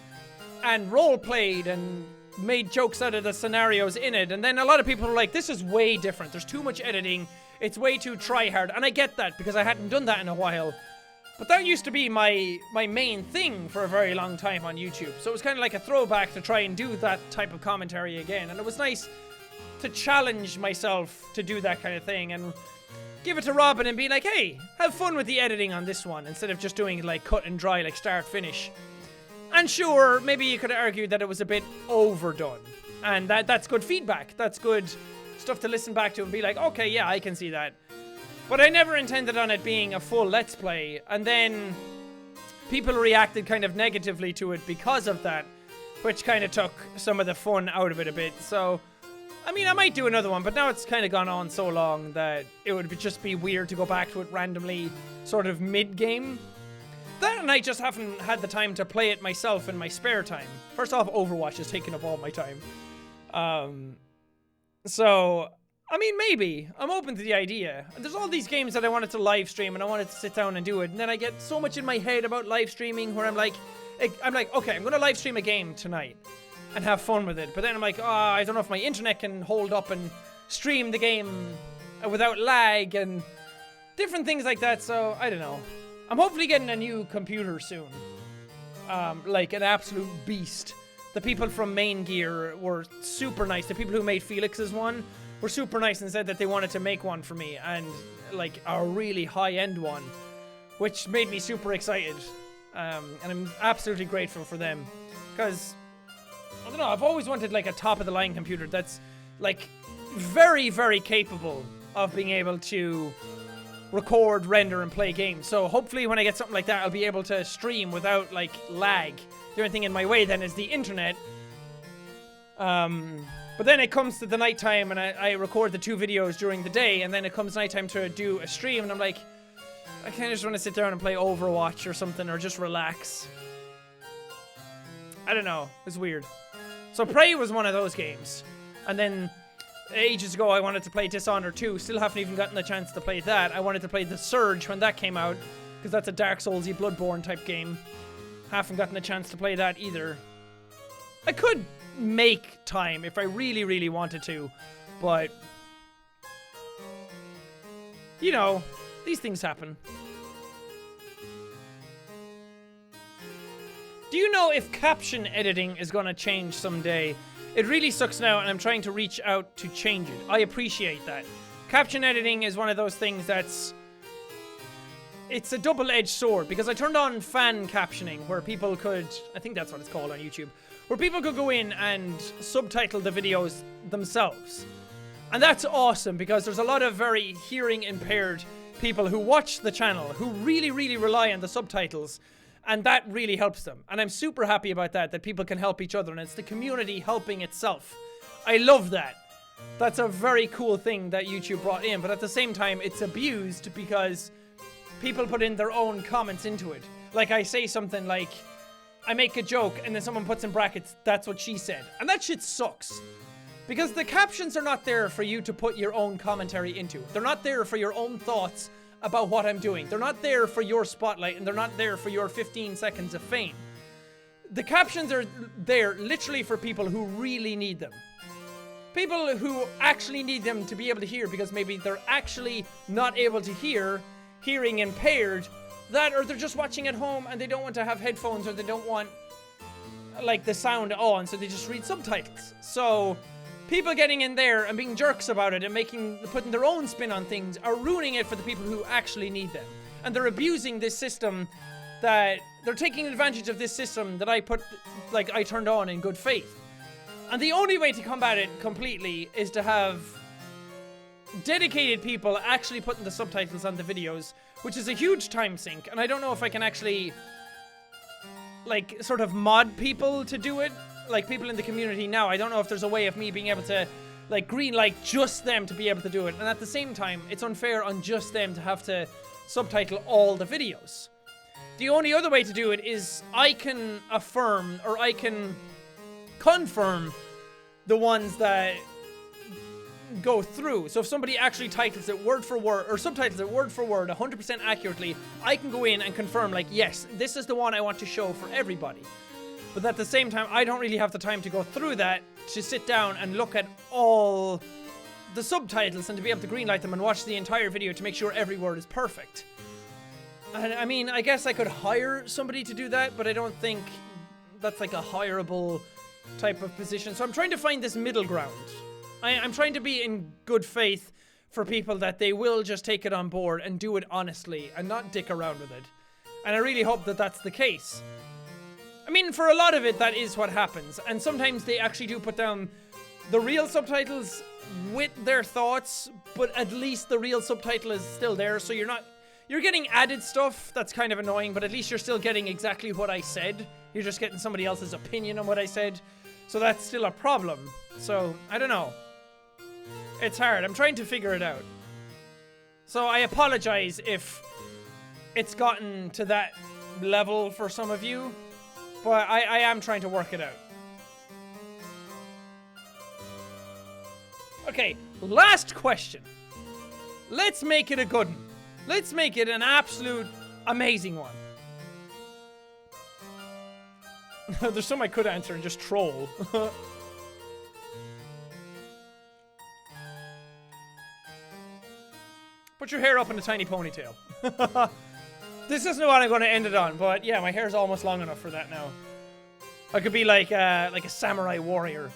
and role-played and made jokes out of the scenarios in it. And then a lot of people were like, this is way different. There's too much editing. It's way too try-hard. And I get that because I hadn't done that in a while. But that used to be my main thing for a very long time on YouTube. So it was kind of like a throwback to try and do that type of commentary again. And it was nice to challenge myself to do that kind of thing and give it to Robin and be like, hey, have fun with the editing on this one instead of just doing like cut and dry, like start finish. And sure, maybe you could argue that it was a bit overdone. And that's good feedback. That's good stuff to listen back to and be like, okay, yeah, I can see that. But I never intended on it being a full Let's Play. And then people reacted kind of negatively to it because of that, which kind of took some of the fun out of it a bit. So I mean, I might do another one, but now it's kind of gone on so long that it would just be weird to go back to it randomly, sort of mid-game. That and I just haven't had the time to play it myself in my spare time. First off, Overwatch is taking up all my time. So, I mean, maybe. I'm open to the idea. And there's all these games that I wanted to live stream and I wanted to sit down and do it. And then I get so much in my head about live streaming where I'm like, okay, I'm going to live stream a game tonight and have fun with it. But then I'm like, I don't know if my internet can hold up and stream the game without lag and different things like that. So I don't know. I'm hopefully getting a new computer soon. Like an absolute beast. The people from Main Gear were super nice. The people who made Felix's one were super nice and said that they wanted to make one for me, and like a really high-end one, which made me super excited. And I'm absolutely grateful for them, because I don't know, I've always wanted like a top-of-the-line computer that's like very, very capable of being able to record, render, and play games. So hopefully when I get something like that, I'll be able to stream without like lag. The only thing in my way then is the internet. But then it comes to the nighttime and I record the 2 videos during the day, and then it comes nighttime to do a stream, and I'm like, I kind of just want to sit down and play Overwatch or something, or just relax. I don't know. It's weird. So Prey was one of those games. And then ages ago I wanted to play Dishonored 2. Still haven't even gotten the chance to play that. I wanted to play The Surge when that came out, because that's a Dark Souls-y Bloodborne type game. Haven't gotten a chance to play that either. I could make time if I really, really wanted to, but you know, these things happen. Do you know if caption editing is gonna change someday? It really sucks now, and I'm trying to reach out to change it. I appreciate that. Caption editing is one of those things that's... it's a double-edged sword, because I turned on fan captioning, where people could... I think that's what it's called on YouTube. Where people could go in and subtitle the videos themselves. And that's awesome, because there's a lot of very hearing-impaired people who watch the channel, who really, really rely on the subtitles. And that really helps them. And I'm super happy about that people can help each other, and it's the community helping itself. I love that. That's a very cool thing that YouTube brought in, but at the same time, it's abused because people put in their own comments into it. Like, I say something like, I make a joke, and then someone puts in brackets, that's what she said. And that shit sucks. Because the captions are not there for you to put your own commentary into. They're not there for your own thoughts about what I'm doing. They're not there for your spotlight, and they're not there for your 15 seconds of fame. The captions are there literally for people who really need them. People who actually need them to be able to hear, because maybe they're actually not able to hear, hearing impaired, that, or they're just watching at home and they don't want to have headphones, or they don't want like the sound on, so they just read subtitles. So people getting in there and being jerks about it and putting their own spin on things are ruining it for the people who actually need them. And they're abusing this system that they're taking advantage of this system that I turned on in good faith. And the only way to combat it completely is to have dedicated people actually putting the subtitles on the videos, which is a huge time sink. And I don't know if I can actually, like, sort of mod people to do it. Like, people in the community now, I don't know if there's a way of me being able to, like, green light just them to be able to do it. And at the same time, it's unfair on just them to have to subtitle all the videos. The only other way to do it is I can affirm, or I can confirm the ones that go through. So if somebody actually titles it word for word, or subtitles it word for word 100% accurately, I can go in and confirm, like, yes, this is the one I want to show for everybody. But at the same time, I don't really have the time to go through that, to sit down and look at all the subtitles and to be able to greenlight them and watch the entire video to make sure every word is perfect. And I mean, I guess I could hire somebody to do that, but I don't think that's like a hireable type of position. So I'm trying to find this middle ground. I'm trying to be in good faith for people that they will just take it on board and do it honestly and not dick around with it. And I really hope that that's the case. I mean, for a lot of it, that is what happens. And sometimes they actually do put down the real subtitles with their thoughts, but at least the real subtitle is still there, so you're getting added stuff that's kind of annoying, but at least you're still getting exactly what I said. You're just getting somebody else's opinion on what I said, so that's still a problem. So, I don't know. It's hard. I'm trying to figure it out. So I apologize if it's gotten to that level for some of you, but I am trying to work it out. Okay, last question. Let's make it a good one. Let's make it an absolute amazing one. There's some I could answer and just troll. Put your hair up in a tiny ponytail. This isn't what I'm going to end it on, but yeah, my hair's almost long enough for that now. I could be like a samurai warrior.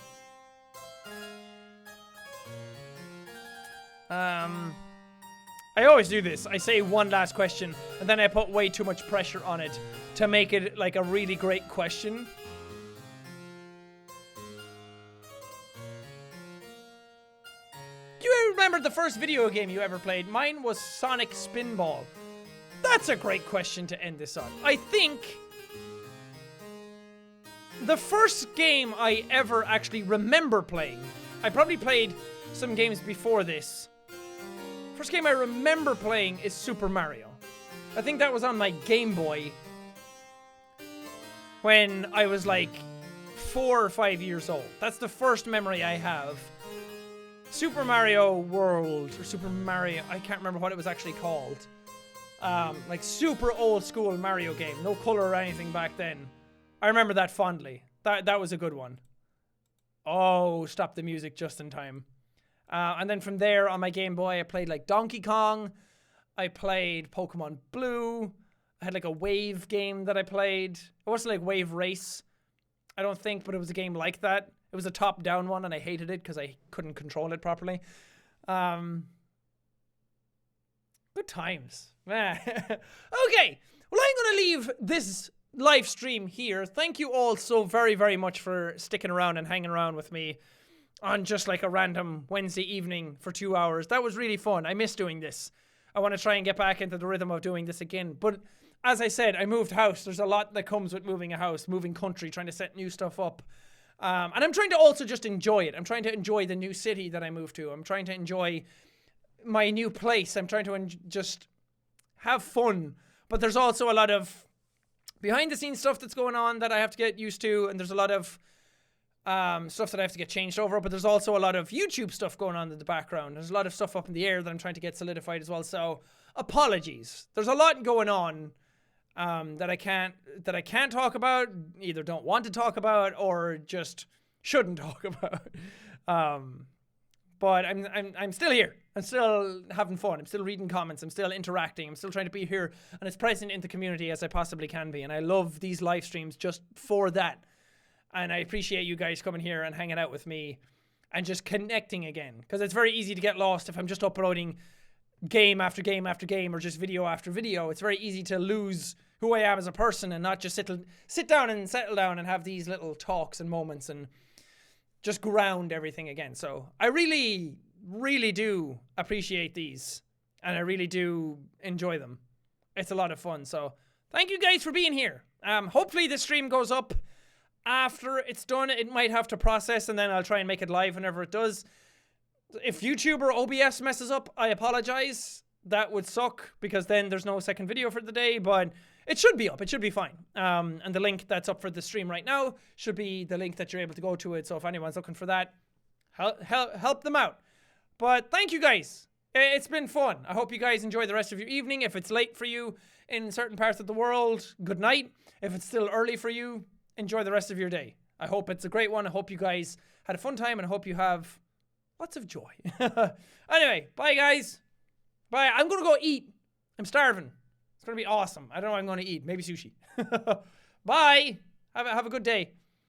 I always do this. I say one last question, and then I put way too much pressure on it to make it like a really great question. Do you remember the first video game you ever played? Mine was Sonic Spinball. That's a great question to end this on. I think the first game I ever actually remember playing, I probably played some games before this. First game I remember playing is Super Mario. I think that was on my Game Boy when I was like 4 or 5 years old. That's the first memory I have. Super Mario World, or Super Mario, I can't remember what it was actually called. Like super old school Mario game, no color or anything back then. I remember that fondly. That was a good one. Oh, stop the music just in time. And then from there on my Game Boy, I played like Donkey Kong. I played Pokemon Blue. I had like a Wave game that I played. It wasn't like Wave Race, I don't think, but it was a game like that. It was a top-down one, and I hated it because I couldn't control it properly. Good times. Okay, well, I'm going to leave this live stream here. Thank you all so very, very much for sticking around and hanging around with me on just like a random Wednesday evening for 2 hours. That was really fun. I miss doing this. I want to try and get back into the rhythm of doing this again. But as I said, I moved house. There's a lot that comes with moving a house, moving country, trying to set new stuff up. And I'm trying to also just enjoy it. I'm trying to enjoy the new city that I moved to. I'm trying to enjoy my new place. I'm trying to just have fun. But there's also a lot of behind the scenes stuff that's going on that I have to get used to. And there's a lot of stuff that I have to get changed over. But there's also a lot of YouTube stuff going on in the background. There's a lot of stuff up in the air that I'm trying to get solidified as well. So apologies. There's a lot going on that I can't talk about, either don't want to talk about or just shouldn't talk about. But I'm still here. I'm still having fun. I'm still reading comments. I'm still interacting. I'm still trying to be here and as present in the community as I possibly can be. And I love these live streams just for that. And I appreciate you guys coming here and hanging out with me and just connecting again. Because it's very easy to get lost if I'm just uploading game after game after game or just video after video. It's very easy to lose who I am as a person and not just sit down and settle down and have these little talks and moments and just ground everything again. So I really, really do appreciate these, and I really do enjoy them. It's a lot of fun. So thank you guys for being here. Hopefully the stream goes up after it's done. It might have to process, and then I'll try and make it live whenever it does. If YouTube or OBS messes up, I apologize. That would suck, because then there's no second video for the day, but it should be up. It should be fine. And the link that's up for the stream right now should be the link that you're able to go to it. So if anyone's looking for that, help them out. But thank you guys. It's been fun. I hope you guys enjoy the rest of your evening. If it's late for you in certain parts of the world, good night. If it's still early for you, enjoy the rest of your day. I hope it's a great one. I hope you guys had a fun time, and I hope you have lots of joy. Anyway, bye guys. Bye. I'm going to go eat. I'm starving. It's going to be awesome. I don't know what I'm going to eat. Maybe sushi. Bye. Have a good day.